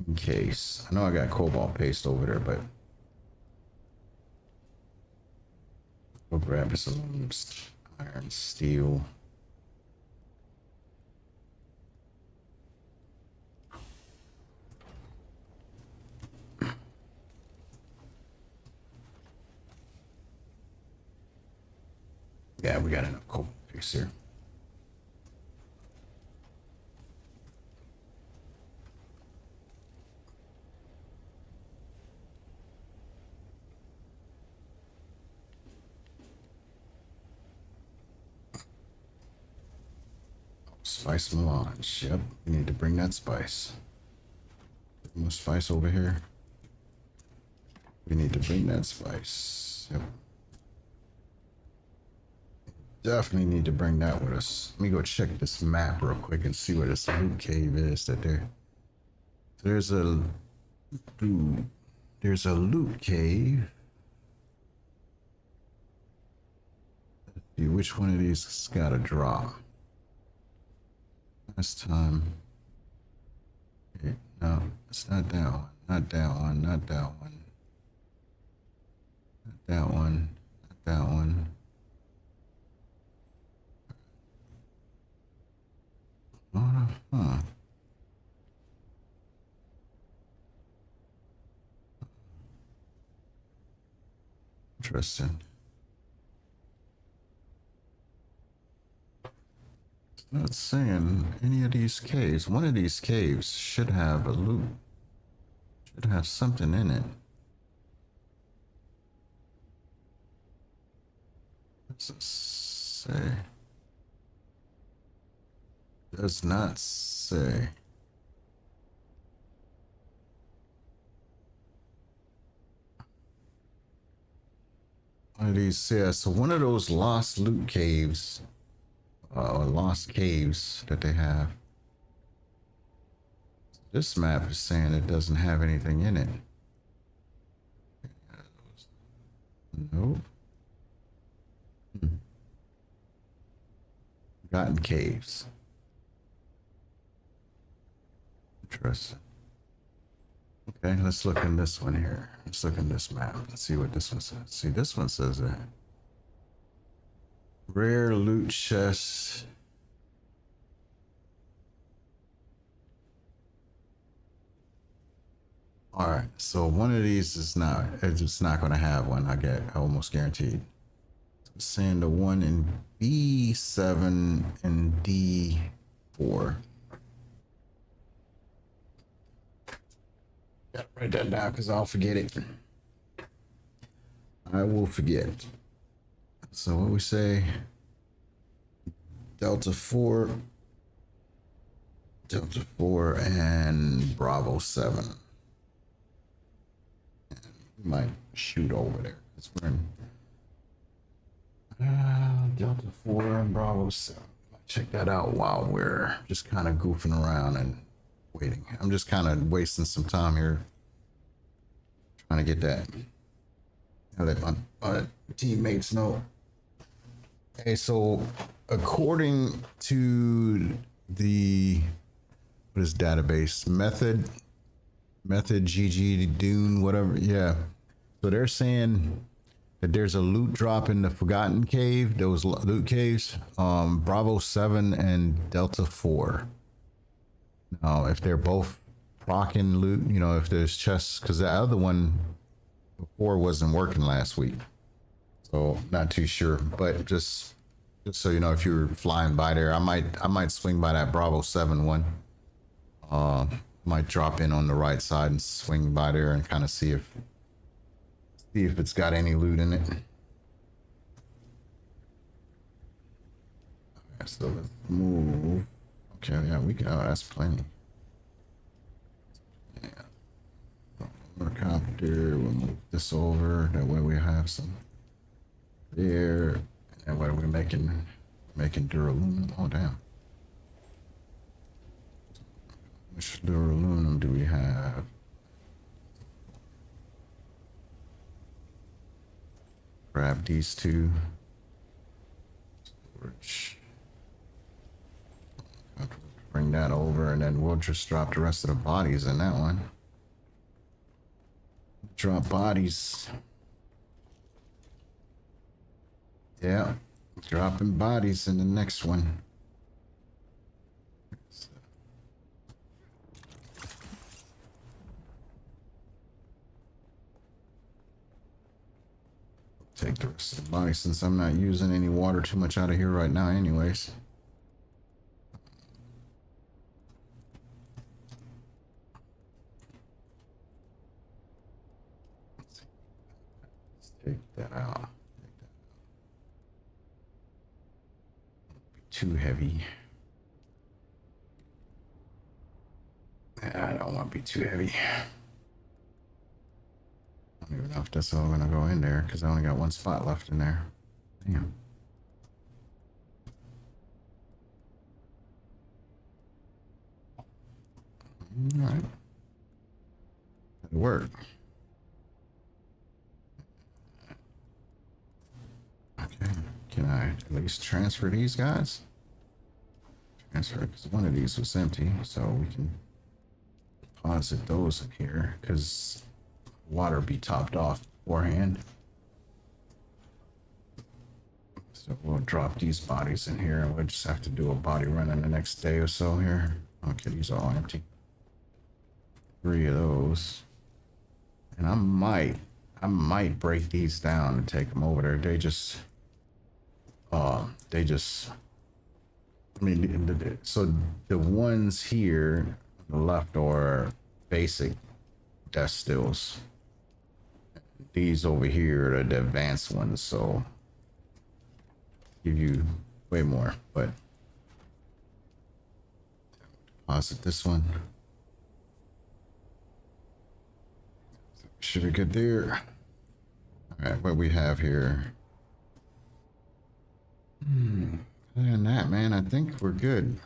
in case. I know I got cobalt paste over there, but we'll grab some iron, steel. Yeah, we got enough cobalt paste here. Spice melange. Yep, we need to bring that spice. More spice over here. We need to bring that spice. Yep. Definitely need to bring that with us. Let me go check this map real quick and see where this loot cave is that there. There's a loot cave. Let's see which one of these has got a drop. last time. Okay, no, it's not that one. Not that one. Not that one. Not that one. Not that one. Oh, no. Huh. Interesting. It's not saying any of these caves. One of these caves should have a loot. Should have something in it. What's it say? Does not say. One of these, yeah, so one of those lost loot caves, or lost caves that they have. This map is saying it doesn't have anything in it. Nope. Forgotten caves. Interesting. Okay, let's look in this one here. Let's look in this map. Let's see what this one says. See, this one says that. Rare loot chest. All right, so one of these is not. It's not going to have one. I almost guaranteed. It's saying the one in B7 and D4. Gotta write that down because I'll forget it. I will forget. So what we say? Delta 4, and Bravo 7. We might shoot over there. It's we're in Delta 4 and Bravo 7. Check that out while we're just kind of goofing around and waiting. I'm just kind of wasting some time here trying to get that. I'll let my teammates know. Hey, so according to the what is database method GG Dune whatever, yeah. So they're saying that there's a loot drop in the Forgotten Cave, those loot caves, Bravo 7 and Delta 4. Now, if they're both procking loot, you know, if there's chests, because the other one before wasn't working last week. So not too sure, but just so you know, if you're flying by there, I might swing by that Bravo 7 one. Might drop in on the right side and swing by there and kind of see if it's got any loot in it. Okay, so let's move. Okay, yeah, we can. Oh, that's plenty. Yeah. Helicopter. We'll move this over. That way we have some there. And what are we making? Making duralumin. Oh damn. How much duralumin do we have? Grab these two. Storage. Bring that over, and then we'll just drop the rest of the bodies in that one. Drop bodies. Yeah, dropping bodies in the next one. Take the rest of the body since I'm not using any water too much out of here right now anyways. Let's take that out. Too heavy. I don't want to be too heavy. I don't even know if that's all gonna go in there because I only got one spot left in there. Damn. All right. That'll work. Okay. Can I at least transfer these guys? That's right, because one of these was empty, so we can deposit those in here because water be topped off beforehand. So we'll drop these bodies in here and we'll just have to do a body run in the next day or so here. Okay, these are all empty. 3 of those. And I might break these down and take them over there. I mean, so the ones here on the left are basic death stills. These over here are the advanced ones, so give you way more, but deposit this one. Should be good there. All right, what we have here. Other than that, man, I think we're good.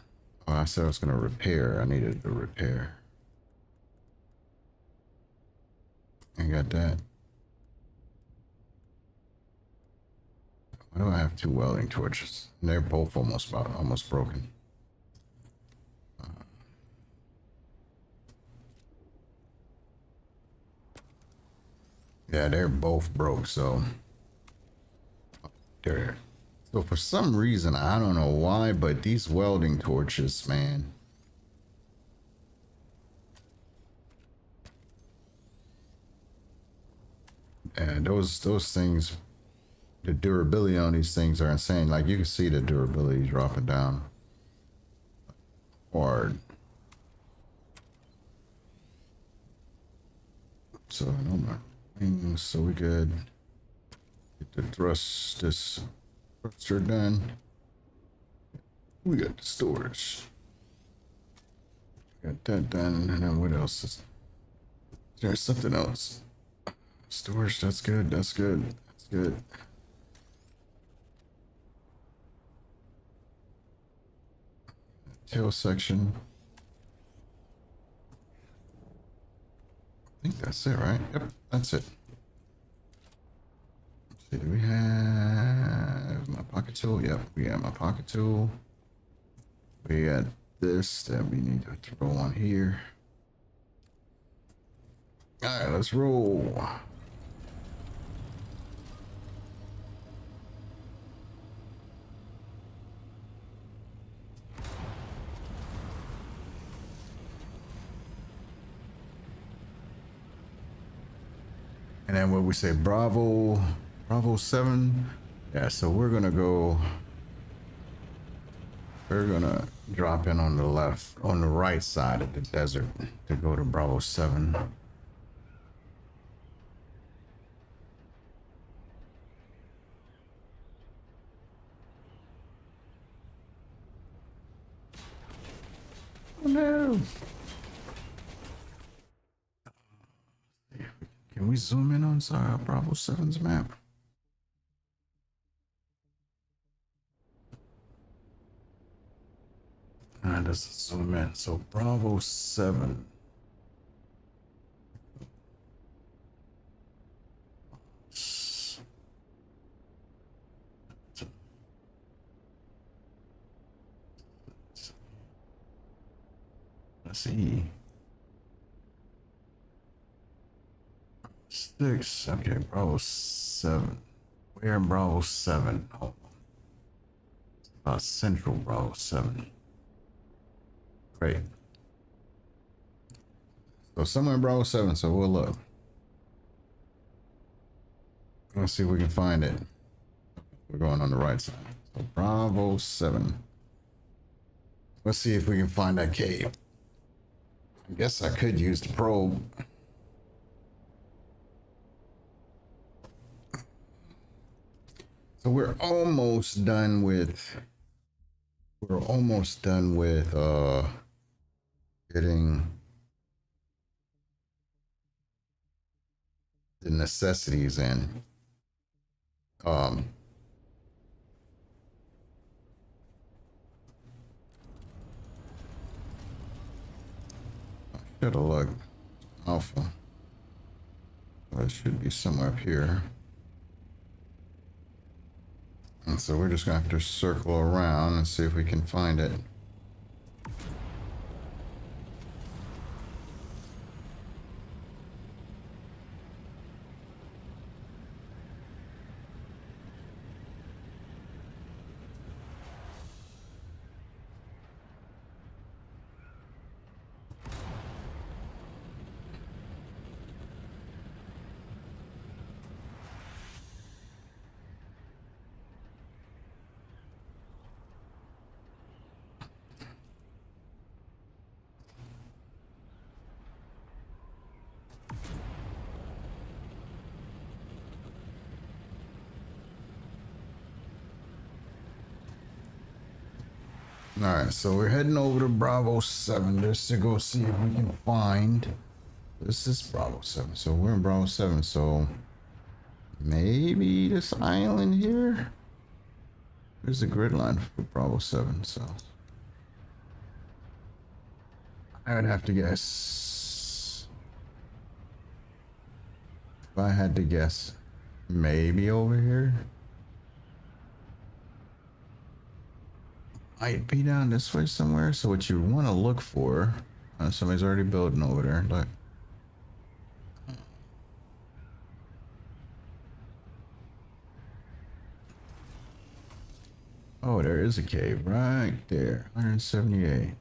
Oh, I said I was gonna repair. I needed to repair. I got that. Why do I have 2 welding torches? And they're both almost broken. Yeah, they're both broke, so they're so for some reason, I don't know why, but these welding torches, man. And those things, the durability on these things are insane. Like you can see the durability dropping down hard. So no more things, so we good. Get the this thruster done. We got the storage. Got that done, and then what else is there's something else? Storage, that's good, that's good, that's good. Tail section. I think that's it, right? Yep, that's it. Let's see, do we have my pocket tool? Yep, we have my pocket tool. We got this that we need to throw on here. All right, let's roll. And then what we say, Bravo 7. Yeah, so we're gonna drop in on the right side of the desert to go to Bravo 7. Oh no. Can we zoom in on Bravo 7's map? Let's zoom in. So Bravo 7. Let's see. 6. Okay, Bravo 7. Where in Bravo 7? Oh, Central Bravo 7. Great. So somewhere in Bravo 7, so we'll look. Let's see if we can find it. We're going on the right side. So Bravo 7. Let's see if we can find that cave. I guess I could use the probe. So we're almost done with getting the necessities in. Should have looked Alpha. Well, it should be somewhere up here. And so we're just gonna have to circle around and see if we can find it. All right, so we're heading over to Bravo 7 just to go see if we can find. This is Bravo 7, so we're in Bravo 7, so maybe this island here? There's the grid line for Bravo 7, so I would have to guess. If I had to guess, maybe over here? Might be down this way somewhere. So what you want to look for, somebody's already building over there. Look. Oh, there is a cave right there. 178.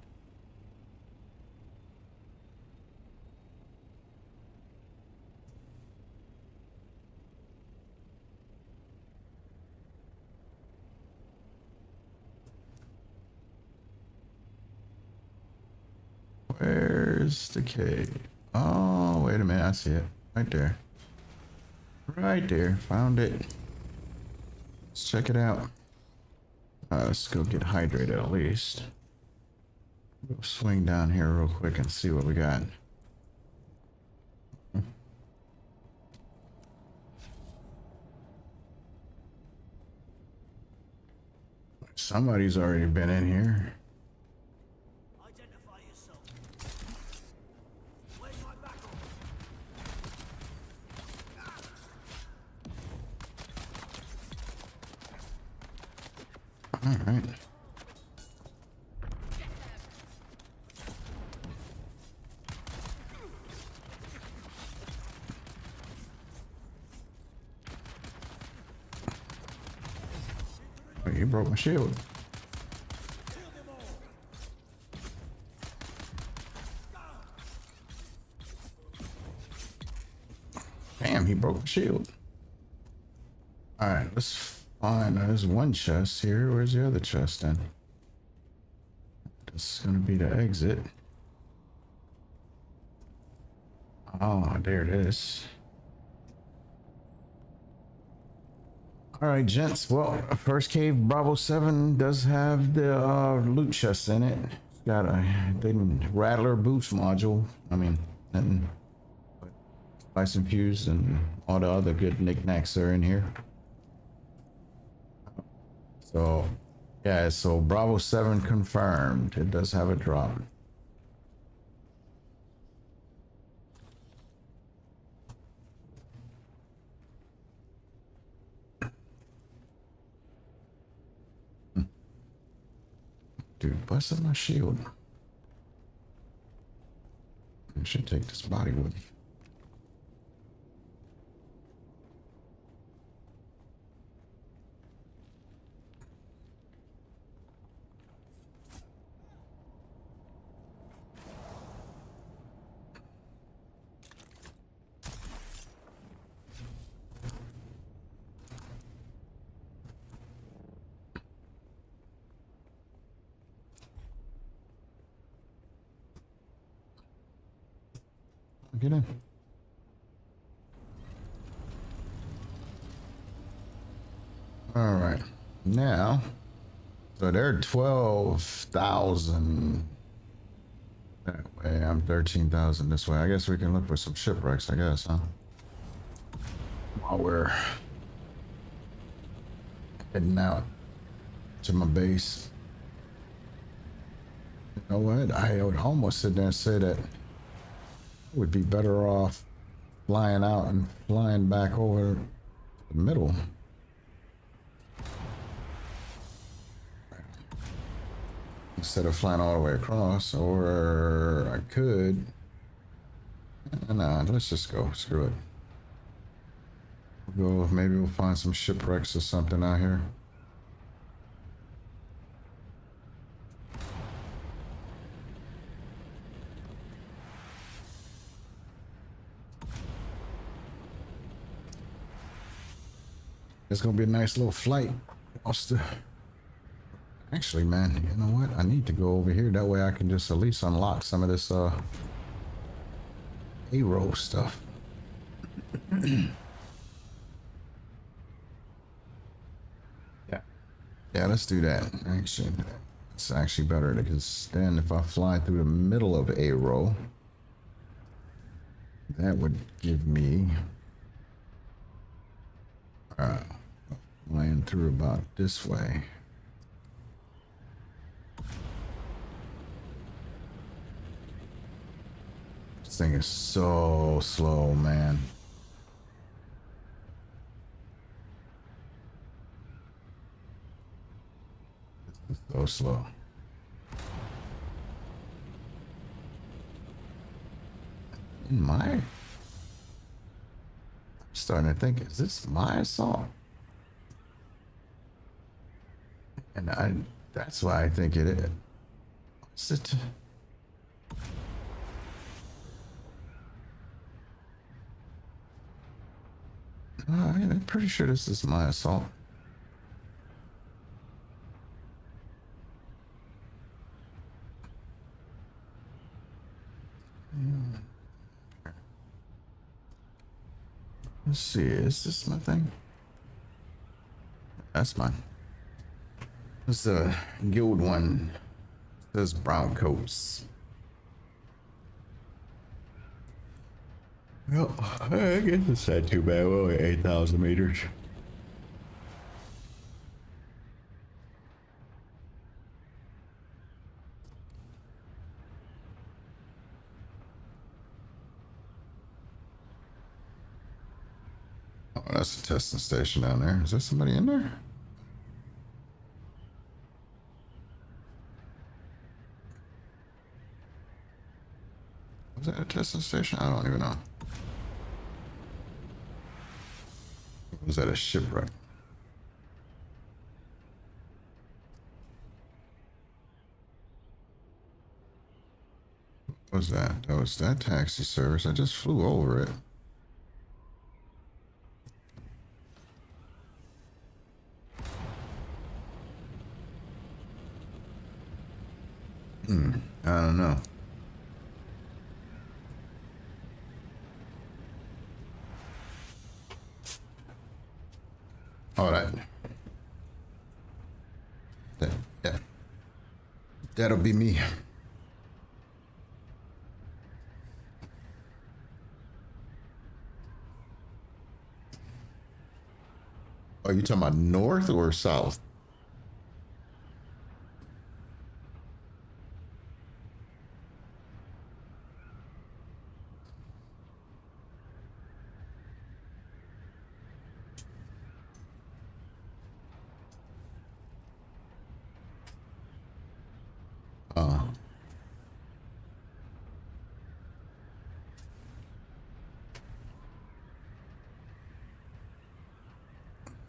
Where's the cave? Oh, wait a minute. I see it. Right there. Right there. Found it. Let's check it out. Let's go get hydrated at least. We'll swing down here real quick and see what we got. Somebody's already been in here. Identify yourself. Where's my backup? All right. Oh, you broke my shield. Damn, he broke the shield. Alright, let's find. There's one chest here. Where's the other chest then? This is gonna be the exit. Oh, there it is. Alright, gents. Well, first cave, Bravo 7 does have the loot chest in it. It's got a Rattler boost module. I mean, and Spice infused and all the other good knickknacks are in here. So, yeah, so Bravo 7 confirmed. It does have a drop. Dude, busted my shield. I should take this body with me. Get in. All right. Now, so they're 12,000 that way. I'm 13,000 this way. I guess we can look for some shipwrecks, I guess, huh? While we're heading out to my base. You know what? I would almost sit there and say that would be better off flying out and flying back over the middle. Instead of flying all the way across, or I could. Nah, let's just go. Screw it. We'll go, maybe we'll find some shipwrecks or something out here. It's gonna be a nice little flight. Actually, man, you know what? I need to go over here. That way I can just at least unlock some of this A-roll stuff. Yeah. Yeah, let's do that. Actually, It's actually better because then if I fly through the middle of a row, that would give me flying through about this way. This thing is so slow, man. This is so slow. In my, I'm starting to think, is this my assault? And that's why I think it is. What's it? I'm pretty sure this is my assault. Let's see, is this my thing? That's mine. What's the guild one? It says brown coats. Well, I guess it's not too bad. We're only 8,000 meters. Oh, that's a testing station down there. Is there somebody in there? Was that a testing station? I don't even know. Was that a shipwreck? What was that? That was that taxi service. I just flew over it. I don't know. All right. That, that'll be me. Are you talking about north or south?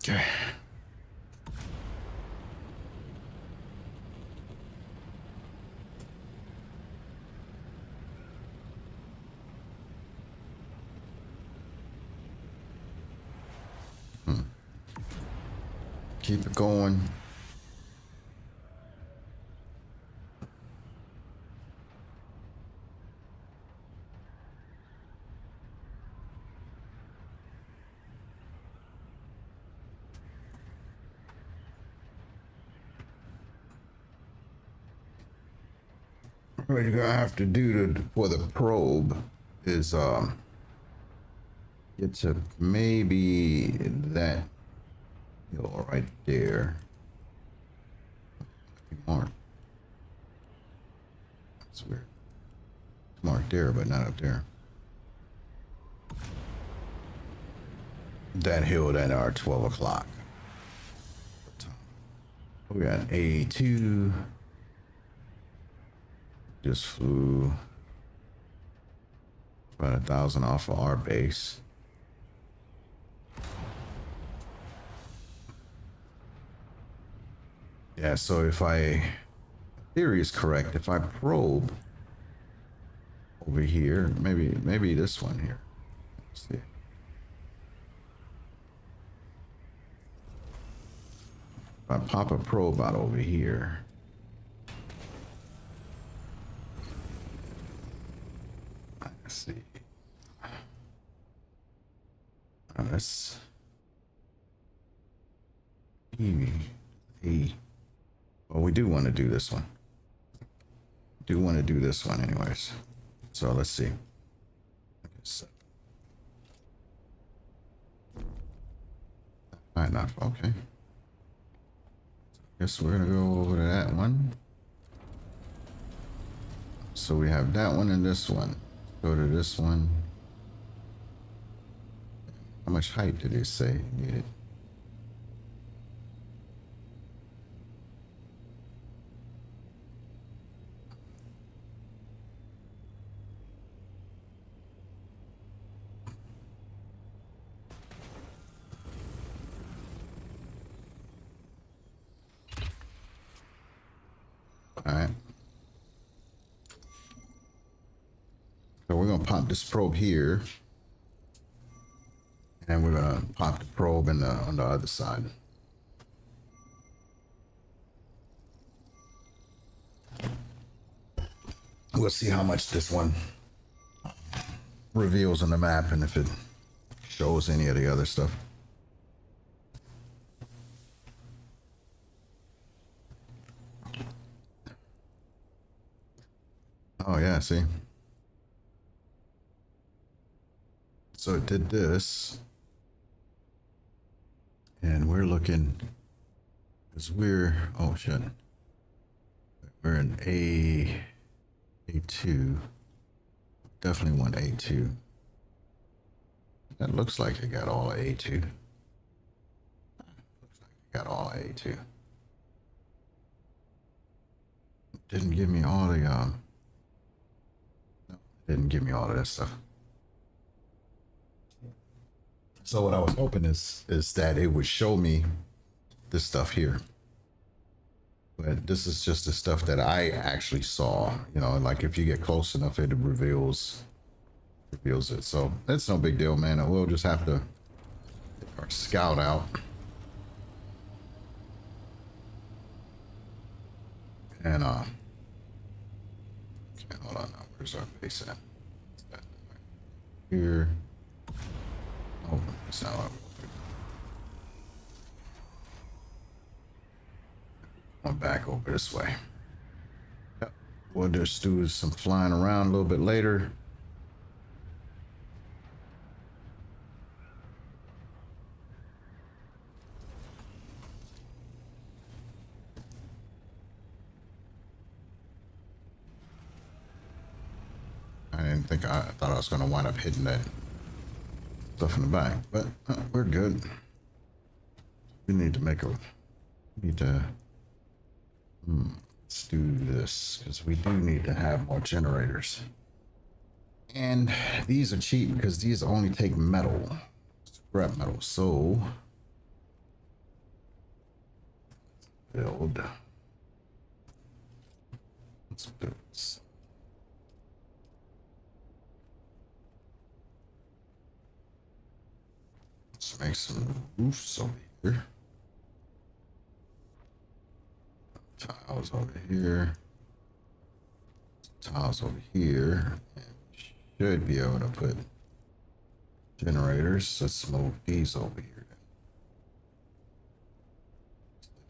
Okay. Keep it going. What you're gonna have to do for the probe is get to maybe that hill right there. Mark. That's weird. It's marked there, but not up there. That hill that are 12 o'clock. We got 82. Just flew about 1,000 off of our base. Yeah, so if theory is correct, if I probe over here, maybe this one here. Let's see. If I pop a probe out over here. Let's see. That's E. Well, we do want to do this one. Do want to do this one anyways. So let's see. So, not enough. Okay. Guess we're gonna go over to that one. So we have that one and this one. Go to this one. How much height did it say needed? All right. So we're gonna pop this probe here, and we're gonna pop the probe in on the other side. We'll see how much this one reveals on the map and if it shows any of the other stuff. Oh yeah, see. So it did this. And we're looking, because we're, oh shit. We're in A2. Definitely want A2. That looks like it got all A2. Looks like it got all A2. Didn't give me all the, no, didn't give me all of that stuff. So what I was hoping is that it would show me this stuff here. But this is just the stuff that I actually saw. You know, like if you get close enough, it reveals it. So that's no big deal, man. We'll just have to get our scout out. And okay, hold on now. Where's our base at? Here. Oh, it's not up. I'm back over this way. Yep. We'll just do some flying around a little bit later. I didn't think I thought I was going to wind up hitting that stuff in the back, but we're good. We need to make a. Let's do this because we do need to have more generators. And these are cheap because these only take metal, scrap metal. So build. Let's build this. Let's make some roofs over here. Tiles over here. Tiles over here. And we should be able to put generators. Let's move these over here.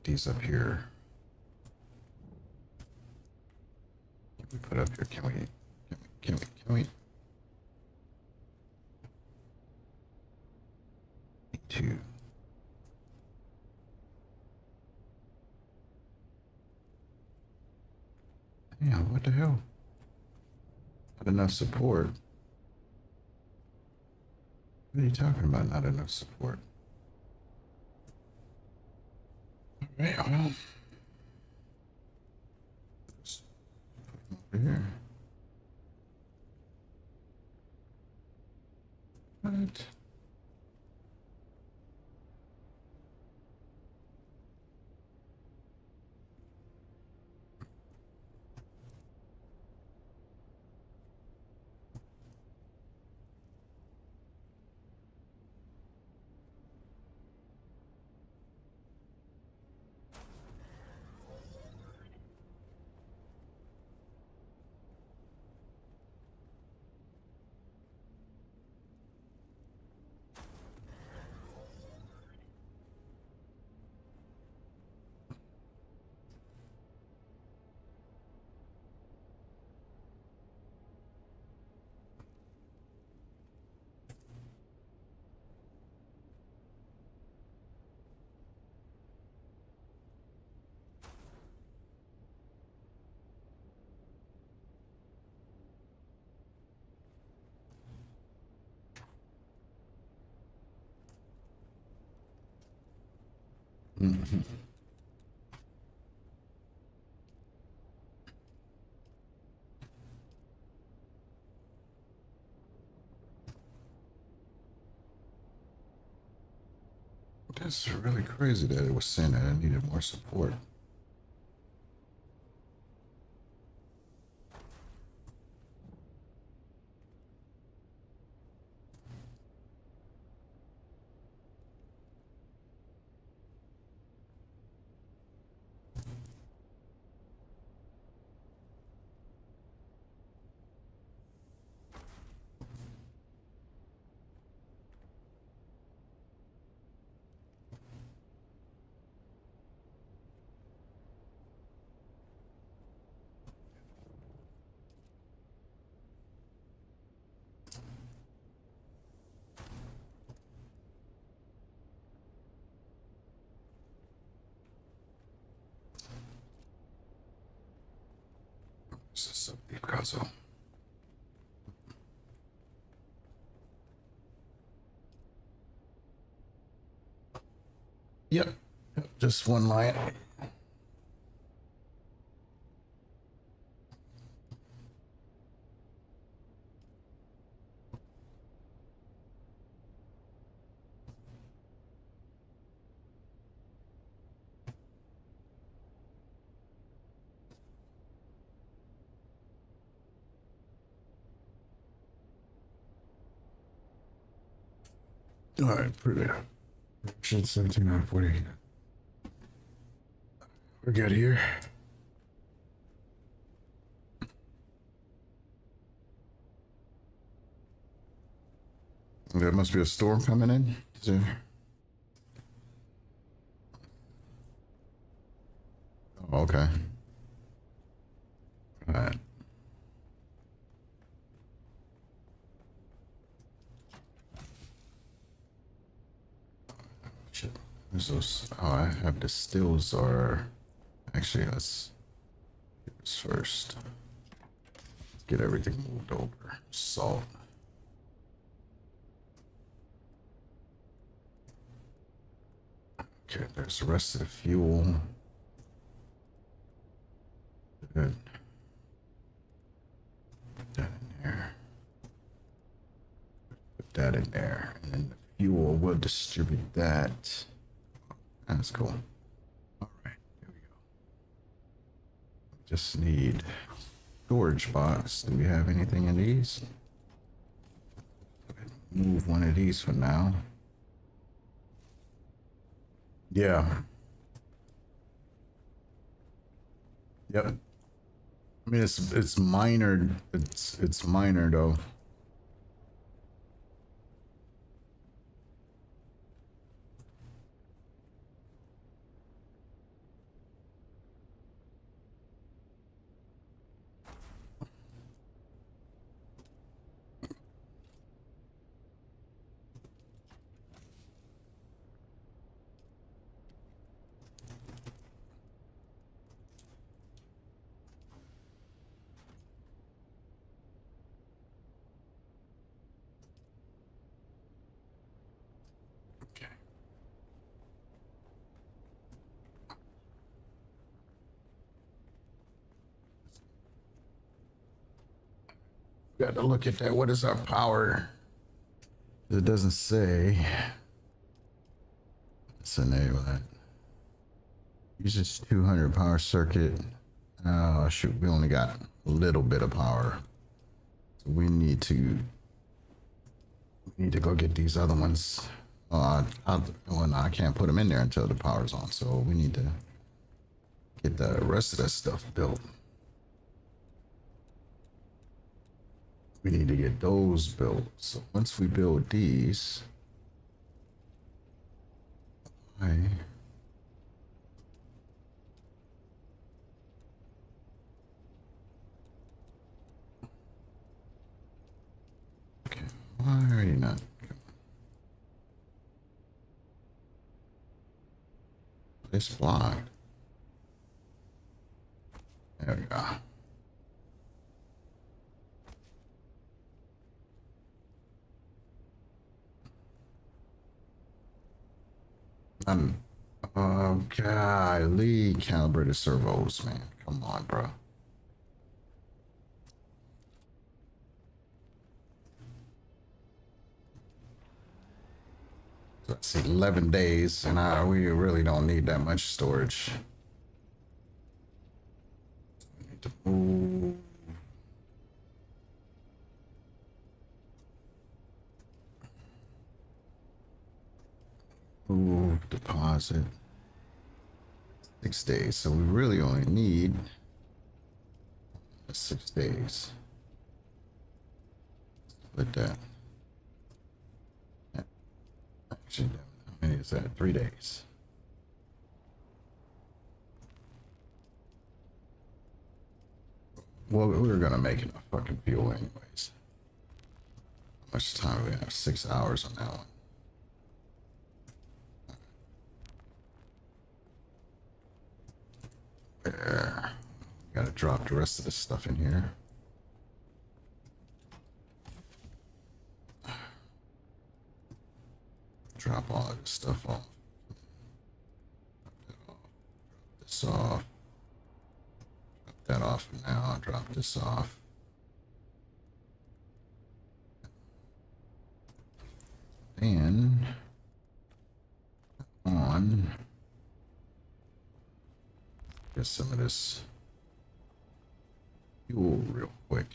These up here. Can we put up here? Can we? Two. Damn, what the hell? Not enough support. What are you talking about? Not enough support. Alright, well. Just put them over here. What? Mhm. That's really crazy that it was saying that I needed more support. This is a deep puzzle. Yep. Yep. Just one line. All right, pretty. Shit, 17,940. We're good here. There must be a storm coming in. Is there? Oh, okay. All right. Shit. Where's those? Oh, I have the stills are. Actually, let's do this first. Let's get everything moved over. Salt. Okay, there's the rest of the fuel. Good. Put that in there. Put that in there. And then the fuel, we'll distribute that. That's cool. All right, here we go. Just need storage box. Do we have anything in these? Move one of these for now. Yeah. Yep. I mean, it's minor. It's minor though. Okay. Got to look at that. What is our power? It doesn't say. Let's enable that. Uses 200 power circuit. Oh shoot, we only got a little bit of power. So we need to go get these other ones. Well, no, I can't put them in there until the power's on. So we need to get the rest of that stuff built. We need to get those built. So once we build these, okay, why are you not? It's blocked. There we go. Oh, golly, calibrated servos, man. Come on, bro. So that's 11 days, and we really don't need that much storage. We need to move deposit. 6 days, so we really only need 6 days. Split that. Actually, how many is that? 3 days. Well, we were gonna make enough fucking fuel anyways. How much time do we have? 6 hours on that one. There. Gotta drop the rest of this stuff in here. Drop all of this stuff off. Drop this off. Drop that off for now. Drop this off. And on. Get some of this fuel real quick.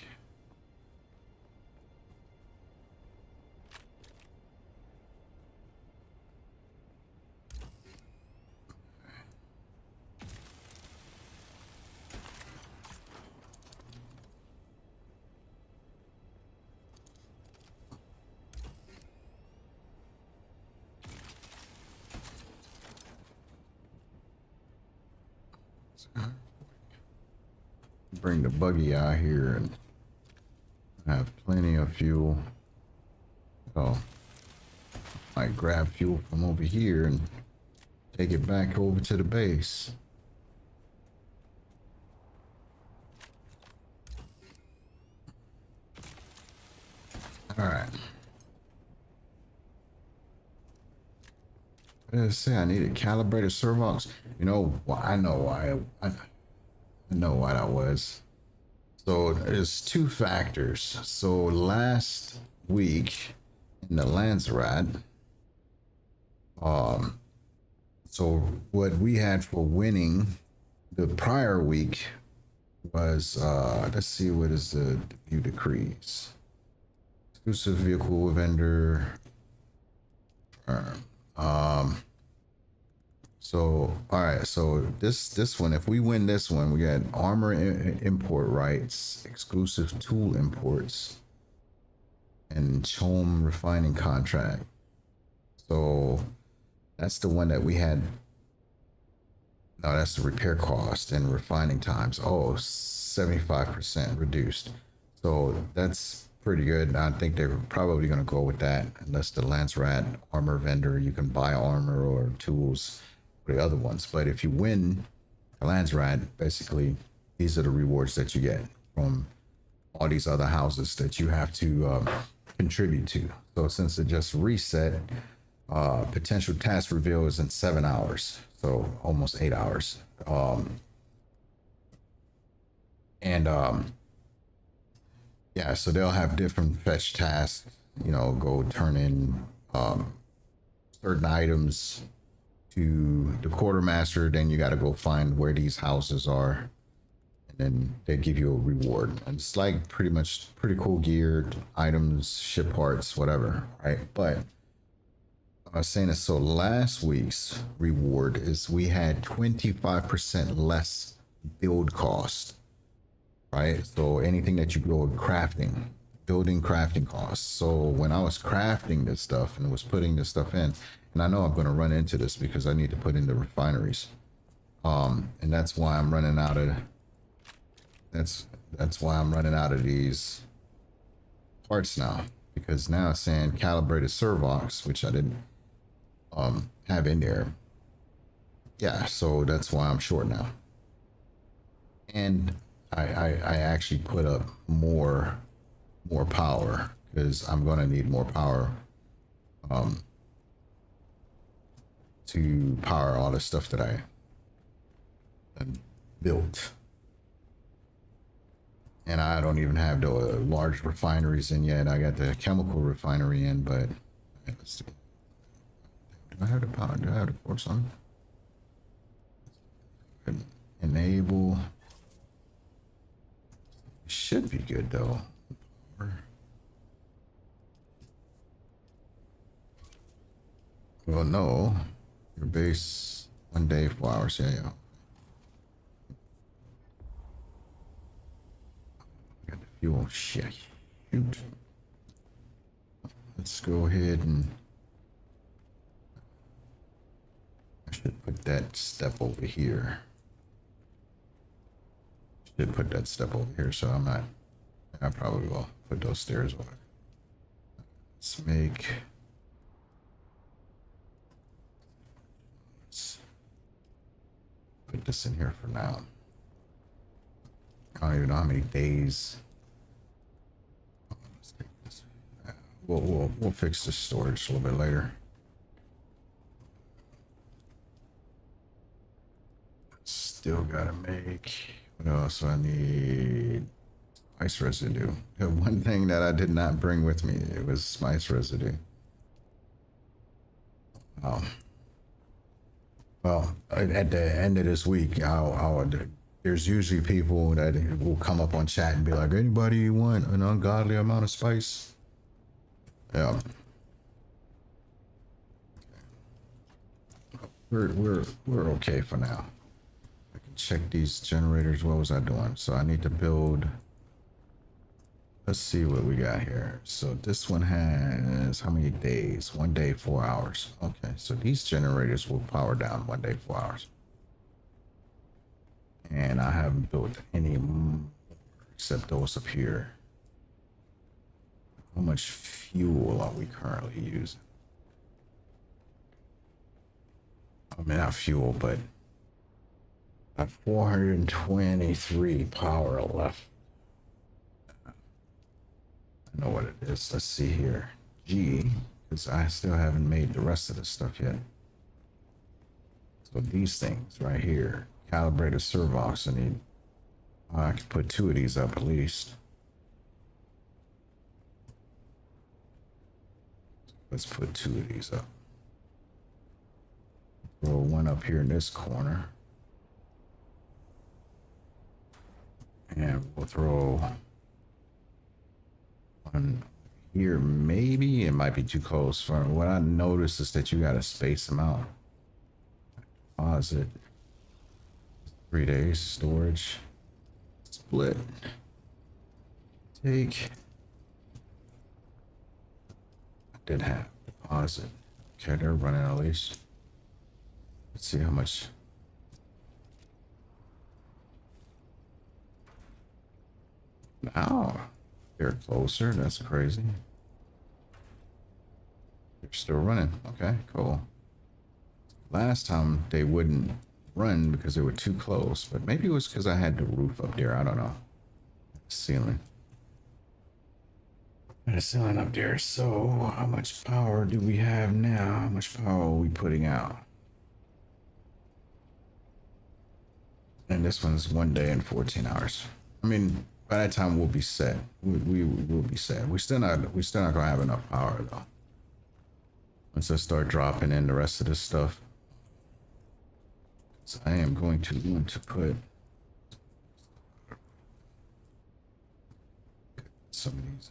Bring the buggy out here and have plenty of fuel. Oh, might grab fuel from over here and take it back over to the base. All right. What did I say? I needed calibrated servox. You know, I know why. I know why that was. So there's two factors. So last week in the Lanzarat, so what we had for winning the prior week was let's see, what is the view decrees? Exclusive vehicle vendor. So all right, so this one, if we win this one, we got armor import rights, exclusive tool imports, and home refining contract. So that's the one that we had. No, that's the repair cost and refining times. Oh, 75% reduced. So that's pretty good. I think they're probably going to go with that, unless the Lancerat armor vendor, you can buy armor or tools for the other ones. But if you win the Lancerat, basically these are the rewards that you get from all these other houses that you have to contribute to. So since it just reset, potential task reveal is in 7 hours, so almost 8 hours. Yeah, so they'll have different fetch tasks, you know, go turn in certain items to the quartermaster, then you got to go find where these houses are, and then they give you a reward. And it's like pretty cool gear, items, ship parts, whatever, right? But I was saying this, so last week's reward is we had 25% less build cost, right? So anything that you go with crafting, building crafting costs. So when I was crafting this stuff and was putting this stuff in, and I know I'm going to run into this because I need to put in the refineries, and that's why I'm running out of that's why I'm running out of these parts now, because now it's saying calibrated servox, which I didn't have in there. Yeah, so that's why I'm short now. And I actually put up more power because I'm gonna need more power to power all the stuff that I built. And I don't even have the large refineries in yet. I got the chemical refinery in, but let's see. Do I have the power? Do I have the force on? Enable. Should be good though. Well, no. Your base 1 day, 4 hours. Yeah, yeah. Got the fuel. Shit. Shoot. Let's go ahead and I should put that step over here. Should put that step over here, so I'm not. I probably will put those stairs over. Let's make. Let's put this in here for now. I don't even know how many days. Let's take this. We'll fix the storage a little bit later. Still gotta make. What else I need? Spice residue. The one thing that I did not bring with me, it was spice residue. Well, at the end of this week, there's usually people that will come up on chat and be like, "Anybody want an ungodly amount of spice?" Yeah. We're okay for now. I can check these generators. What was I doing? So I need to build. Let's see what we got here. So this one has how many days? 1 day, 4 hours. Okay, so these generators will power down 1 day, 4 hours. And I haven't built any more except those up here. How much fuel are we currently using? I mean, not fuel, but 423 power left. I know what it is. Let's see here. G, because I still haven't made the rest of this stuff yet. So these things right here, calibrated servox, I can put 2 of these up at least. Let's put 2 of these up. Throw one up here in this corner. And we'll throw one here. Maybe it might be too close. For what I noticed is that you got to space them out. Deposit. 3 days storage. Split. Take. I did have deposit. Okay, they're running at least. Let's see how much. Now they're closer. That's crazy. They're still running. Okay, cool. Last time they wouldn't run because they were too close, but maybe it was because I had the roof up there. I don't know. Ceiling. The ceiling up there. So how much power do we have now? How much power are we putting out? And this one's 1 day and 14 hours. I mean, by that time we'll be set. We will be set. We're still not gonna have enough power though. Once I start dropping in the rest of this stuff. So I am going to want to put some of these.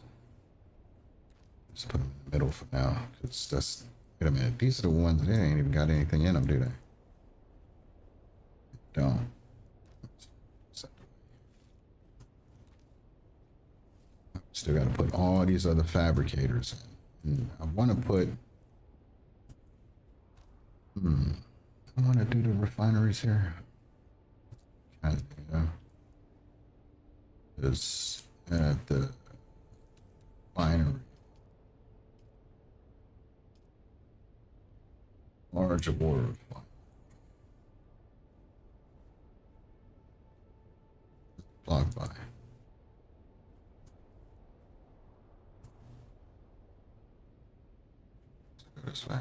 Just put them in the middle for now. Cause that's, wait a minute, these are the ones that ain't even got anything in them, do they? Don't. Still got to put all these other fabricators in. And I want to put. I want to do the refineries here. Kind of, you know. It's at the refinery. Large order refinery. Block by. This way.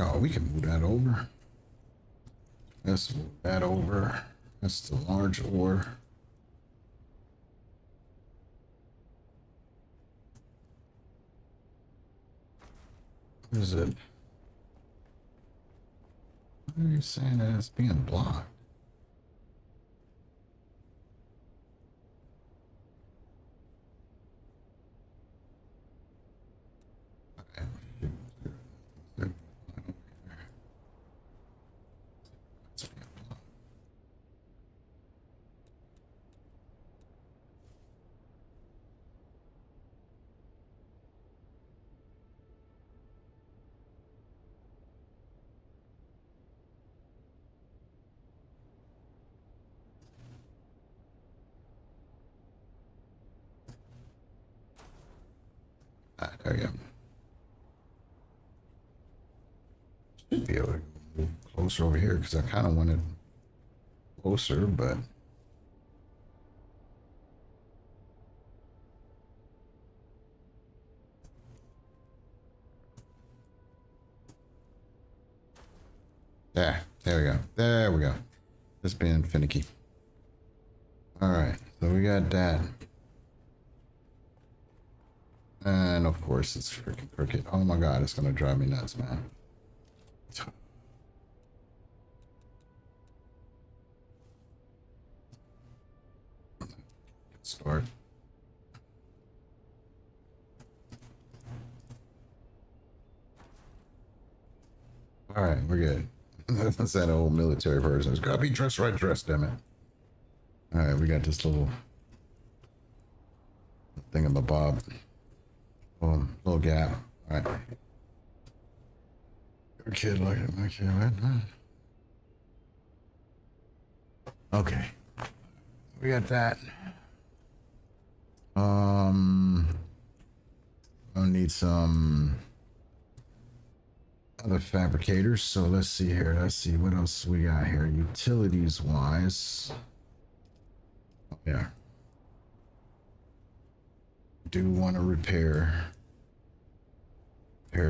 Oh, we can move that over. Let's move that over. That's the large ore. What is it? What are you saying that it's being blocked? There you go. Should be able to move closer over here because I kind of want it closer, but there we go. There we go. Just being finicky. All right, so we got that. And of course, it's freaking crooked. Oh my god, it's gonna drive me nuts, man. Start. All right, we're good. That's that old military person. It's gotta be dressed right, dressed, damn it. All right, we got this little thingamabob. Little gap. All right. Your kid like it, my kid, right? Okay. We got that. I'll need some other fabricators. So let's see here. Let's see what else we got here. Utilities wise. Oh, yeah. Do want to repair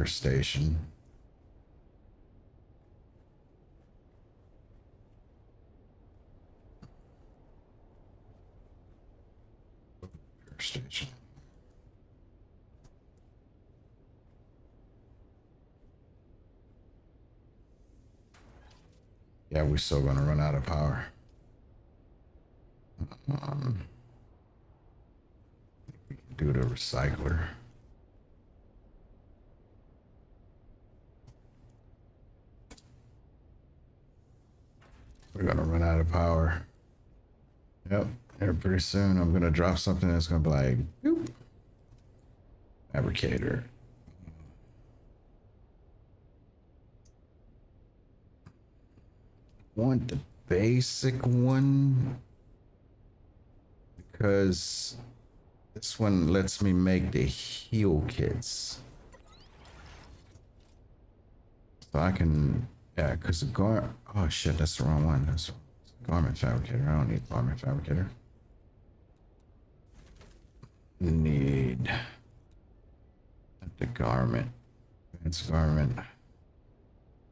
station. Repair station. Yeah, we're still gonna run out of power. We can do the recycler. We're gonna run out of power. Yep, here pretty soon I'm gonna drop something that's gonna be like, boop. Fabricator. Want the basic one because this one lets me make the heal kits. So I can, yeah, because the oh shit, that's the wrong one. That's garment fabricator. I don't need garment fabricator. Need the garment. It's garment.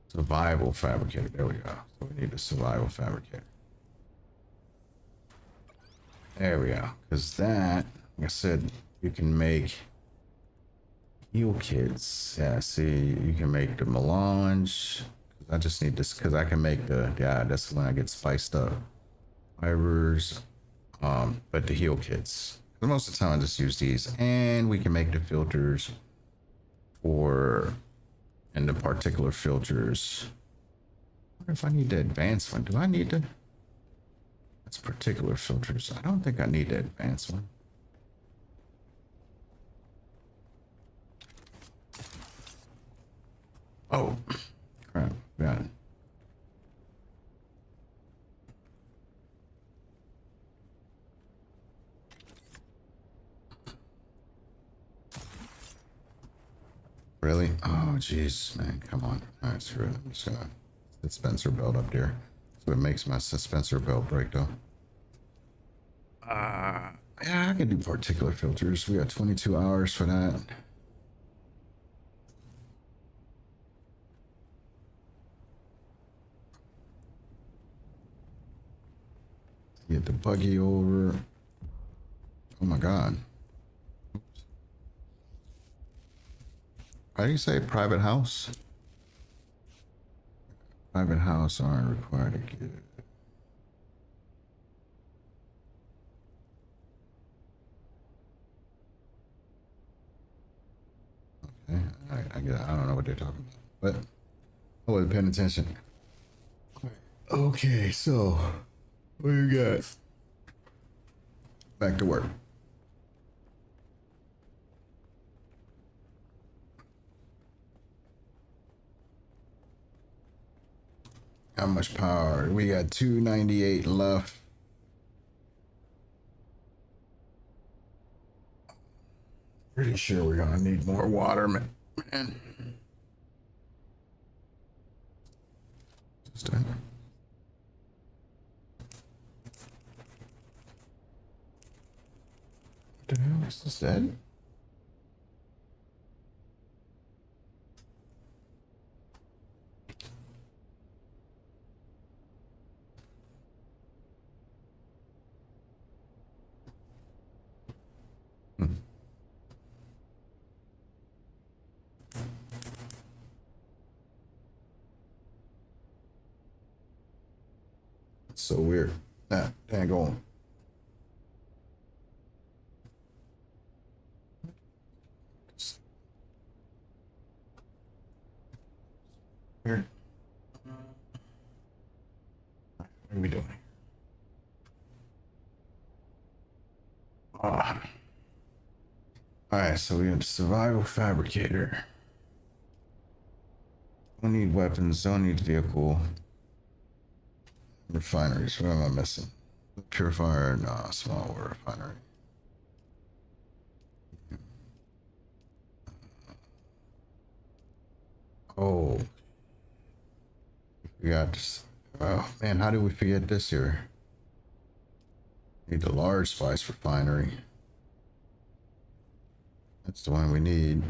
Survival fabricator. There we go. So we need a survival fabricator. There we go. Because that, like I said, you can make heal kits. Yeah, see, you can make the melange. I just need this because I can make the, yeah, that's when I get spiced up. Fibers, but the heal kits. Most of the time I just use these. And we can make the filters for, and the particular filters. I wonder if I need the advanced one. Do I need the, that's particular filters. I don't think I need the advanced one. Oh, crap, got it. Really? Oh, jeez, man, come on. All right, screw it. I'm just gonna dispenser belt up there. So it makes my dispenser belt break, though. Yeah, I can do particular filters. We got 22 hours for that. Get the buggy over. Oh my god. How do you say private house? Private house aren't required to get. Okay, I don't know what they're talking about, but I wasn't paying attention. Okay, so what you got? Back to work. How much power? We got 298 left. Pretty sure we're gonna need more water, man. Just what the hell is this dead? So weird. Nah, dang on. Weird. What are we doing? Ah. Alright, so we have the survival fabricator. Don't need weapons, don't need vehicle. Refineries, what am I missing? Purifier, nah, small water refinery. Oh, we got this. Oh man, how did we forget this here? Need the large spice refinery. That's the one we need.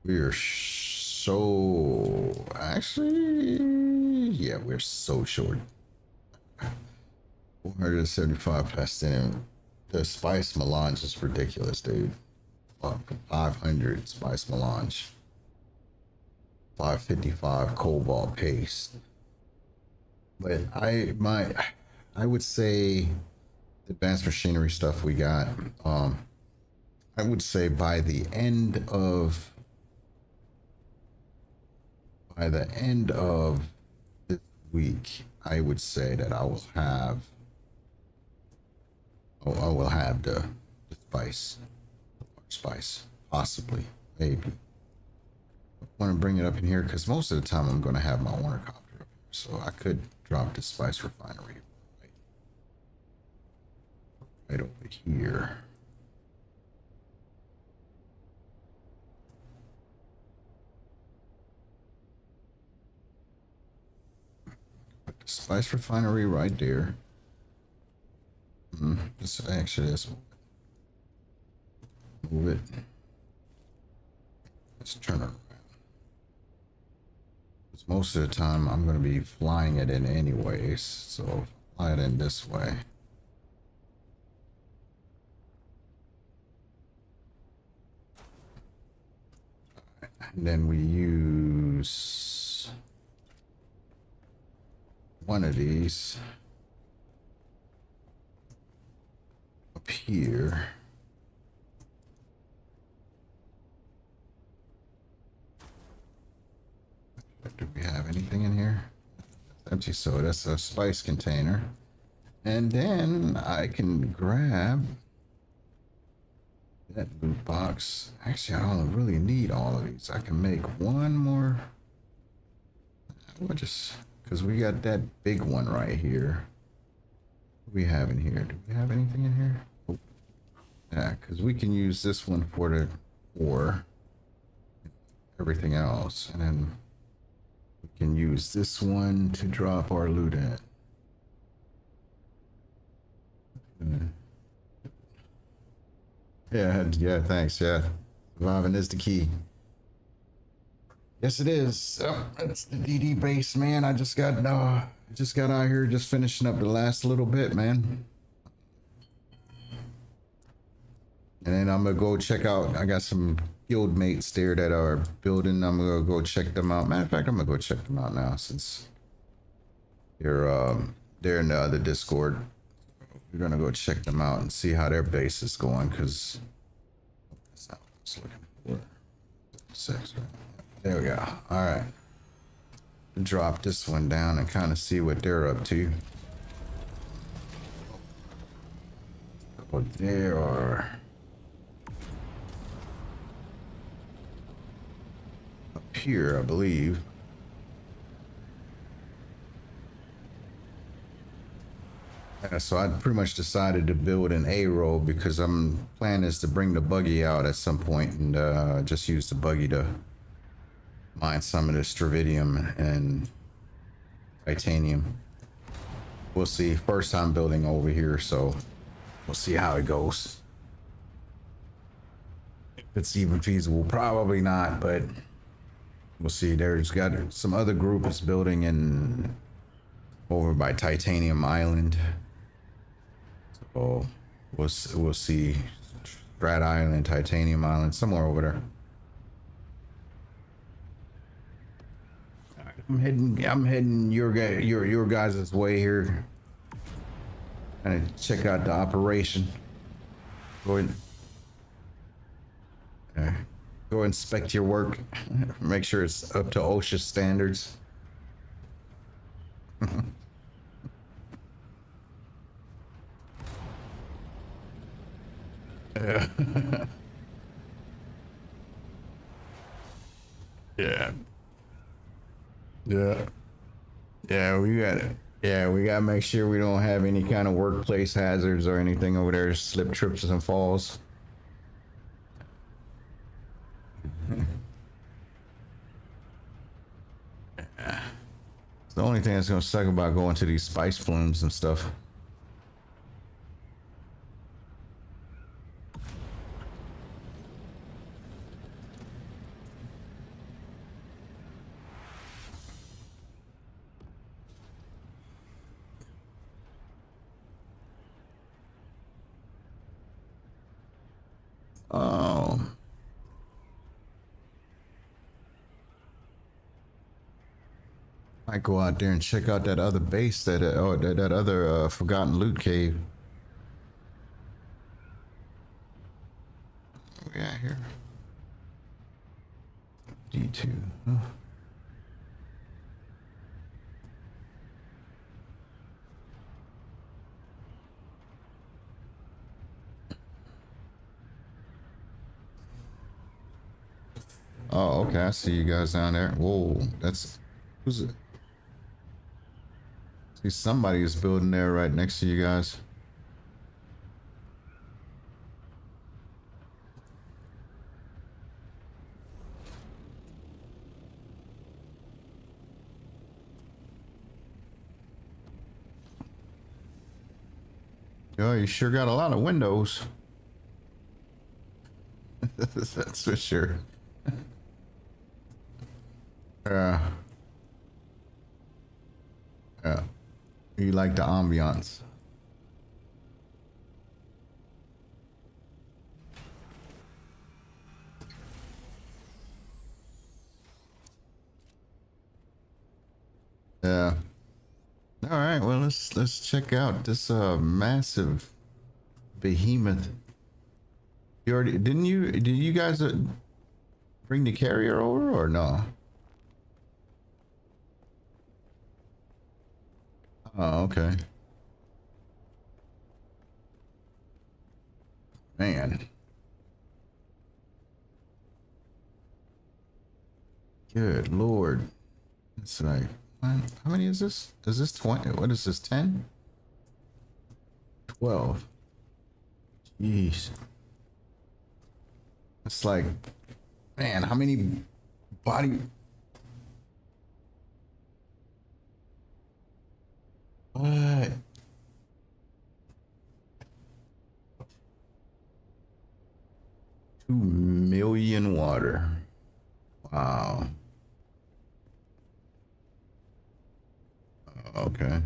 We are so actually, yeah, we're so short. 475 platinum. The spice melange is ridiculous, dude. 500 spice melange. 555 cobalt paste. But I would say the advanced machinery stuff we got. I would say by the end of this week, I would say that I will have the spice, possibly, maybe. I want to bring it up in here because most of the time I'm going to have my Warner copter up here, so I could drop the spice refinery right over here. Put the spice refinery right there. This actually is. Move it. Let's turn it around. Because most of the time I'm going to be flying it in anyways, so fly it in this way. And then we use one of these up here. Do we have anything in here? Empty, so that's a spice container. And then I can grab that loot box. Actually, I don't really need all of these. I can make one more. We'll just, because we got that big one right here. What do we have in here? Do we have anything in here? Oh. Yeah, because we can use this one for the ore. Everything else. And then we can use this one to drop our loot in. Yeah, thanks. Yeah, surviving is the key. Yes, it is. Oh, that's the DD base, man. I just got out here, just finishing up the last little bit, man. And then I'm gonna go check out. I got some guild mates there that are building. I'm gonna go check them out. Matter of fact, I'm gonna go check them out now since they're in the other Discord. We're gonna go check them out and see how their base is going, because that's not what I was looking for. 6, right? There we go. All right. Drop this one down and kind of see what they're up to. Oh, they are up here, I believe. Yeah, so I pretty much decided to build an A roll because plan is to bring the buggy out at some point and just use the buggy to mine some of the stravidium and titanium. We'll see. First time building over here, so we'll see how it goes. If it's even feasible, probably not, but we'll see. There's got some other group is building in over by Titanium Island. So we'll see. Strat Island, Titanium Island, somewhere over there. I'm heading your guys' way here. And check out the operation. Go ahead. Go inspect your work. Make sure it's up to OSHA standards. Yeah. Yeah. Yeah. Yeah, we got it. Yeah, we gotta make sure we don't have any kind of workplace hazards or anything over there, slip, trips, and falls. It's the only thing that's gonna suck about going to these spice flumes and stuff. Um, I go out there and check out that other base that other forgotten loot cave. What we got here? D2. Oh. Oh, okay. I see you guys down there. Whoa, who's it? See, somebody is building there right next to you guys. Oh, you sure got a lot of windows. That's for sure. Yeah. Yeah. You like the ambiance. Yeah. All right. Well, let's check out this massive behemoth. You already did you guys bring the carrier over or no? Oh, okay. Man. Good Lord. It's like, man, how many is this? Is this 20? What is this, 10? 12. Jeez. It's like, man, how many body... What? $2 million water. Wow. Okay.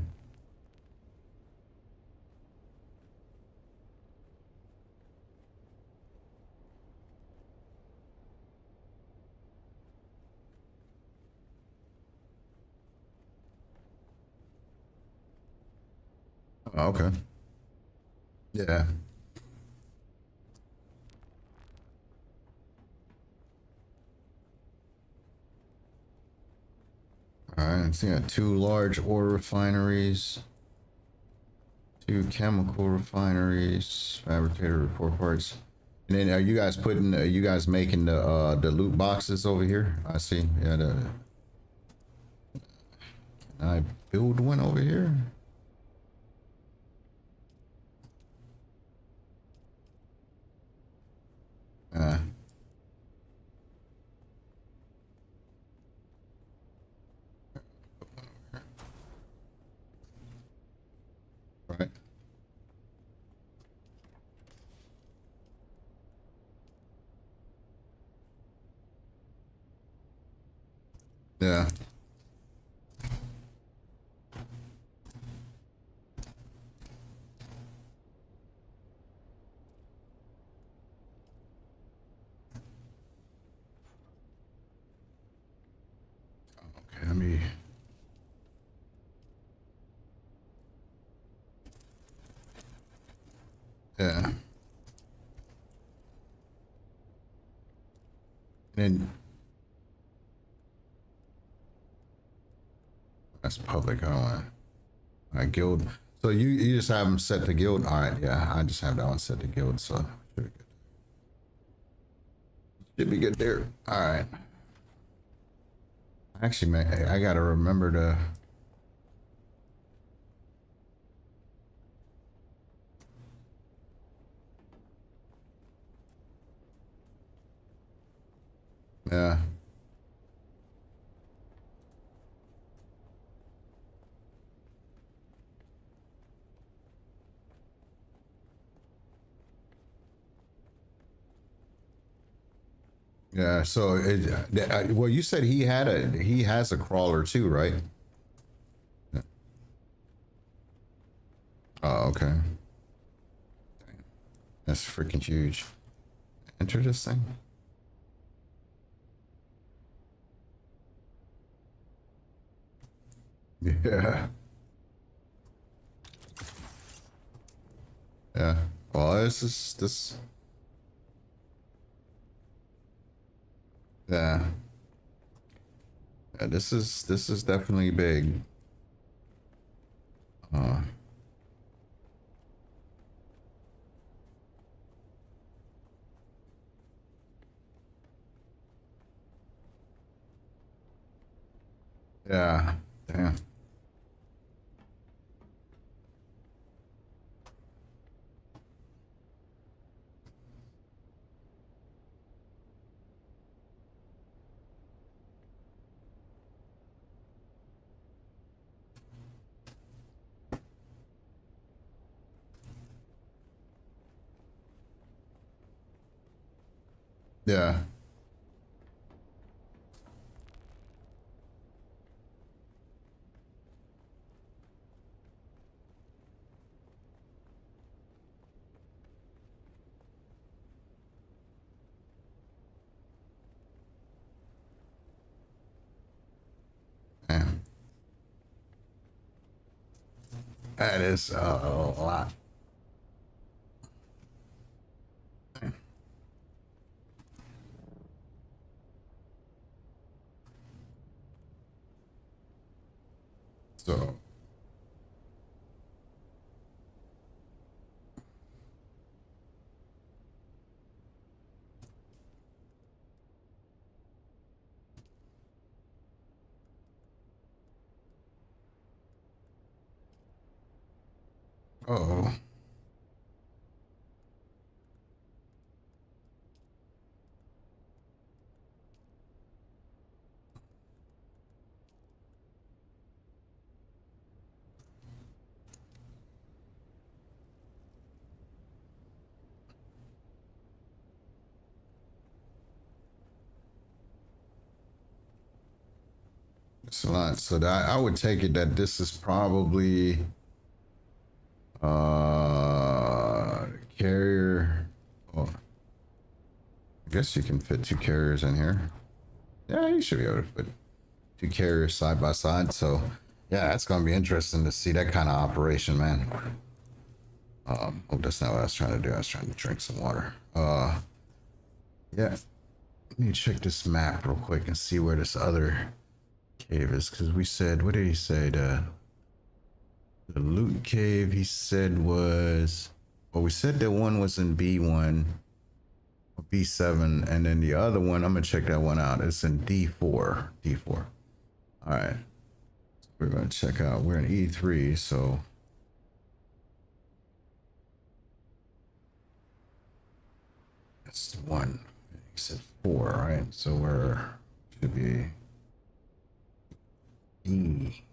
Oh, okay. Yeah. All right. So yeah, two large ore refineries, two chemical refineries, fabricator report parts. And then are you guys putting? Are you guys making the loot boxes over here? I see. Yeah. I build one over here. Uh, right. Yeah. Okay. Let me. Yeah. And then that's public. I don't want. Guild. So you just have them set to guild. All right. Yeah. I just have that one set to guild. So should be good there. All right. Actually, man, I gotta remember to. Yeah. Yeah. So well, you said he has a crawler too, right? Oh, okay. That's freaking huge. Enter this thing. Yeah. Yeah. Well, this is this. Yeah. Yeah. This is definitely big. Uh. Yeah. Damn. Yeah. Damn. That is a lot. So. Oh. Excellent. So that, I would take it that this is probably carrier. Oh, I guess you can fit two carriers in here. Yeah, you should be able to fit two carriers side by side. So yeah, it's gonna be interesting to see that kind of operation, man. Oh, that's not what I was trying to do. I was trying to drink some water. Yeah. Let me check this map real quick and see where this other cave is, because we said, what did he say? The loot cave he said was, well, we said that one was in B1 or B7, and then the other one, I'm gonna check that one out. It's in D4. D4. All right. We're gonna check out. We're in E3, so that's the one. He said 4, right? So we're should be E.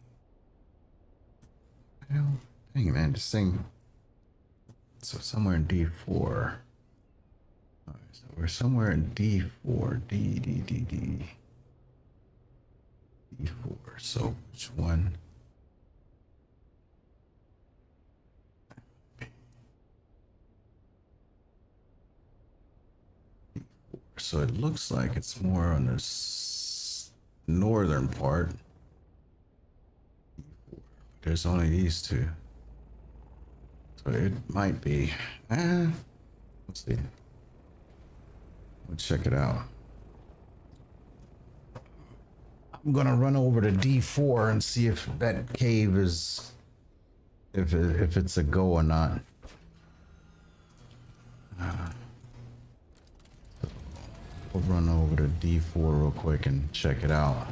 Hell, dang man, this thing. So somewhere in D4. All right, so we're somewhere in D4. D. D4. So which one? So it looks like it's more on this northern part. There's only these two. So it might be. Let's see. We'll check it out. I'm gonna run over to D4 and see if that cave is, if it's a go or not. We'll run over to D4 real quick and check it out.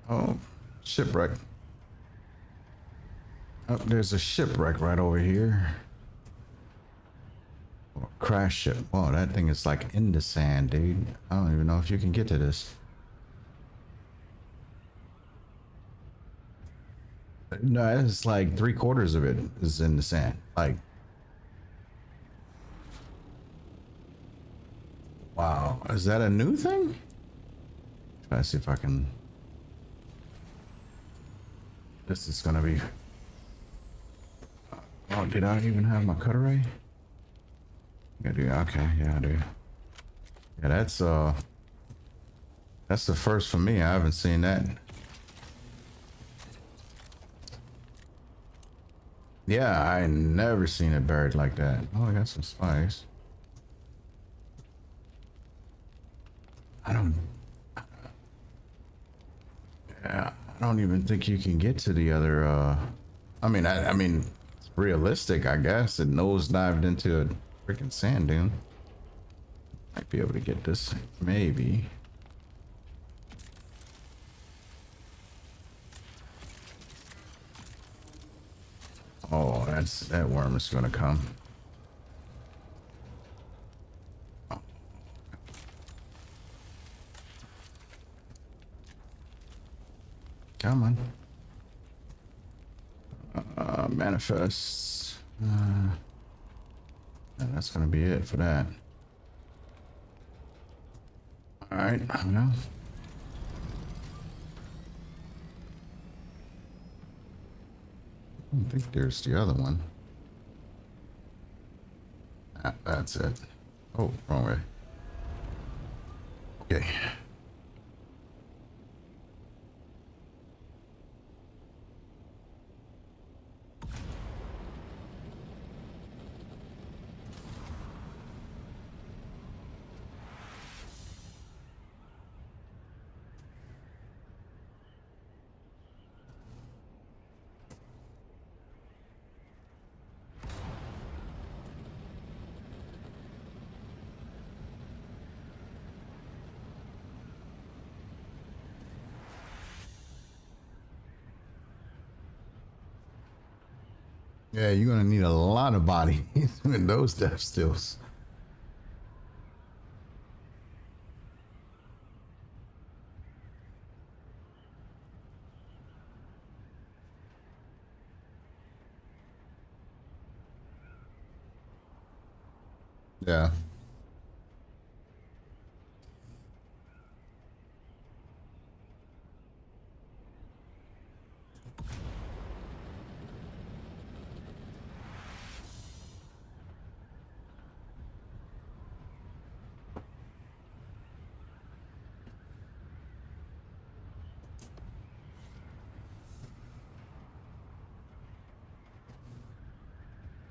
Oh, shipwreck. Oh, there's a shipwreck right over here. Oh, crash ship. Wow, that thing is like in the sand, dude. I don't even know if you can get to this. No, it's like 3/4 of it is in the sand. Like, wow, is that a new thing? Try to see if I can. This is gonna be. Oh, did I even have my cutter ray? Yeah, dude. Okay, yeah, I do. Yeah, that's the first for me. I haven't seen that. Yeah, I never seen it buried like that. Oh, I got some spice. I don't. Yeah, I don't even think you can get to the other. I mean, it's realistic, I guess. It nosedived into a freaking sand dune. Might be able to get this, maybe. Oh, that worm is gonna come. Come on. Manifest. And that's gonna be it for that. All right, well. I don't think there's the other one. That's it. Oh, wrong way. Okay. Yeah, you're gonna need a lot of bodies with those death stills. Yeah.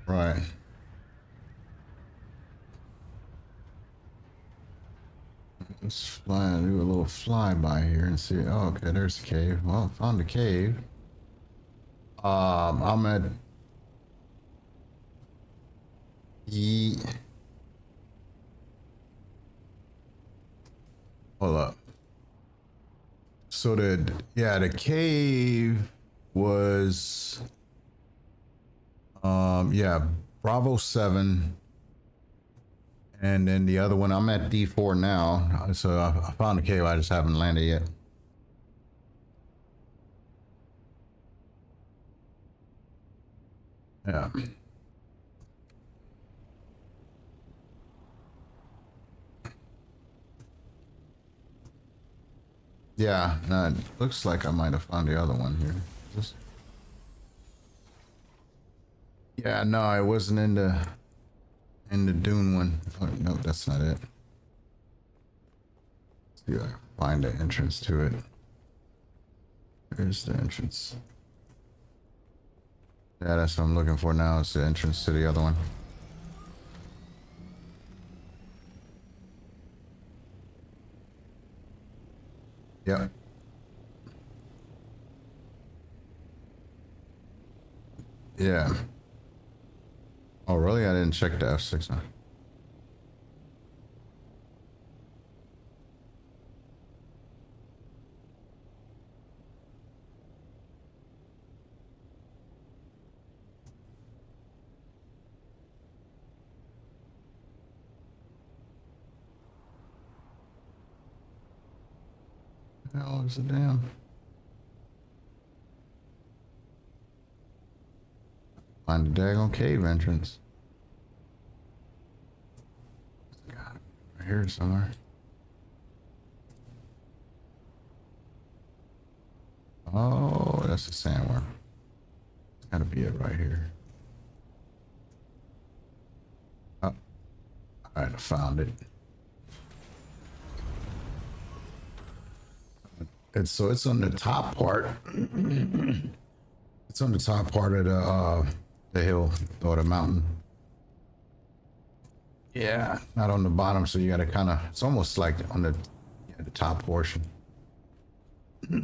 Right. Let's fly, do a little flyby here and see. Oh, okay, there's the cave. Well, found the cave. I'm at E. Hold up. So the cave was yeah, Bravo 7, and then the other one I'm at D4 now. So I found the cave. I just haven't landed yet. Yeah. Yeah, no, it looks like I might have found the other one here. Just... Yeah, no, it wasn't in the Dune one. Oh, no, that's not it. Let's see if I can find the entrance to it. There's the entrance. Yeah, that's what I'm looking for now. It's the entrance to the other one. Yep. Yeah. Oh, really? I didn't check the F6 now. Hell is the damn? Find the daggone cave entrance. God, right here somewhere. Oh, that's the sandworm. It's gotta be it right here. Oh, alright, I found it. It's on the top part. It's on the top part of the hill or the mountain. Yeah, not on the bottom, so you gotta kind of. It's almost like on the top portion. All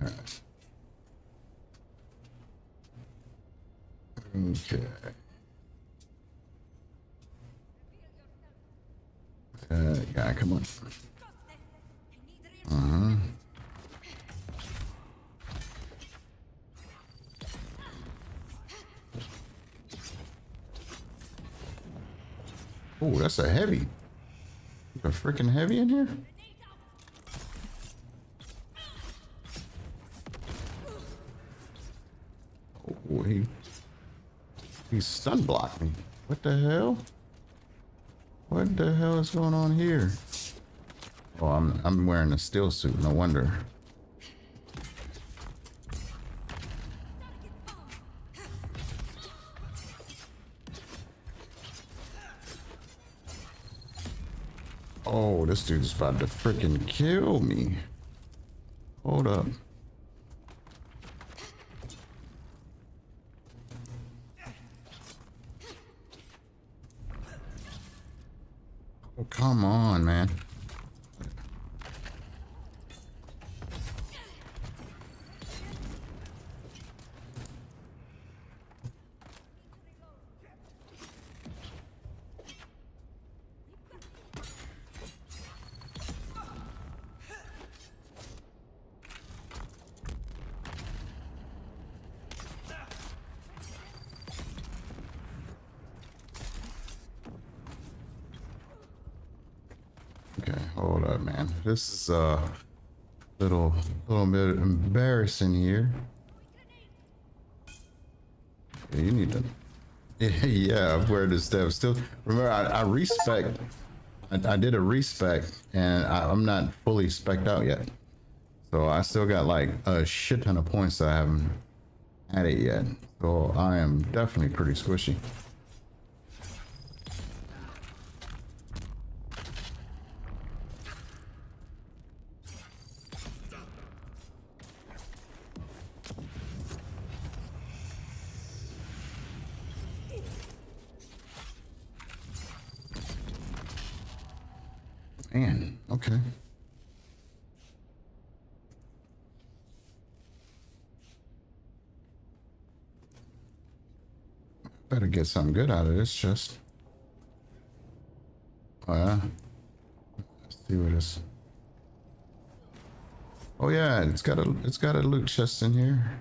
right. Okay. Yeah, come on. Uh-huh. Oh, that's a heavy. A freaking heavy in here? Oh, he stun blocked me. What the hell? What the hell is going on here? Oh, I'm wearing a steel suit. No wonder. Oh, this dude's about to freaking kill me. Hold up. Oh, come on, man. Okay, hold up, man. This is a little bit embarrassing here. Yeah, you need to Yeah, I've wear the steps. Still, remember, I respect. I did a respec, and I'm not fully specced out yet. So I still got like a shit ton of points that I haven't had it yet. So I am definitely pretty squishy. Man, okay. Better get something good out of this chest. Oh yeah. Let's see what this. Oh yeah, it's got a loot chest in here.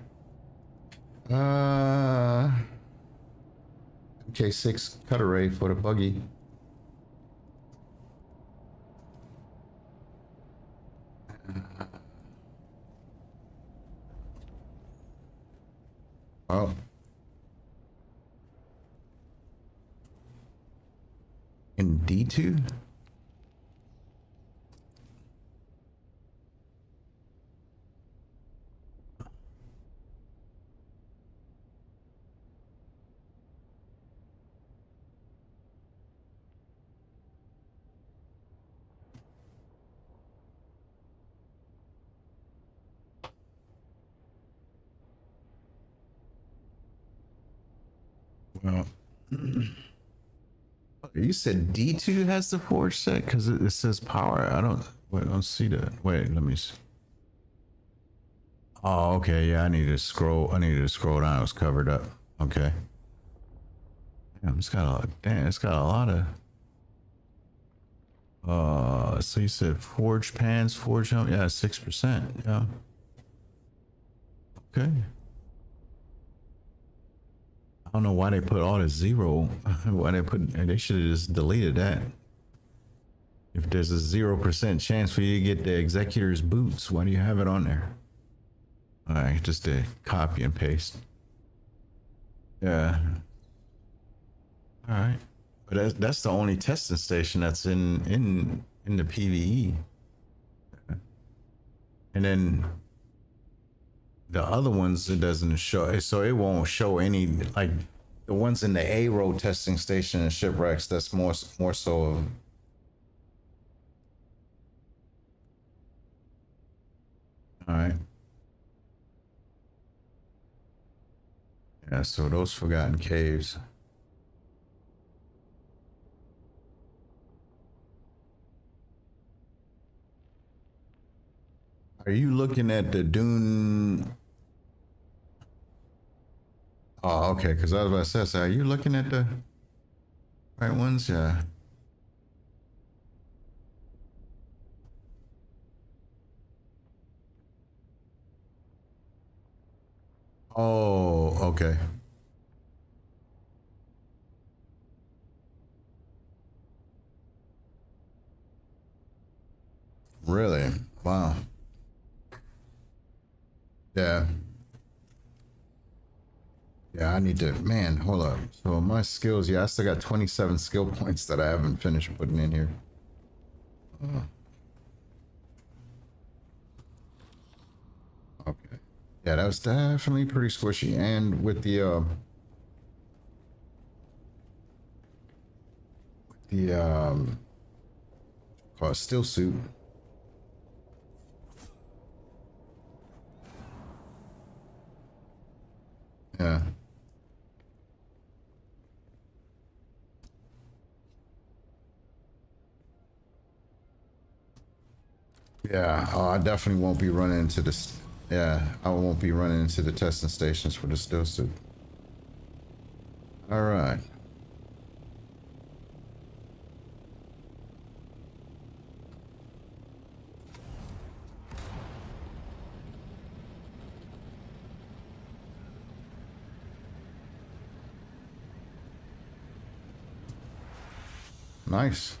Uh, K6 cut array for the buggy. Oh, in D2. Well, you said D2 has the forge set because it says power. I don't. Wait, I don't see that. Wait, let me see. Oh, okay. Yeah, I need to scroll. I need to scroll down. It was covered up. Okay. Damn, it's got a damn. It's got a lot of. So you said forge pans, forge helmet. Yeah, 6%. Yeah. Okay. I don't know why they put all the zero. Why they put? They should have just deleted that. If there's a 0% chance for you to get the executor's boots, why do you have it on there? All right, just a copy and paste. Yeah. All right. But that's the only testing station that's in the PVE. And then the other ones it doesn't show, so it won't show any like the ones in the A road testing station and shipwrecks. That's more so of, all right. Yeah, so those forgotten caves. Are you looking at the Dune? Oh, okay. Because I was about to say, so are you looking at the right ones? Yeah. Oh, okay. Really? Wow. Yeah. Yeah, I need to, man, hold up. So my skills, yeah, I still got 27 skill points that I haven't finished putting in here. Oh, okay. Yeah, that was definitely pretty squishy. And with the called still suit. Yeah. Yeah. Oh, I definitely won't be running into this. Yeah, I won't be running into the testing stations for the still suit. All right. Nice.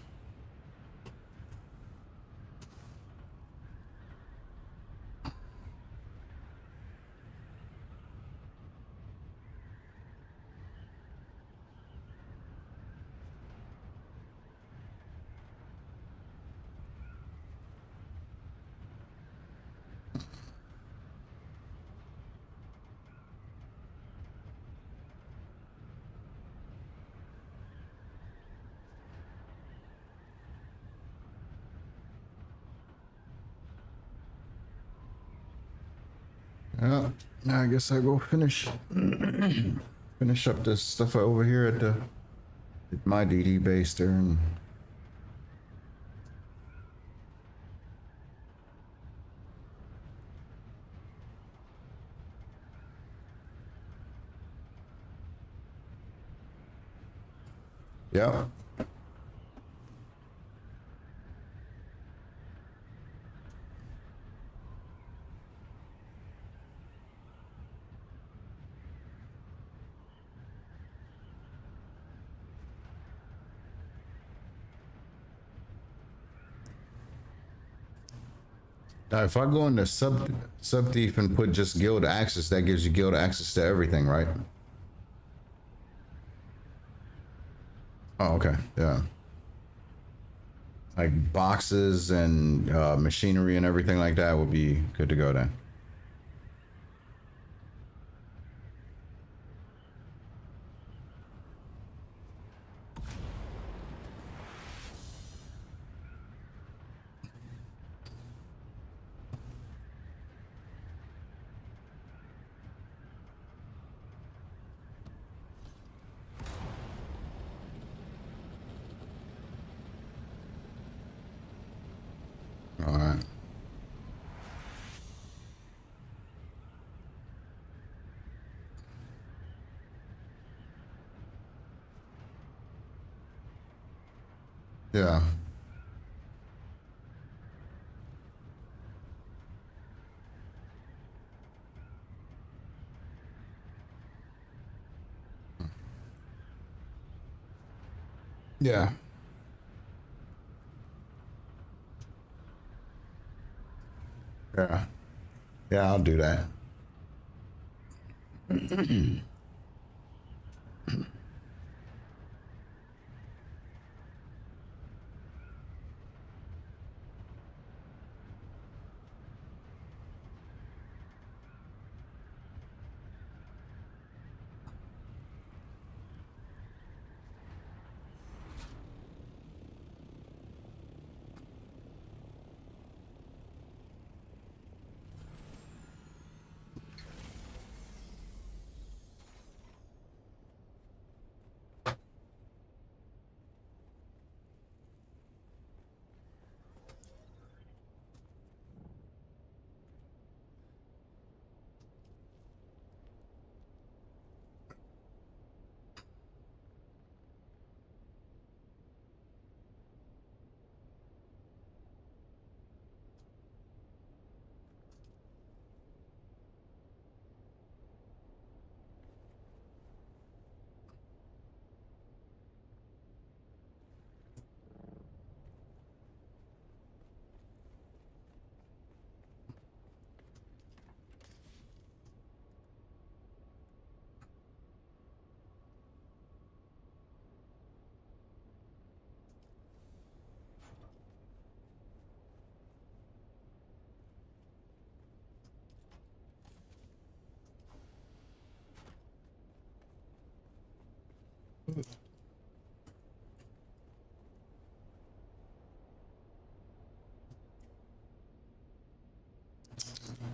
Yeah, I guess I go finish up this stuff over here at the at my DD base there, and yeah. Now, if I go into sub thief and put just guild access, that gives you guild access to everything, right? Oh, okay, yeah. Like boxes and machinery and everything like that would be good to go then. All right. Yeah. Yeah. Yeah. Yeah, I'll do that.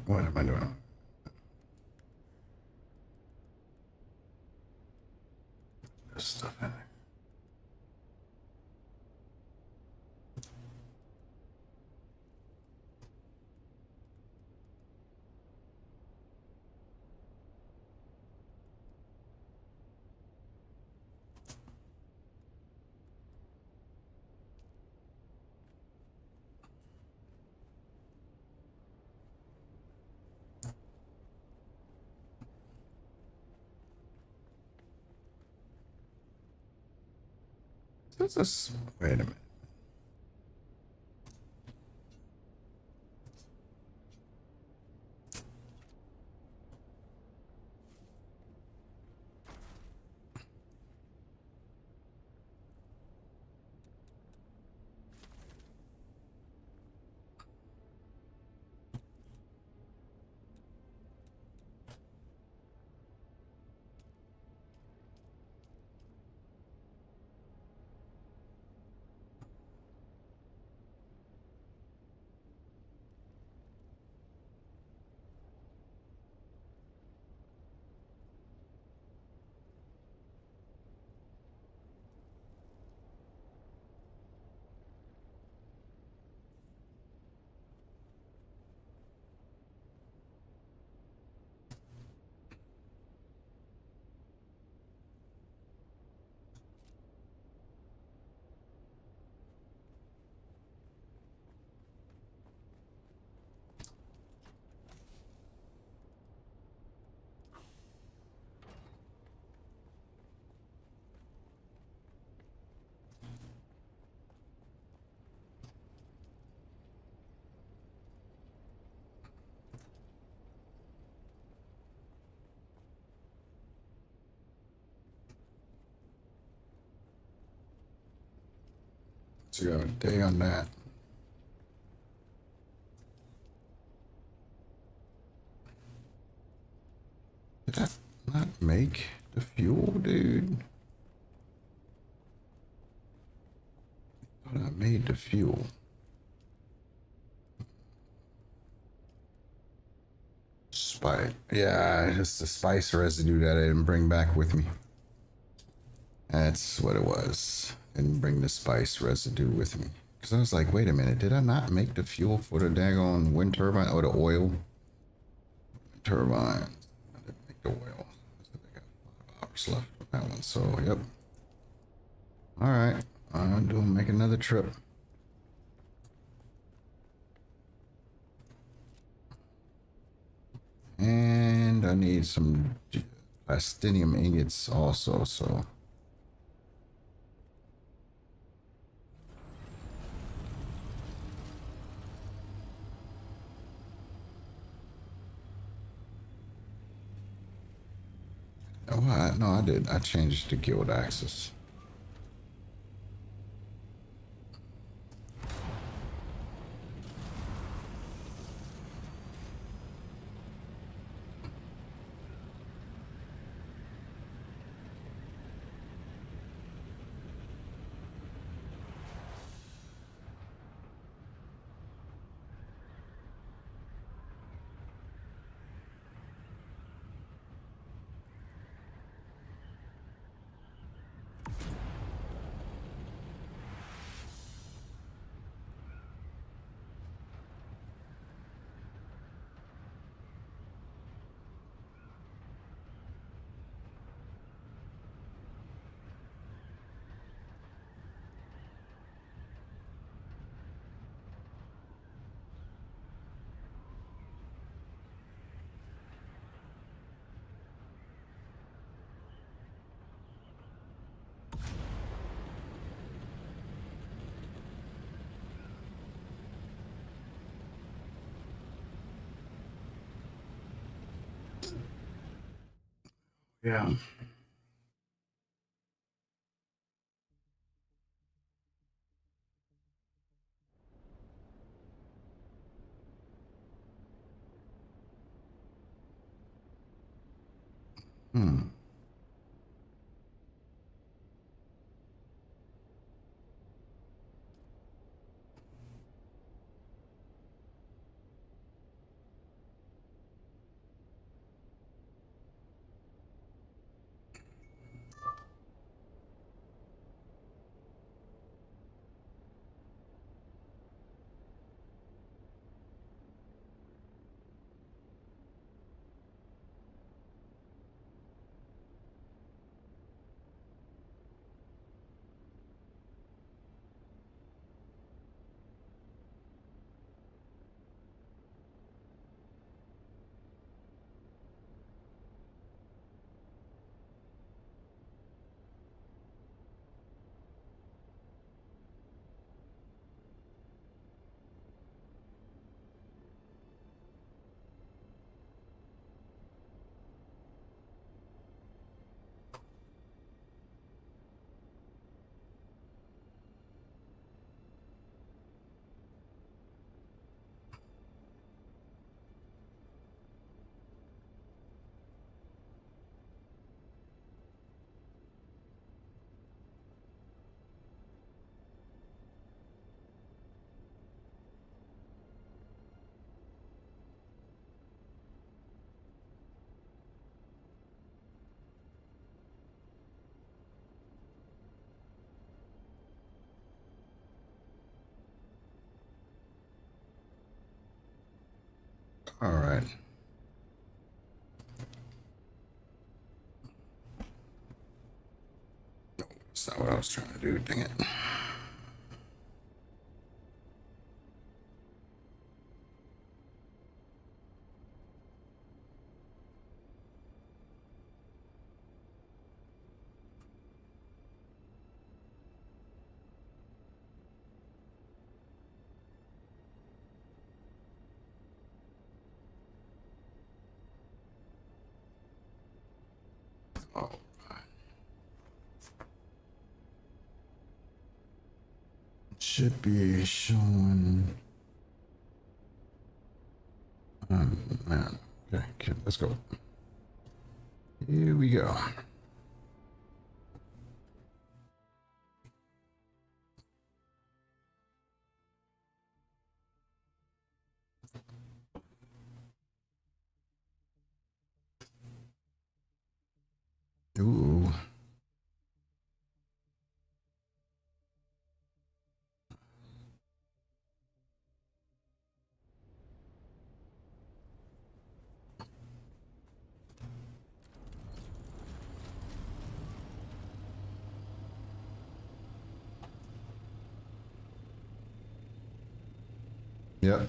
What am I doing? This stuff in there. This is, wait a minute. So you got a day on that. Did I not make the fuel, dude? I thought I made the fuel. Spice. Yeah, it's the spice residue that I didn't bring back with me. That's what it was. Didn't bring the spice residue with me. Because I was like, wait a minute, did I not make the fuel for the daggone wind turbine or the oil turbine? I didn't make the oil. So they got 5 hours left on that one. So, yep. All right. I'm doing make another trip. And I need some plastinium ingots also, so. Oh, no, I did. I changed the guild access. Yeah. Hmm. All right. That's not what I was trying to do. Dang it. Oh, should be showing. Man. Okay, let's go. Here we go. Ooh. Yep.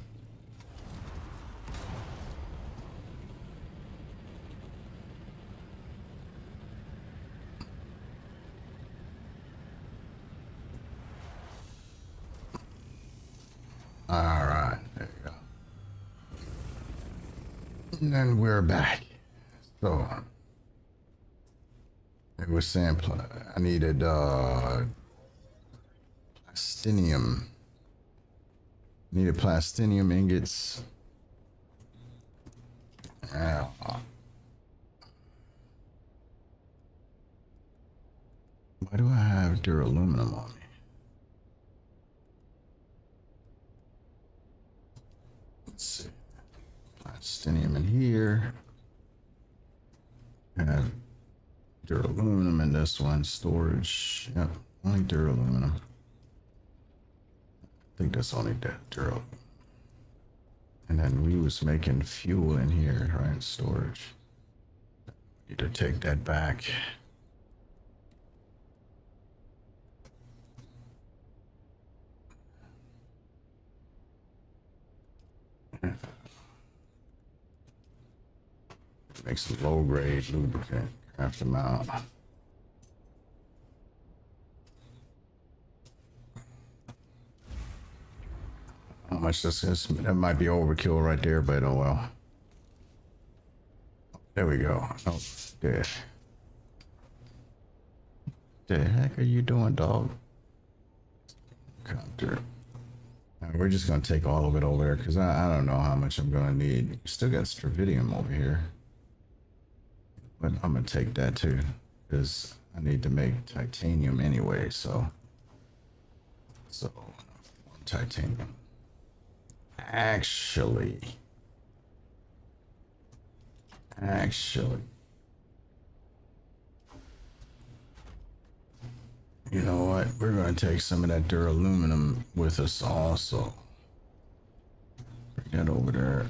All right. There you go. And then we're back. So it was saying I needed plastinium. Needed plastinium ingots. Uh, why do I have duraluminum on me? Let's see. Plastinium in here. Have duraluminum in this one. Storage. Yep. Only duraluminum. I think that's only that duraluminum. And then we was making fuel in here, right? Storage. Need to take that back. Make some low grade lubricant. Craft them out. How much this is? That might be overkill right there, but oh well. There we go. Oh, there. The heck are you doing, dog? Copter. We're just gonna take all of it over there because I don't know how much I'm gonna need. Still got stravidium over here, but I'm gonna take that too because I need to make titanium anyway. So titanium. Actually, you know what? We're gonna take some of that duraluminum with us also. Bring that over there.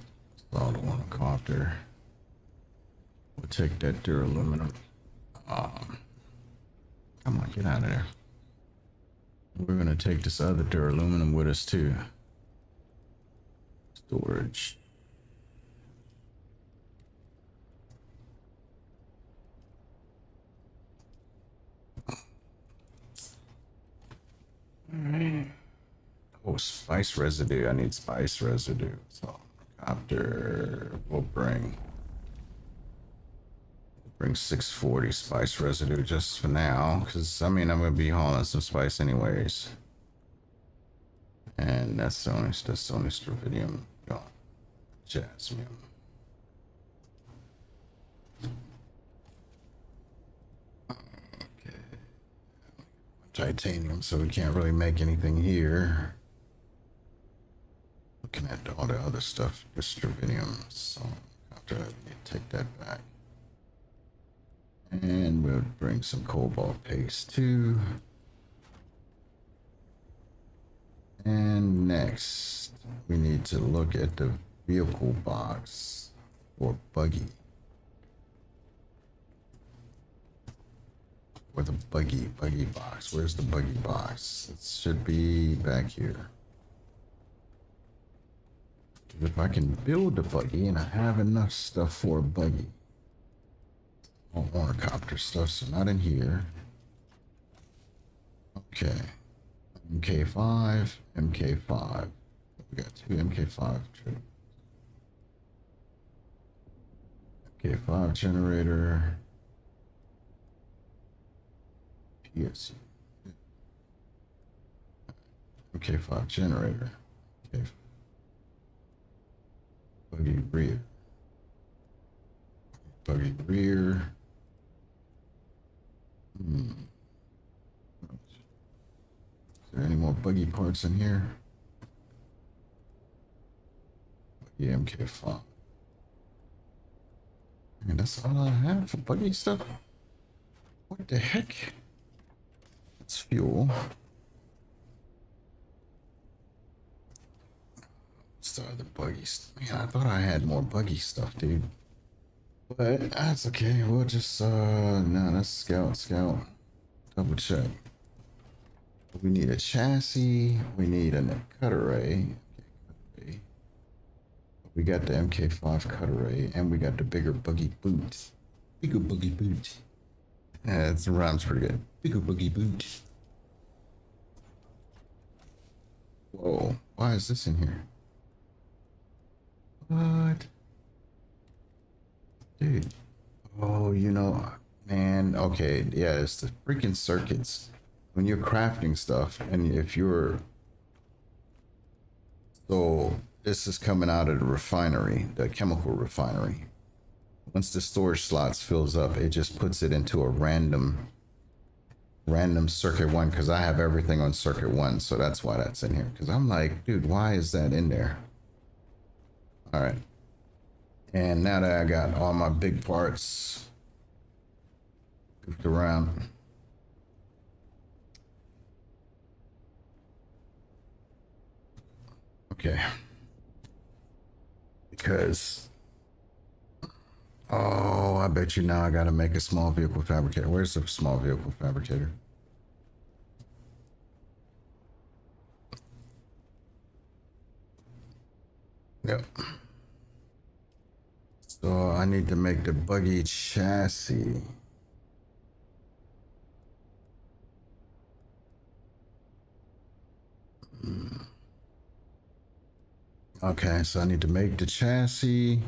Saw the one copter. We'll take that duraluminum. Come on, get out of there. We're gonna take this other duraluminum with us too. Storage. Alright. Oh, spice residue. I need spice residue. So copter we'll bring 640 spice residue just for now, because I mean I'm gonna be hauling some spice anyways. And that's only stravidium. Jasmine. Okay. Titanium, so we can't really make anything here. Looking at all the other stuff with stravidium, so after that we need to take that back. And we'll bring some cobalt paste too. And next, we need to look at the vehicle box for buggy. Or the buggy box. Where's the buggy box? It should be back here. If I can build a buggy and I have enough stuff for a buggy. All ornithopter stuff, so not in here. Okay. MK5, MK5. We got two MK5 MK5 generator. PSU. MK5 generator. Okay. Buggy rear. Buggy rear. Is there any more buggy parts in here? Buggy MK5. And that's all I have for buggy stuff. What the heck? It's fuel. Start the buggies. Man, I thought I had more buggy stuff, dude. But that's okay. We'll just no, that's scout. Double check. We need a chassis. We need a cut array. Okay, we got the MK5 cut array, and we got the bigger buggy boot. Bigger buggy boot. Yeah, it rhymes pretty good. Bigger buggy boot. Whoa, why is this in here? What? Dude. Oh, you know, man. Okay, yeah, it's the freaking circuits. When you're crafting stuff, and if you're... So, this is coming out of the refinery, the chemical refinery. Once the storage slots fills up, it just puts it into a random circuit one, because I have everything on circuit one, so that's why that's in here. Because I'm like, dude, why is that in there? All right. And now that I got all my big parts goofed around, okay, because oh, I bet you now I gotta make a small vehicle fabricator. Where's the small vehicle fabricator? Yep. So I need to make the buggy chassis. Okay, so I need to make the chassis.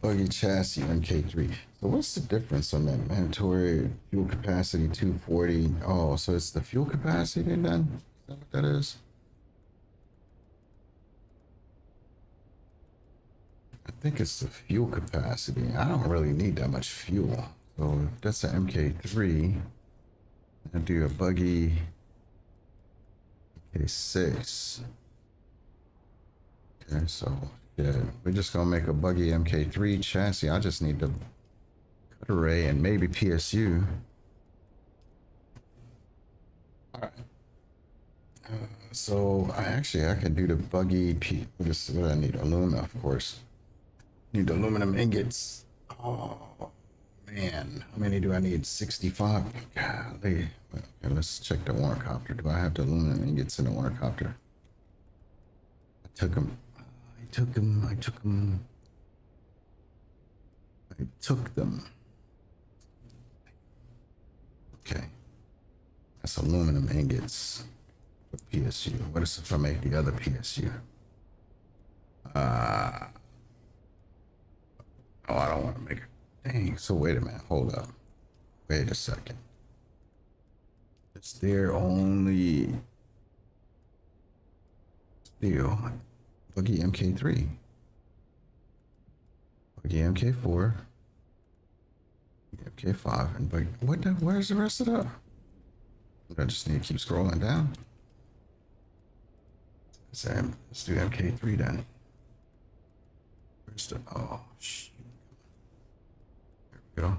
Buggy chassis MK3. So what's the difference on that? Mandatory fuel capacity 240. Oh, so it's the fuel capacity then? Is that what that is? I think it's the fuel capacity. I don't really need that much fuel. So if that's an MK3, I'll do a buggy MK6. Okay, so yeah, we're just gonna make a buggy MK3 chassis. I just need the cut array and maybe PSU. All right. So I can do the buggy what do I need? Aluminum, of course. Need aluminum ingots. Oh man, how many do I need? 65. Golly. Okay, let's check the ornithopter. Do I have the aluminum ingots in the ornithopter? I took them. I took them. Okay. That's aluminum ingots for PSU. What is if I make the other PSU? Oh, I don't want to make it. Dang. So wait a minute. Hold up. Wait a second. Is there only steel? Buggy MK3. Buggy MK4. MK5 and buggy. Where's the rest of that? I just need to keep scrolling down. Let's do MK3 then. Where's the oh shoot. There we go.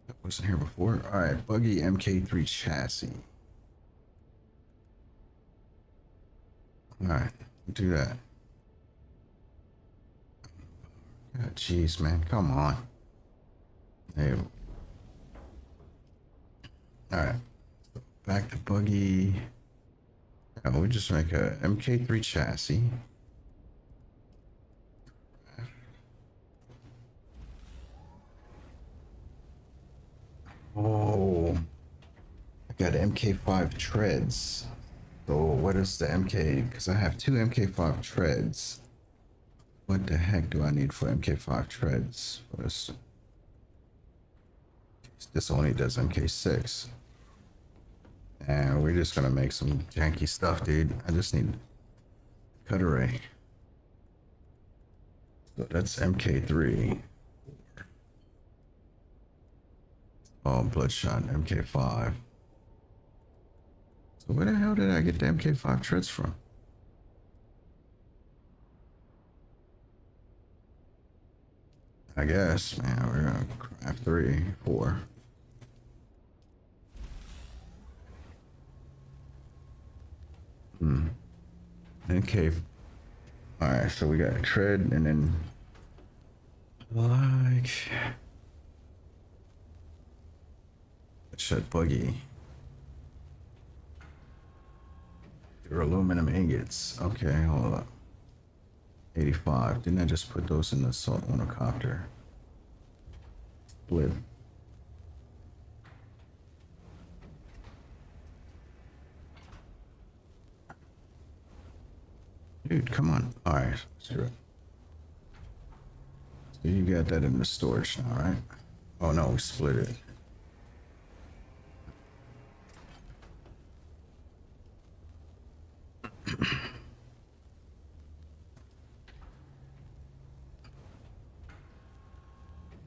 That wasn't here before. Alright, buggy MK3 chassis. Alright. Do that. God, jeez, man, come on. Hey. All right, back to buggy. Oh, we just make a MK3 chassis. Oh, I got MK5 treads. So what is the MK? Because I have two MK5 treads. What the heck do I need for MK5 treads? For this? This only does MK6. And we're just gonna make some janky stuff, dude. I just need cut array. So that's MK3. Oh, bloodshot, MK5. So where the hell did I get the MK5 treads from? I guess, man, we're gonna craft 3, 4. MK. Alright, so we got a tread and then like shut buggy. They're aluminum ingots. Okay, hold up. 85. Didn't I just put those in the assault on a copter? Split. Dude, come on. Alright, sure. So you got that in the storage now, right? Oh no, we split it.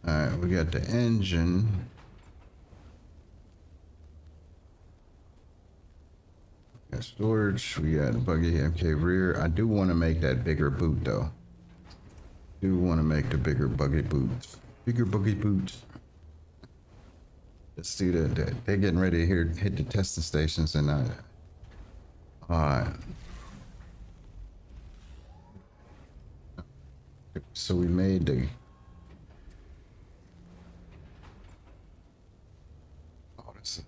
Alright, we got the engine. Got storage, we got buggy MK rear. I do want to make that bigger boot though. Do want to make the bigger buggy boot. Bigger buggy boot. Let's do that. They're getting ready to hit the testing stations and alright. So we made the this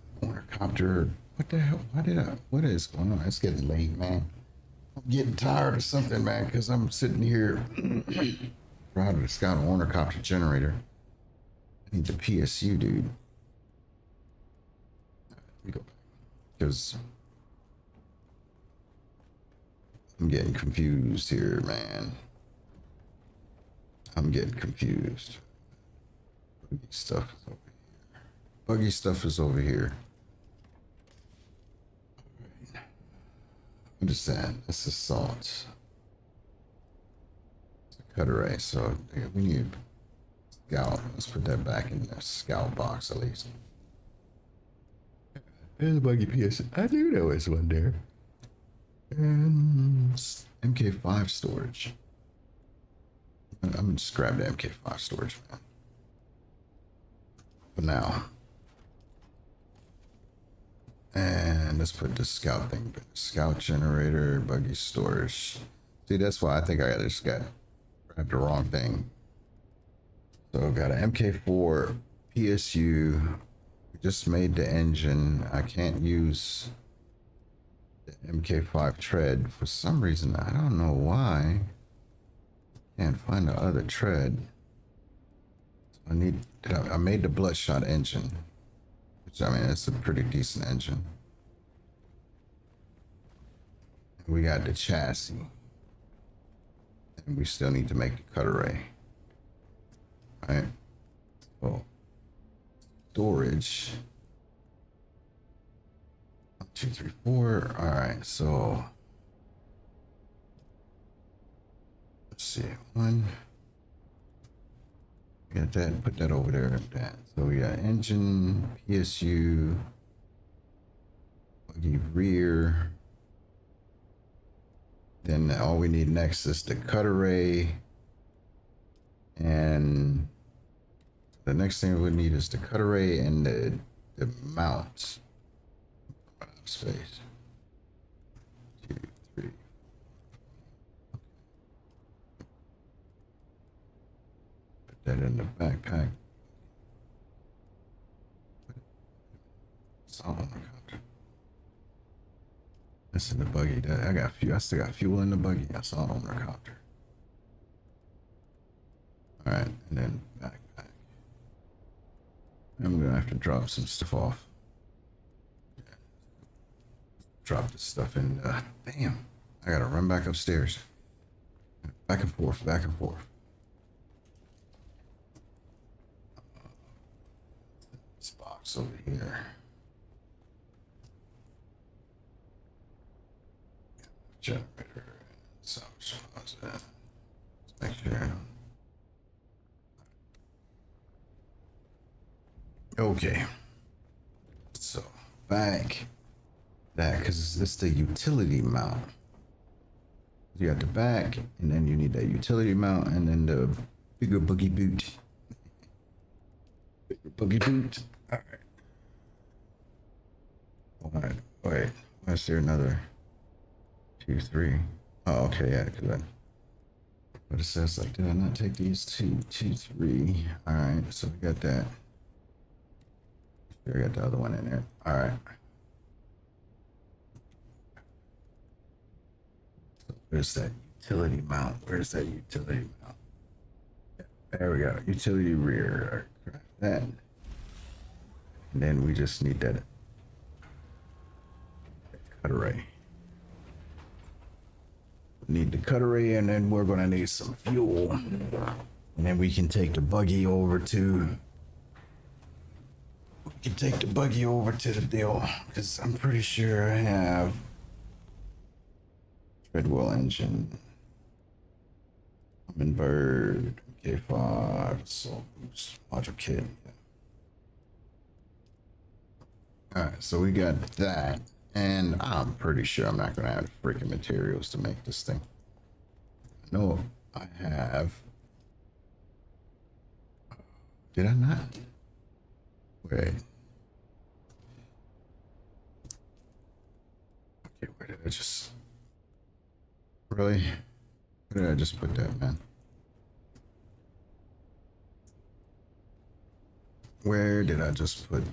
copter. What the hell? What is going on? It's getting late, man. I'm getting tired of something, man, because I'm sitting here proud of the Scout copter generator. I need the PSU, dude. Let me go back. Because I'm getting confused here, man. I'm getting confused. Buggy stuff is over here. Buggy stuff is over here. What is that? That's assault. It's a cut array, so yeah, we need scout. Let's put that back in the scout box at least. There's a buggy PS. I knew there was one there. And MK5 storage. I'm gonna just grab the MK5 storage, man. For now. And let's put the scout thing. Scout generator, buggy storage. See, that's why I think I just got grabbed the wrong thing. So got an MK4 PSU. We just made the engine. I can't use the MK5 tread for some reason. I don't know why. Can't find the other tread. So I made the bloodshot engine. Which, I mean, it's a pretty decent engine. We got the chassis. And we still need to make the cut array. Right? Well, storage. 1, 2, 3, 4. Alright, so let's see. 1. We got that, put that over there like that. So we got engine, PSU, buggy rear. Then all we need next is the cut array. And the next thing we need is the cut array and the mounts. Space. 2, 3. Put that in the backpack. Salt on the copter. That's in the buggy. I still got fuel in the buggy. I saw it on the copter. Alright, and then backpack. I'm gonna have to drop some stuff off. Drop this stuff in. Damn. I gotta run back upstairs. Back and forth, back and forth. It's over here. Generator. So, let's make sure. Okay. So back that because it's the utility mount. You got the back, and then you need that utility mount, and then the bigger buggy boot. Bigger buggy boot. All right. Wait. Why is there another 2, 3? Oh, okay, yeah. Because but it says like, did I not take these 2, 2, 3? All right. So we got that. Sure, I got the other one in there. All right. So where's that utility mount? Where's that utility mount? There we go. Utility rear. Craft that. And then we just need that cut array. We need the cut array, and then we're gonna need some fuel. And then we can take the buggy over to. We can take the buggy over to the deal, because I'm pretty sure I have Treadwell engine. Bird, K5, Assault Boost, Module Kit. Alright, so we got that. And I'm pretty sure I'm not going to have freaking materials to make this thing. No, I have. Did I not? Wait. Okay, where did I just. Really? Where did I just put that, man? Where did I just put?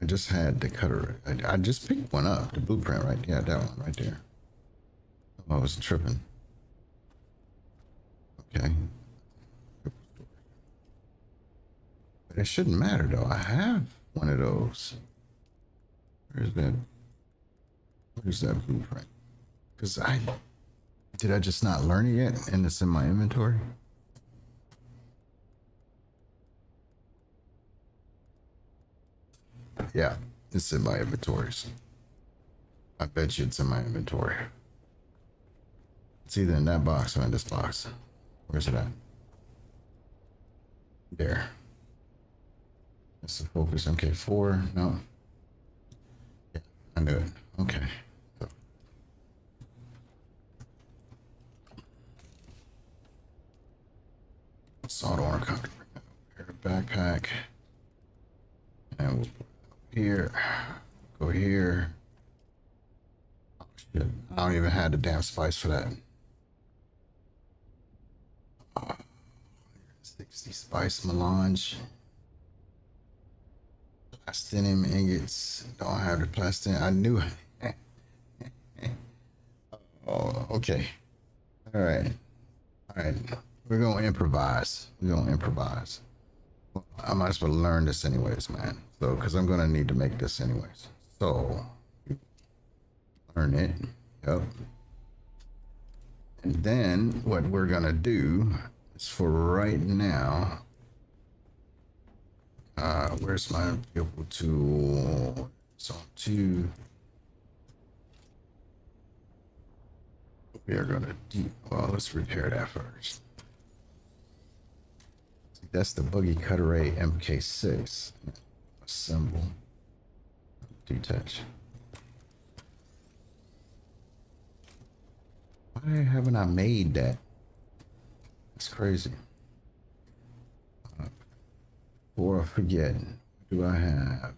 I just had the cutter. I just picked one up, the blueprint, right? Yeah, that one right there. Oh, I was tripping. Okay. But it shouldn't matter though. I have one of those. Where's that? Where's that blueprint? Because did I just not learn it yet and it's in my inventory? Yeah, it's in my inventories. I bet you it's in my inventory. It's either in that box or in this box. Where's it at? There. That's the focus. MK4. No. Yeah, I knew it. Okay. Assault armor backpack. And we'll put it here. Go here. Oh shit. I don't even have the damn spice for that. 60 spice melange. Plastinium ingots. Don't have the plastinium. I knew it. Oh, okay. All right. All right. We're gonna improvise. We're gonna improvise. Well, I might as well learn this anyways, man. So, because I'm gonna need to make this anyways. So, learn it. Yep. And then what we're gonna do is for right now. Where's my vehicle tool? So two. We are gonna well, let's repair that first. That's the buggy cut array MK6. Assemble. Detach. Why haven't I made that? That's crazy. Or forget. What do I have?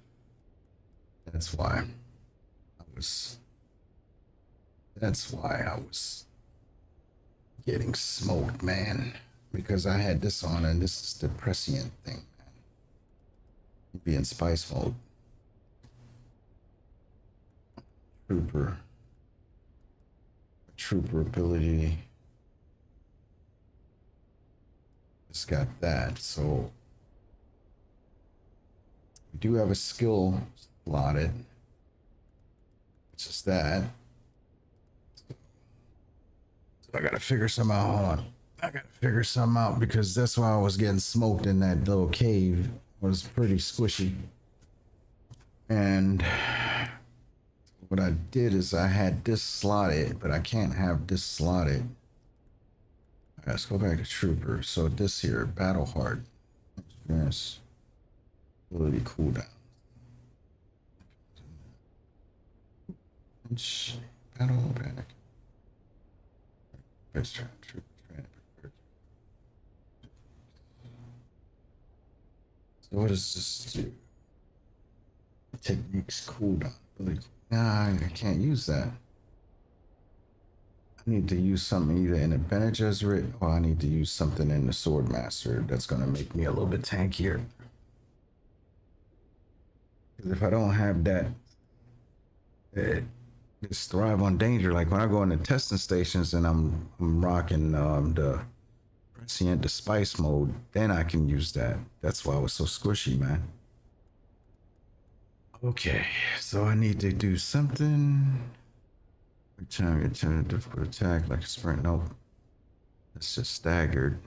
That's why I was. That's why I was getting smoked, man. Because I had this on, and this is the prescient thing, man. Be in spice mode. Trooper ability. It's got that, so we do have a skill slotted. It's just that. So I gotta figure something out. Hold on. I gotta figure something out because that's why I was getting smoked in that little cave was pretty squishy. And what I did is I had this slotted, but I can't have this slotted. Let's go back to Trooper. So this here, Battle Hard. Experience ability cooldown. Battle panic. Let's try Trooper. So what does this do? Techniques cooldown. Nah, I can't use that. I need to use something either in the Bene Gesserit or I need to use something in the Swordmaster that's going to make me a little bit tankier. Because if I don't have that, just thrive on danger. Like when I go into testing stations and I'm rocking the prescient, the spice mode, then I can use that. That's why it was so squishy, man. Okay, so I need to do something. Return a difficult attack like a sprint. Nope. It's just staggered.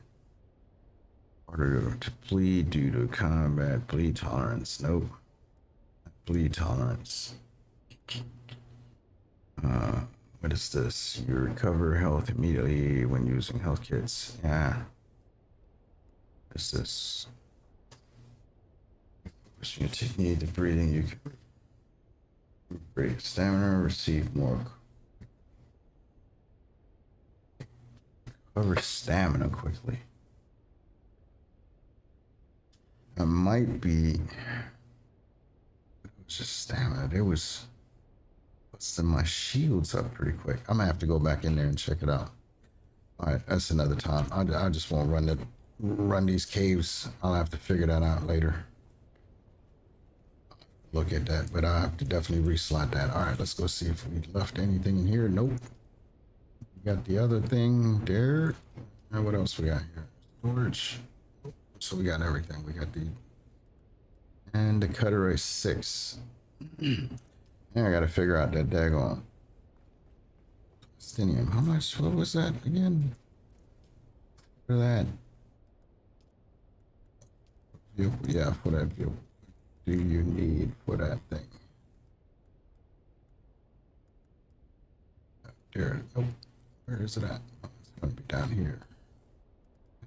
Harder to bleed due to combat. Bleed tolerance. Nope. Bleed tolerance. What is this? You recover health immediately when using health kits. Yeah. What is this? You need the breathing. You can break stamina. Receive more. Recover stamina quickly. It might be. It was just stamina. There was. Busting my shields up pretty quick. I'm gonna have to go back in there and check it out. All right, that's another time. I just won't run these caves. I'll have to figure that out later. Look at that, but I have to definitely reslot that. All right, let's go see if we left anything in here. Nope. We got the other thing there. And what else we got here? Storage. So we got everything. We got and the cutter is 6. Yeah, I gotta figure out that daggone Stinium. How much? What was that again? For that? Yeah, for that view. Do you need for that thing? There. Oh, where is it at? Oh, it's gonna be down here.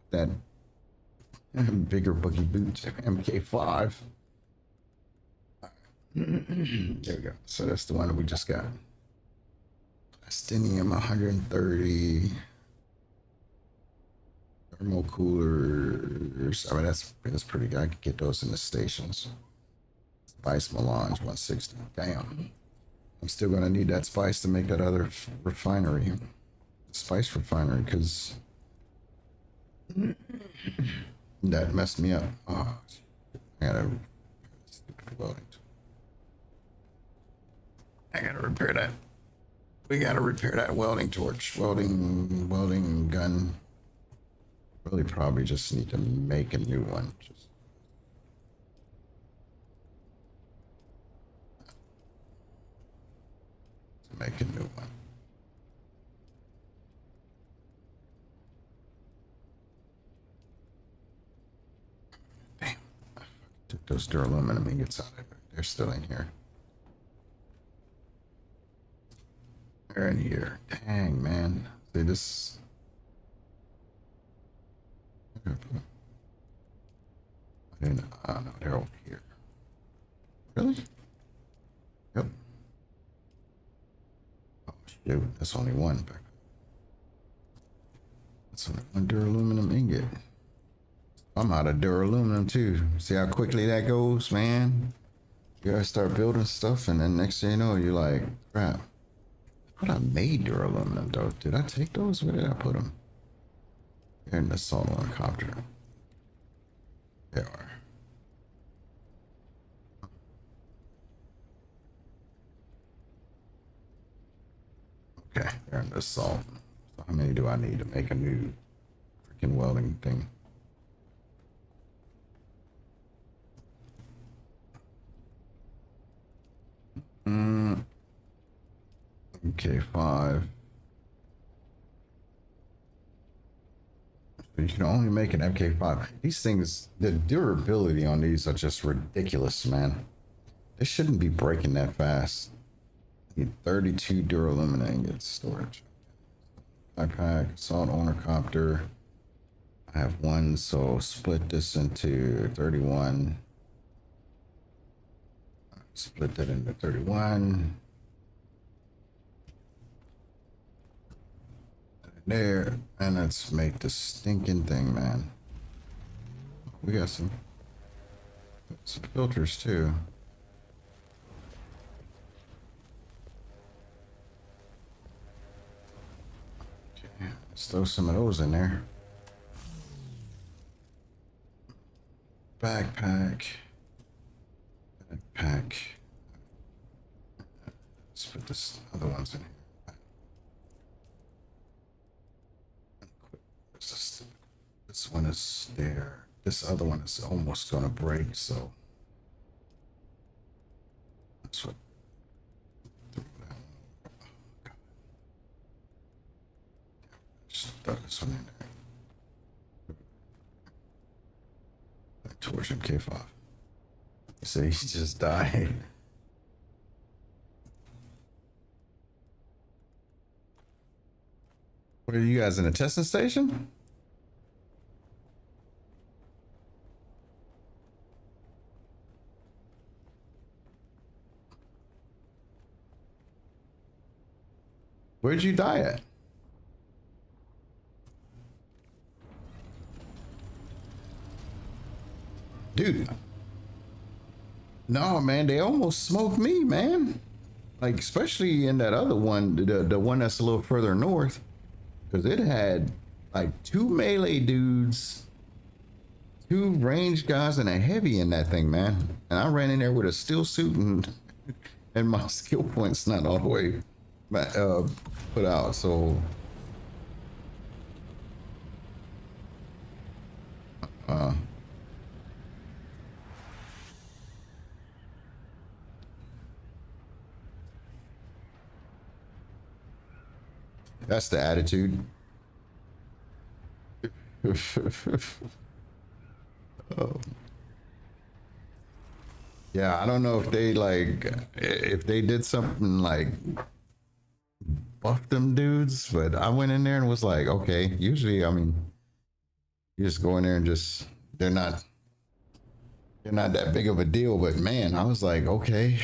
That bigger boogie boot, MK5. There we go. So that's the one that we just got. Plastinium 130. Thermal coolers. I mean, that's pretty good. I could get those in the stations. Spice melange 160. Damn. I'm still gonna need that spice to make that other refinery. Spice refinery, because that messed me up. Oh, I gotta repair that. We gotta repair that welding torch, welding gun. Really, probably just need to make a new one. Just to make a new one. Damn, I took those duraluminum ingots out of it. They're still in here. They're in here. Dang, man. See this. I don't know, they're over here. Really? Yep. Oh, shoot, that's only one. That's only one duraluminum ingot. I'm out of duraluminum too. See how quickly that goes, man? You gotta start building stuff, and then next thing you know, you're like, crap. What I made duraluminum though? Did I take those? Where did I put them? They're in the assault helicopter. They are. Okay, they're in the assault. So how many do I need to make a new freaking welding thing? Okay, 5. You can only make an MK5. These things, the durability on these are just ridiculous, man. They shouldn't be breaking that fast. Need 32 duralumin storage. Backpack, assault owner copter. I have one, so split this into 31. Split that into 31. There, and let's make the stinking thing, man. We got some filters too. Okay, let's throw some of those in there. Backpack. Let's put this other ones in here. This one is there. This other one is almost gonna break, so that's what. Just throw this one in there. Torsion K5. So he just died. What are you guys in a testing station? Where'd you die at? Dude. No, man, they almost smoked me, man. Like, especially in that other one, the one that's a little further north. Because it had, like, 2 melee dudes, 2 ranged guys, and a heavy in that thing, man. And I ran in there with a steel suit, and my skill point's not all the way put out, so that's the attitude. Oh. Yeah, I don't know if they did something like buff them dudes, but I went in there and was like, okay, usually, I mean, you just go in there and just, they're not that big of a deal, but man, I was like, okay,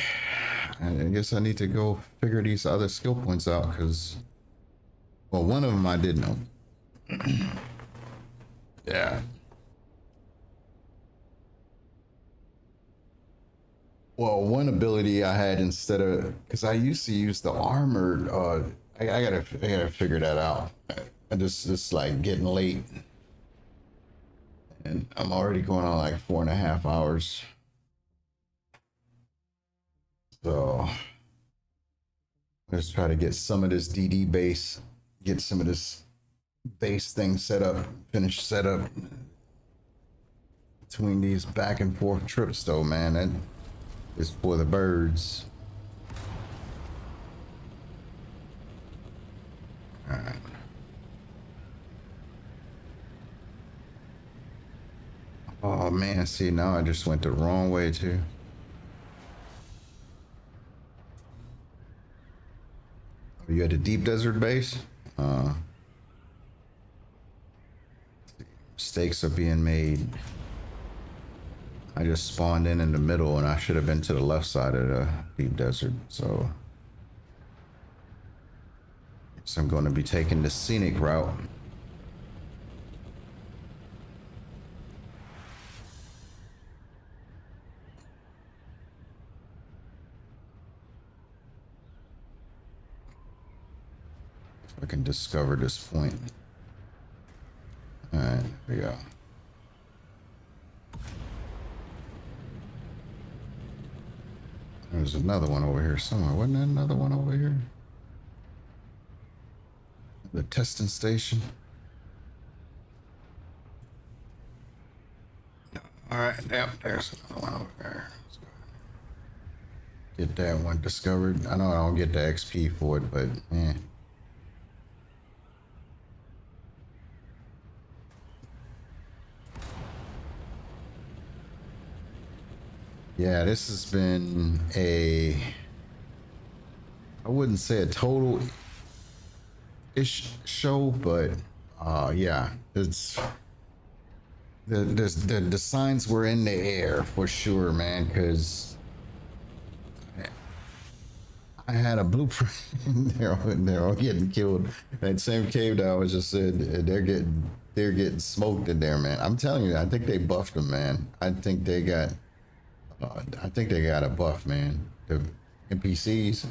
I guess I need to go figure these other skill points out, because, well, one of them I did know. Yeah. Well, one ability I had instead of, because I used to use the armored, I gotta figure that out. I just like getting late, and I'm already going on like 4.5 hours. So let's try to get some of this DD base, get some of this base thing set up, finished set up. Between these back and forth trips, though, man, that is for the birds. All right. Oh man, see, now I just went the wrong way too. Are you at the deep desert base? Mistakes are being made. I just spawned in the middle, and I should have been to the left side of the deep desert. So I'm going to be taking the scenic route. If I can discover this point. All right, here we go. There's another one over here somewhere. Wasn't there another one over here? The testing station. All right, yep, there's another one over there. Let's go get that one discovered. I know I don't get the XP for it, but yeah. Yeah, this has been a, I wouldn't say a total ish show, but yeah, it's the signs were in the air for sure, man. Because I had a blueprint. They're all getting killed. That same cave that I was just said, they're getting smoked in there, man. I'm telling you, I think they buffed them, man. I think they got a buff, man. The NPCs,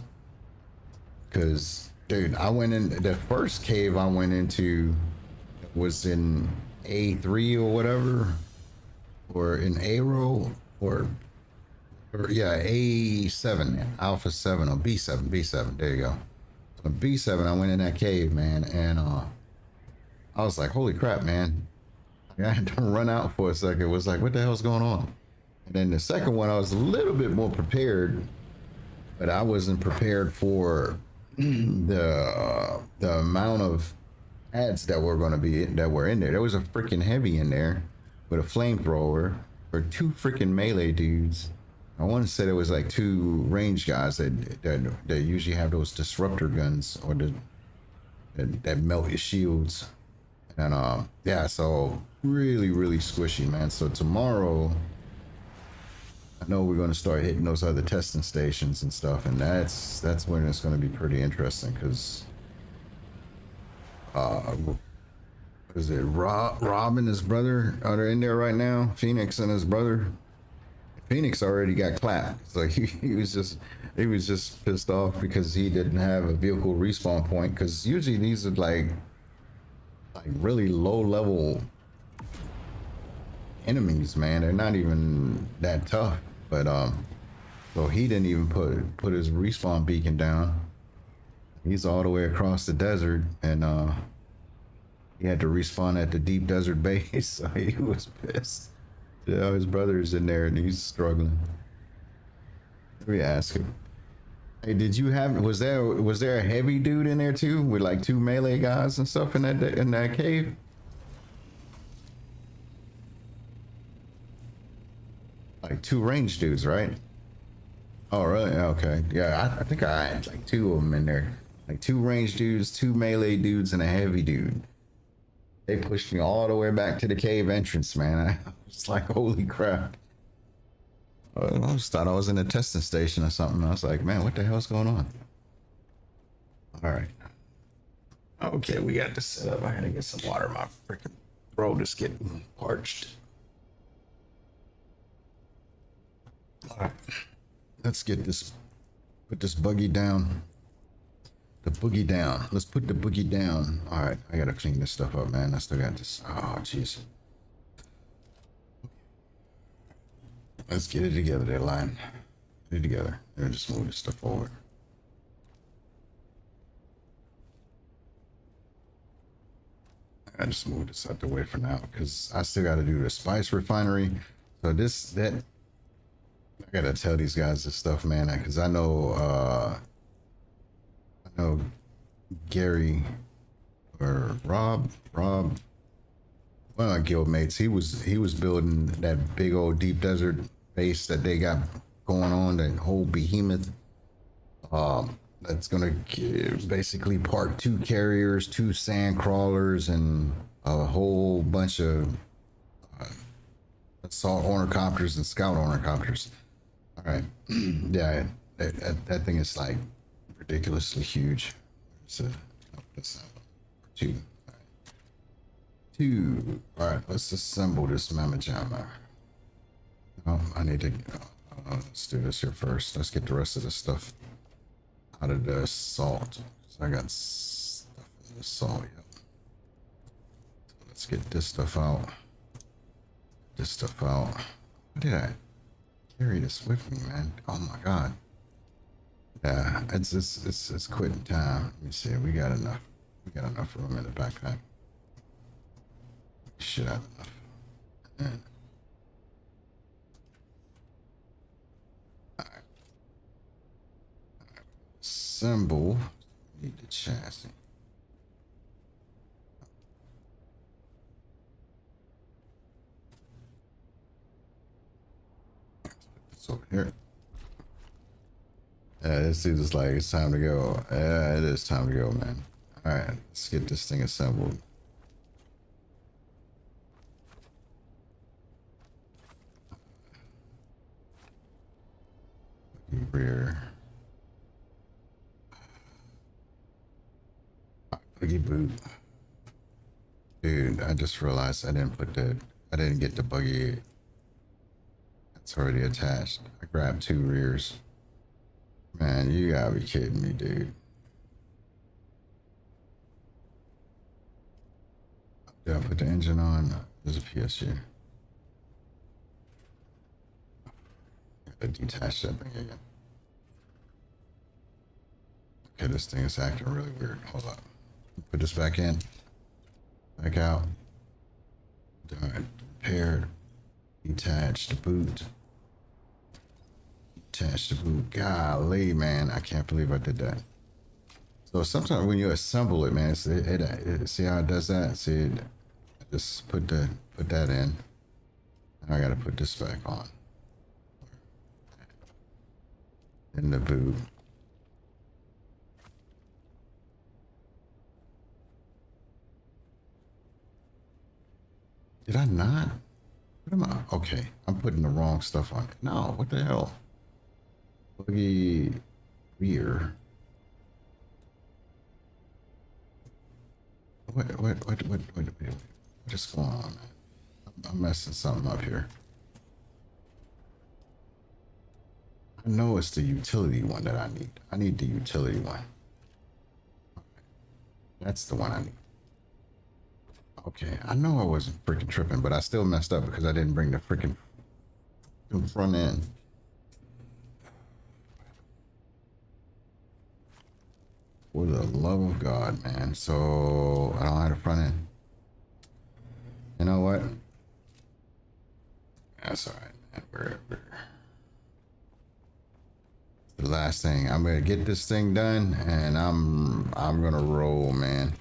because dude, I went in the first cave I went into was in A3 or whatever, or in Aero, or yeah, A7, Alpha 7, or B7, B7. There you go. So B7, I went in that cave, man, and I was like, holy crap, man. I had to run out for a second. It was like, what the hell's going on? And then the second one, I was a little bit more prepared, but I wasn't prepared for the amount of ads that were going to be that were in there. There was a freaking heavy in there with a flamethrower for two freaking melee dudes. I want to say there was like two range guys that usually have those disruptor guns or that melt your shields. And yeah, so really squishy, man. So tomorrow I know we're going to start hitting those other testing stations and stuff, and that's when it's going to be pretty interesting because is it Rob and his brother are in there right now? Phoenix and his brother. Phoenix already got clapped, so he was just pissed off because he didn't have a vehicle respawn point. Because usually these are like really low level enemies, man. They're not even that tough, but so he didn't even put his respawn beacon down. He's all the way across the desert, and he had to respawn at the deep desert base, so he was pissed. Yeah, his brother's in there and he's struggling. Let me ask him. Hey, did you have was there a heavy dude in there too with like two melee guys and stuff in that cave? Like two range dudes, right? Oh, really? Okay. Yeah, I think I had like two of them in there. Like two range dudes, two melee dudes, and a heavy dude. They pushed me all the way back to the cave entrance, man. I was like, holy crap. I just thought I was in a testing station or something. I was like, man, what the hell's going on? All right. Okay, we got this set up. I gotta get some water. My freaking throat is getting parched. All right. Let's get this, put this buggy down. The boogie down. Let's put the boogie down. All right, I gotta clean this stuff up, man. I still got this. Oh, jeez. Let's get it together there, line. Get it together. And just move this stuff forward. I just move this out the way for now because I still got to do the spice refinery. So I gotta tell these guys this stuff, man, because I know Gary or Rob, one of my guild mates. He was building that big old deep desert base that they got going on, that whole behemoth. That's gonna basically park two carriers, two sand crawlers, and a whole bunch of assault ornithopters and scout ornithopters. All right, yeah, that thing is like ridiculously huge. So that's two. All right. Two. All right, let's assemble this mamma jamma. Oh, I need to. Let's do this here first. Let's get the rest of this stuff out of the salt. So I got stuff in the salt. Yep. So let's get this stuff out. This stuff out. How did I carry this with me, man? Oh my god. Yeah, it's quitting time. Let me see. We got enough. We got enough room in the backpack. Should have enough. And, all right. Assemble. Need the chassis. So here. Yeah, this dude is like, it's time to go. Yeah, it is time to go, man. All right, let's get this thing assembled. Rear. Buggy boot. Dude, I just realized I didn't get the buggy. It's already attached. I grabbed 2 rears. Man, you gotta be kidding me, dude. Did I put the engine on? There's a PSU. Gotta detach that thing again. Okay, this thing is acting really weird. Hold up. Put this back in. Back out. Done. Paired. Detach the boot. Detach the boot. Golly, man. I can't believe I did that. So sometimes when you assemble it, man, see how it does that? See, just put that in. I gotta put this back on. In the boot. Did I not? What am I? Okay, I'm putting the wrong stuff on. No, what the hell? Buggy rear. What is going on, man? I'm messing something up here. I know it's the utility one that I need. I need the utility one. That's the one I need. Okay, I know I wasn't freaking tripping, but I still messed up because I didn't bring the freaking front end. For the love of God, man. So I don't have the front end. You know what? That's all right, man. We're the last thing. I'm gonna get this thing done, and I'm gonna roll, man.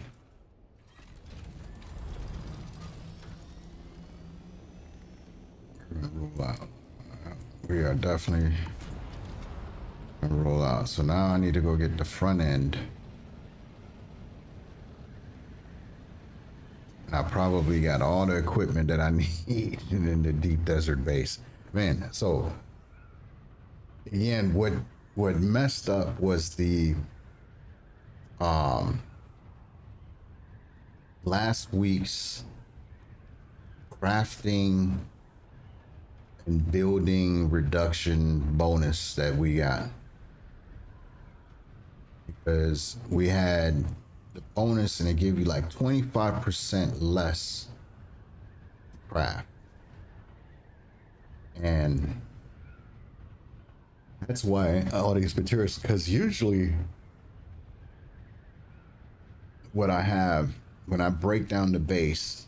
We're gonna roll out. We are definitely gonna roll out. So now I need to go get the front end. And I probably got all the equipment that I need in the deep desert base. Man, so again, what messed up was the last week's crafting and building reduction bonus that we got, because we had the bonus and it gave you like 25% less craft, and that's why all these materials, because usually what I have when I break down the base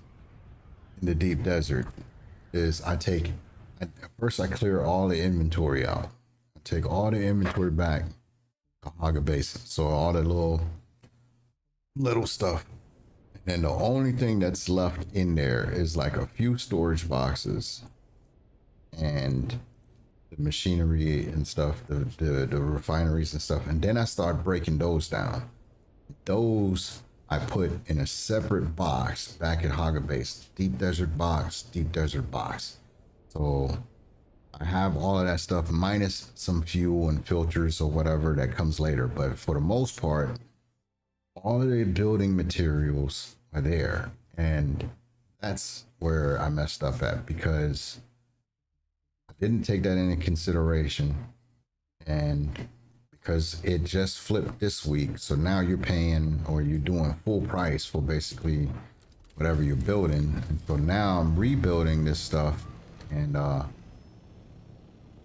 in the deep desert is first I clear all the inventory out. I take all the inventory back to Haga Basin. So all the little stuff. And the only thing that's left in there is like a few storage boxes and the machinery and stuff, the refineries and stuff. And then I start breaking those down. Those I put in a separate box back at Haga Base. Deep desert box, deep desert box. So I have all of that stuff minus some fuel and filters or whatever that comes later. But for the most part, all of the building materials are there. And that's where I messed up at, because I didn't take that into consideration. And because it just flipped this week, so now you're paying, or you're doing full price for basically whatever you're building. And so now I'm rebuilding this stuff, and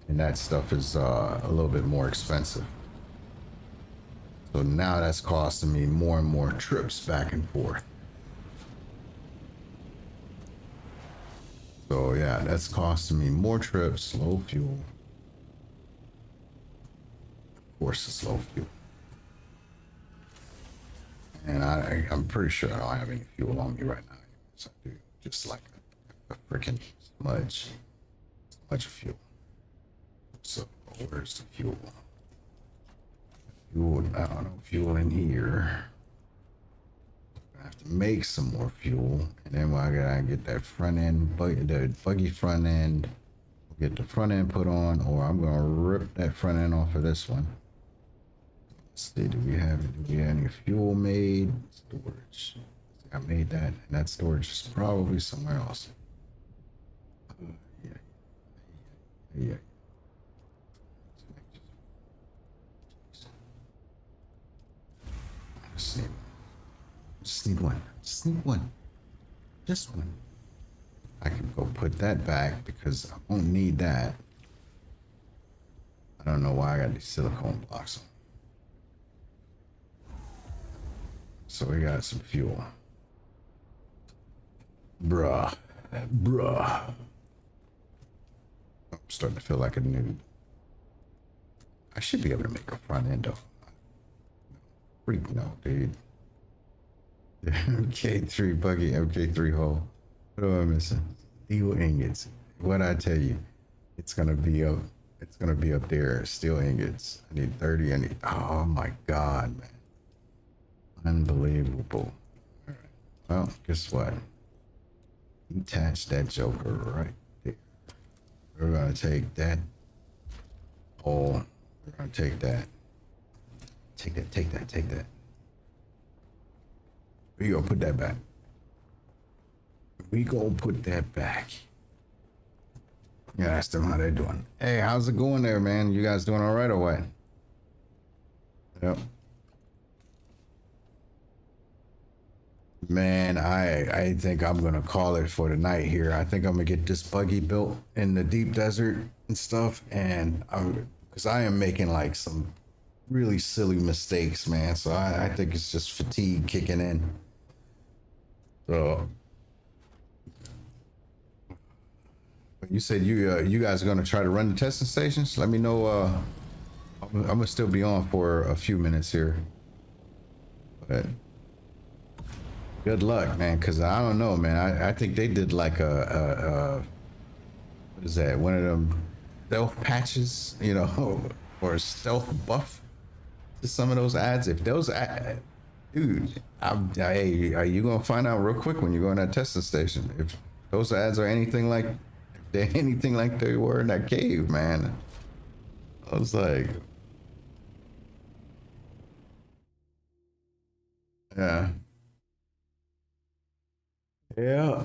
that stuff is a little bit more expensive. So now that's costing me more and more trips back and forth. So yeah, that's costing me more trips, low fuel. Of course, it's low fuel. And I'm pretty sure I don't have any fuel on me right now. So I do just like a freaking smudge of fuel. So where's the fuel? Fuel, I don't know, fuel in here. I have to make some more fuel, and then I gotta get that front end, the buggy front end, get the front end put on, or I'm gonna rip that front end off of this one. Let's see, do we have any fuel made? Storage. I made that, and that storage is probably somewhere else. Yeah. Just need one. Just need one. Just one. I can go put that back because I won't need that. I don't know why I got these silicone blocks on. So we got some fuel. Bruh. I'm starting to feel like a noob. I should be able to make a front end though. Freak no, dude. MK3 buggy, MK3 hole. What am I missing? Steel ingots. What I tell you, it's gonna be up. It's gonna be up there. Steel ingots. I need 30. I need. Oh my god, man. Unbelievable. All right. Well, guess what? Detach that joker right there. We're gonna take that hole. We're gonna take that. Take that. We gonna put that back. Yeah, ask them how they're doing. Hey, how's it going there, man? You guys doing all right or what? Yep. Man, I think I'm gonna call it for the night here. I think I'm gonna get this buggy built in the deep desert and stuff, and because I am making like some really silly mistakes, man. So I think it's just fatigue kicking in. So you said you guys are gonna try to run the testing stations. Let me know. I'm gonna still be on for a few minutes here, but good luck, man. Cause I don't know, man. I think they did like a what is that? One of them stealth patches, you know, or a stealth buff to some of those ads. If those dude, hey, are you gonna find out real quick when you go in that testing station if those ads are anything like they were in that cave, man? I was like, yeah,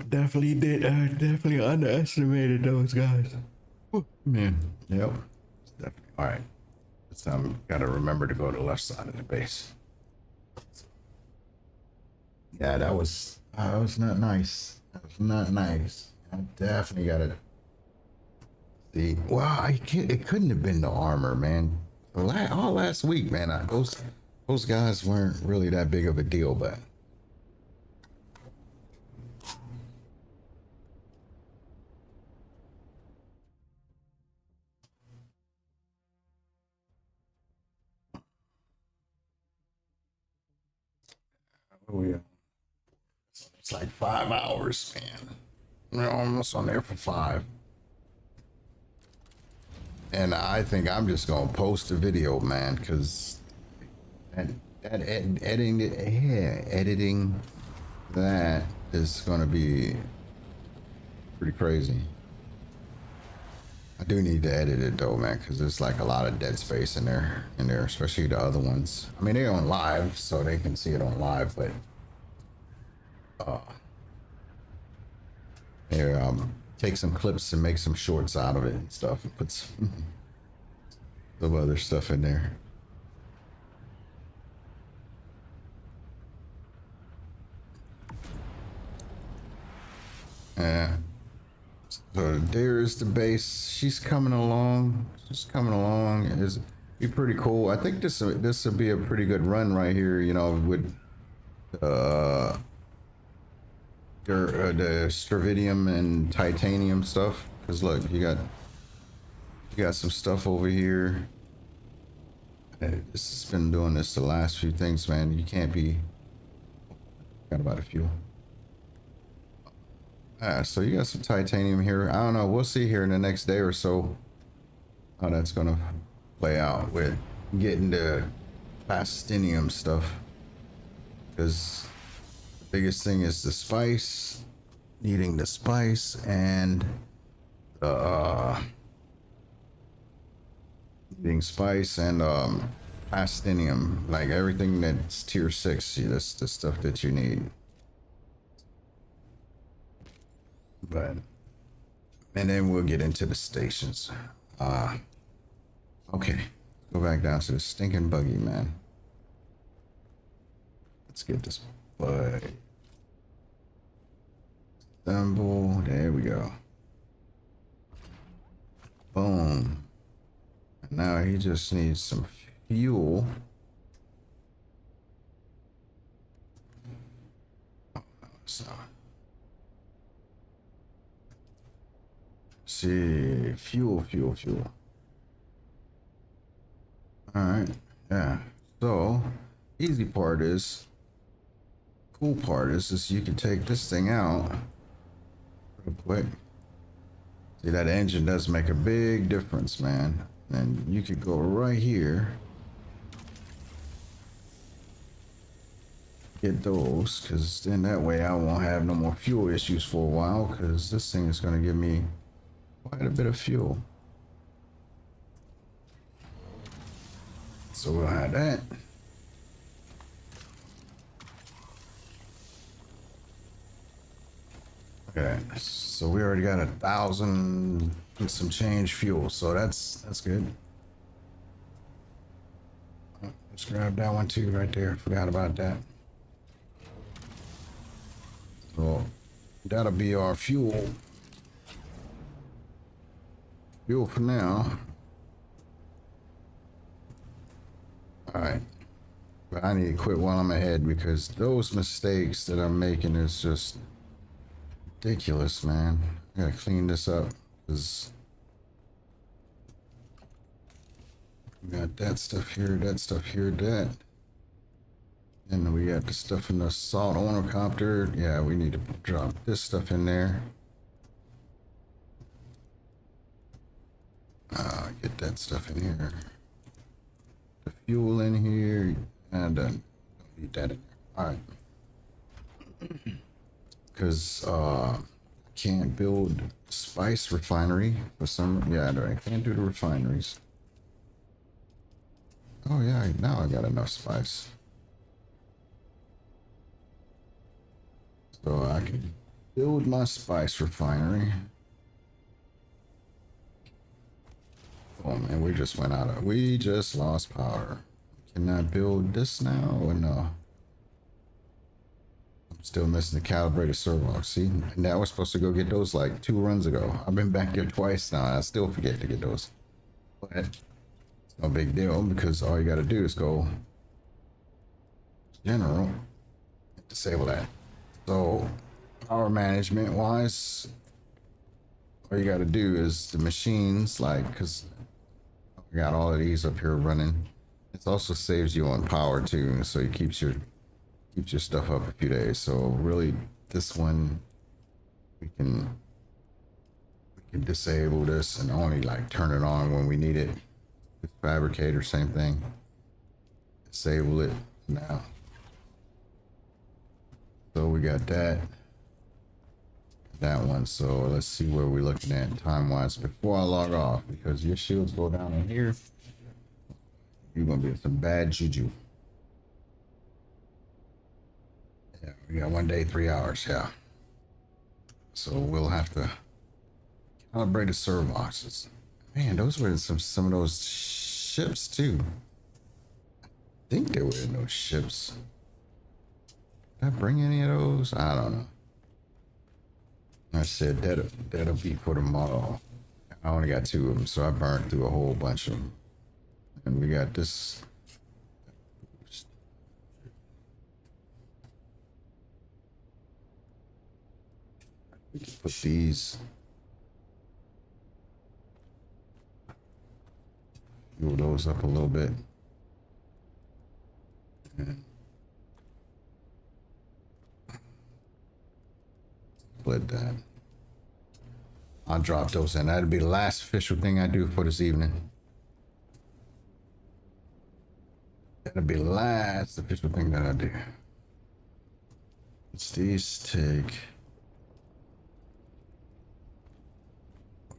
definitely did. Definitely underestimated those guys. Whew, man, yep, definitely. All right, this time gotta remember to go to the left side of the base. Yeah, that was not nice. That was not nice. I definitely gotta see. Wow, it couldn't have been the armor, man. All last week, man. Those guys weren't really that big of a deal, but oh yeah, it's like 5 hours, man. We're almost on there for 5. And I think I'm just gonna post a video, man, because editing that is gonna be pretty crazy. I do need to edit it though, man, because there's like a lot of dead space in there, especially the other ones. I mean, they're on live, so they can see it on live, but here, take some clips and make some shorts out of it and stuff, and put some other stuff in there. Yeah. So there's the base. She's coming along. Is be pretty cool. I think this will be a pretty good run right here. You know, with uh the stravidium and titanium stuff. Cause look, you got some stuff over here. This has been doing this the last few things, man. You can't be. Got about a few. So you got some titanium here. I don't know. We'll see here in the next day or so. how that's gonna play out with getting the plastinium stuff. Because the biggest thing is the spice, needing the spice, and needing spice and plastinium. Like everything that's tier 6, that's the stuff that you need. But and then we'll get into the stations. Okay, go back down to the stinking buggy, man. Let's get this bug. Assemble. There we go. Boom. Now he just needs some fuel. So, see, fuel. All right, yeah. So, easy part is, cool part is you can take this thing out real quick. See, that engine does make a big difference, man. And you could go right here, get those, because then that way I won't have no more fuel issues for a while, because this thing is going to give me quite a bit of fuel. So we'll have that. Okay, so we already got 1,000 and some change fuel, so that's good. Let's grab that one too right there. Forgot about that. So that'll be our fuel. Fuel for now. All right. But I need to quit while I'm ahead because those mistakes that I'm making is just ridiculous, man. I gotta clean this up because we got that stuff here, that. And we got the stuff in the salt owner-copter. Yeah, we need to drop this stuff in there. Get that stuff in here. The fuel in here. And don't need that in there. Alright. Because I can't build spice refinery for some. Yeah, I can't do the refineries. Oh yeah, now I got enough spice. So I can build my spice refinery. Oh man, we just went out of, we just lost power. Can I build this now or no? I'm still missing the calibrated servo. See, and that was supposed to go get those like 2 runs ago. I've been back here twice now. I still forget to get those. But it's no big deal because all you got to do is go general, disable that. So power management wise, all you got to do is the machines, like, because we got all of these up here running. It also saves you on power too, so it keeps your stuff up a few days. So really, this one we can disable this and only like turn it on when we need it. This fabricator, same thing. Disable it now. So we got that one. So let's see where we're looking at time wise before I log off, because your shields go down in here. You're gonna be in some bad juju. Yeah, we got 1 day, 3 hours. Yeah. So we'll have to calibrate the servo boxes. Man, those were some of those ships too. I think they were in those ships. Did I bring any of those? I don't know. I said that'll be for tomorrow. I only got 2 of them, so I burned through a whole bunch of them. And we got this. We can put these. Move those up a little bit. And split that. I'll drop those in. That'll be the last official thing I do for this evening. That'll be the last official thing that I do. Let's these take.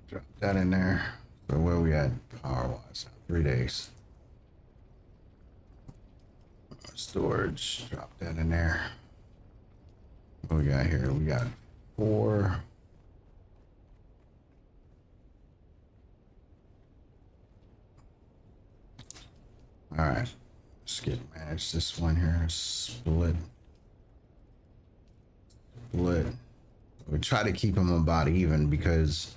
Drop that in there. So where we at power wise? 3 days. Storage. Drop that in there. What we got here? We got 4. All right. Let's manage this one here. Split. We try to keep them about even because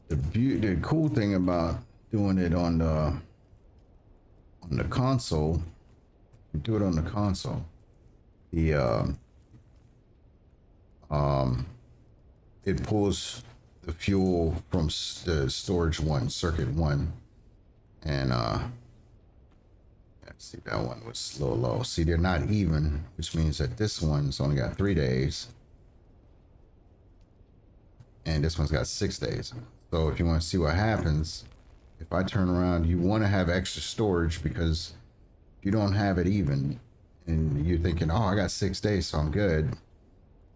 the cool thing about doing it on the console, you do it on the console. It pulls the fuel from the storage one, circuit one, and see, that one was a little low. See, they're not even, which means that this one's only got 3 days. And this one's got 6 days. So if you want to see what happens, if I turn around, you want to have extra storage because you don't have it even. And you're thinking, oh, I got 6 days, so I'm good.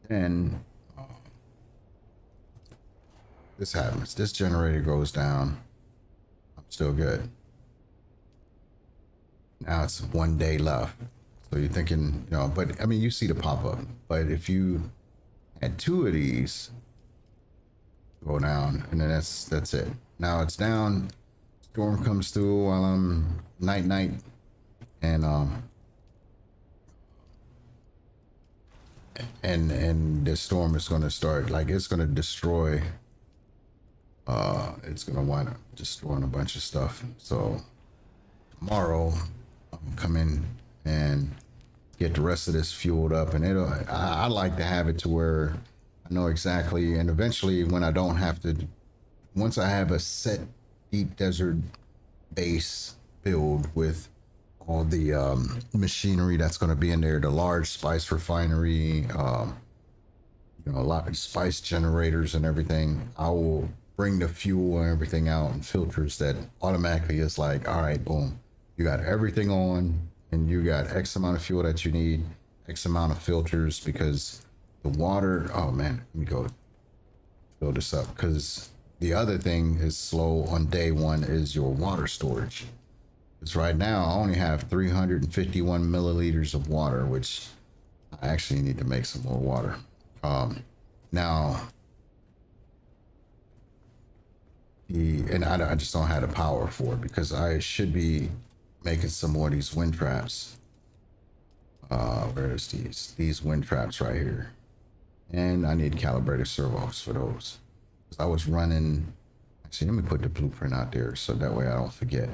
Then this happens. This generator goes down. I'm still good. Now it's 1 day left. So you're thinking, you know, but I mean, you see the pop up. But if you had 2 of these go down, and then that's it. Now it's down. Storm comes through while I'm night, and the storm is going to start, like, it's going to destroy. It's going to wind up destroying a bunch of stuff. So tomorrow come in and get the rest of this fueled up, and I like to have it to where I know exactly, and eventually when I don't have to, once I have a set deep desert base filled with all the machinery that's going to be in there, the large spice refinery, you know, a lot of spice generators and everything, I will bring the fuel and everything out and filters that automatically is like, all right, boom, you got everything on and you got X amount of fuel that you need, X amount of filters, because the water, oh man, let me go fill this up, because the other thing is slow on day one is your water storage. Because right now I only have 351 milliliters of water, which I actually need to make some more water. Now, I just don't have the power for it, because I should be making some more of these wind traps. Where's these wind traps right here? And I need calibrated servos for those. I was running, actually, let me put the blueprint out there so that way I don't forget.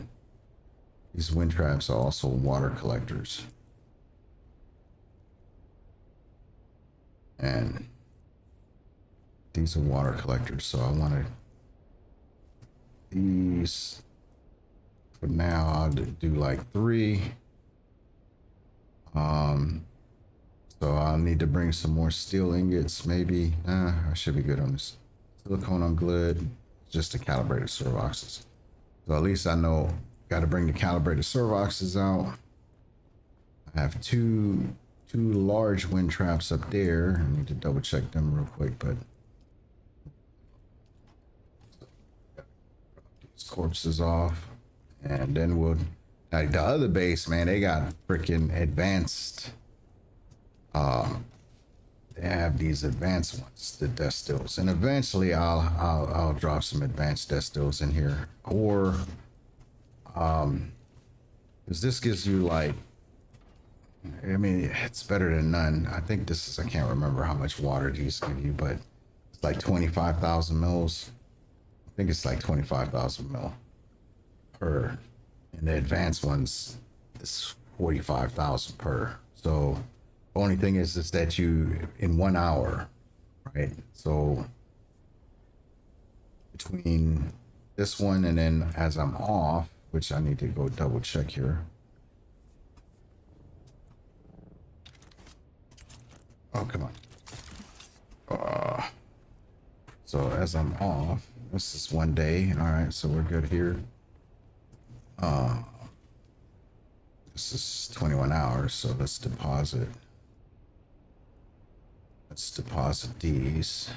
These wind traps are also water collectors. And these are water collectors, so I wanted these. For now, I'll do like 3. So I'll need to bring some more steel ingots, maybe. I should be good on this. Silicone, I'm good. Just the calibrated servoxes. So at least I know, got to bring the calibrated servoxes out. I have two large wind traps up there. I need to double check them real quick, but these corpses off. And then we'll, like the other base, man, they got freaking advanced, they have these advanced ones, the destills, and eventually I'll drop some advanced destills in here, or because this gives you, like, I mean, it's better than none. I think this is, I can't remember how much water these give you, but it's like 25,000 mils. I think it's like 25,000 mil per, and the advanced ones is 45,000 per. So the only thing is that you, in 1 hour, right? So between this one and then as I'm off, which I need to go double check here. Oh, come on. So as I'm off, this is one day. All right, so we're good here. This is 21 hours, so let's deposit. Let's deposit these.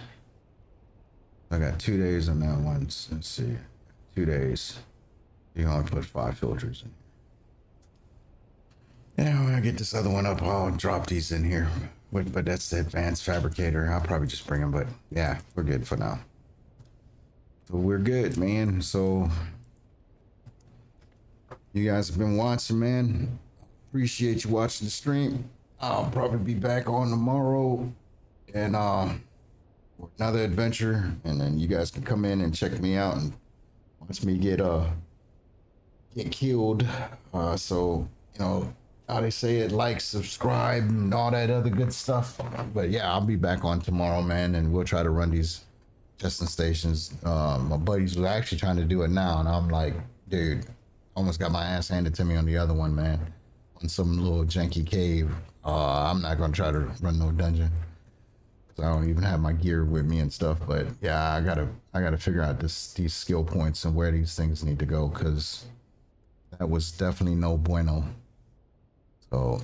I got 2 days on that one. Let's see. 2 days. You can only put 5 filters in. Yeah, when I get this other one up, I'll drop these in here. But that's the advanced fabricator. I'll probably just bring them, but yeah, we're good for now. So we're good, man. So you guys have been watching, man. Appreciate you watching the stream. I'll probably be back on tomorrow and another adventure, and then you guys can come in and check me out and watch me get killed. So you know how they say it, like, subscribe, and all that other good stuff. But yeah, I'll be back on tomorrow, man, and we'll try to run these testing stations. My buddies was actually trying to do it now, and I'm like, dude, almost got my ass handed to me on the other one, man. On some little janky cave. I'm not gonna try to run no dungeon. I don't even have my gear with me and stuff, but yeah, I gotta figure out these skill points and where these things need to go, because that was definitely no bueno. So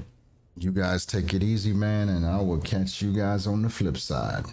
you guys take it easy, man, and I will catch you guys on the flip side.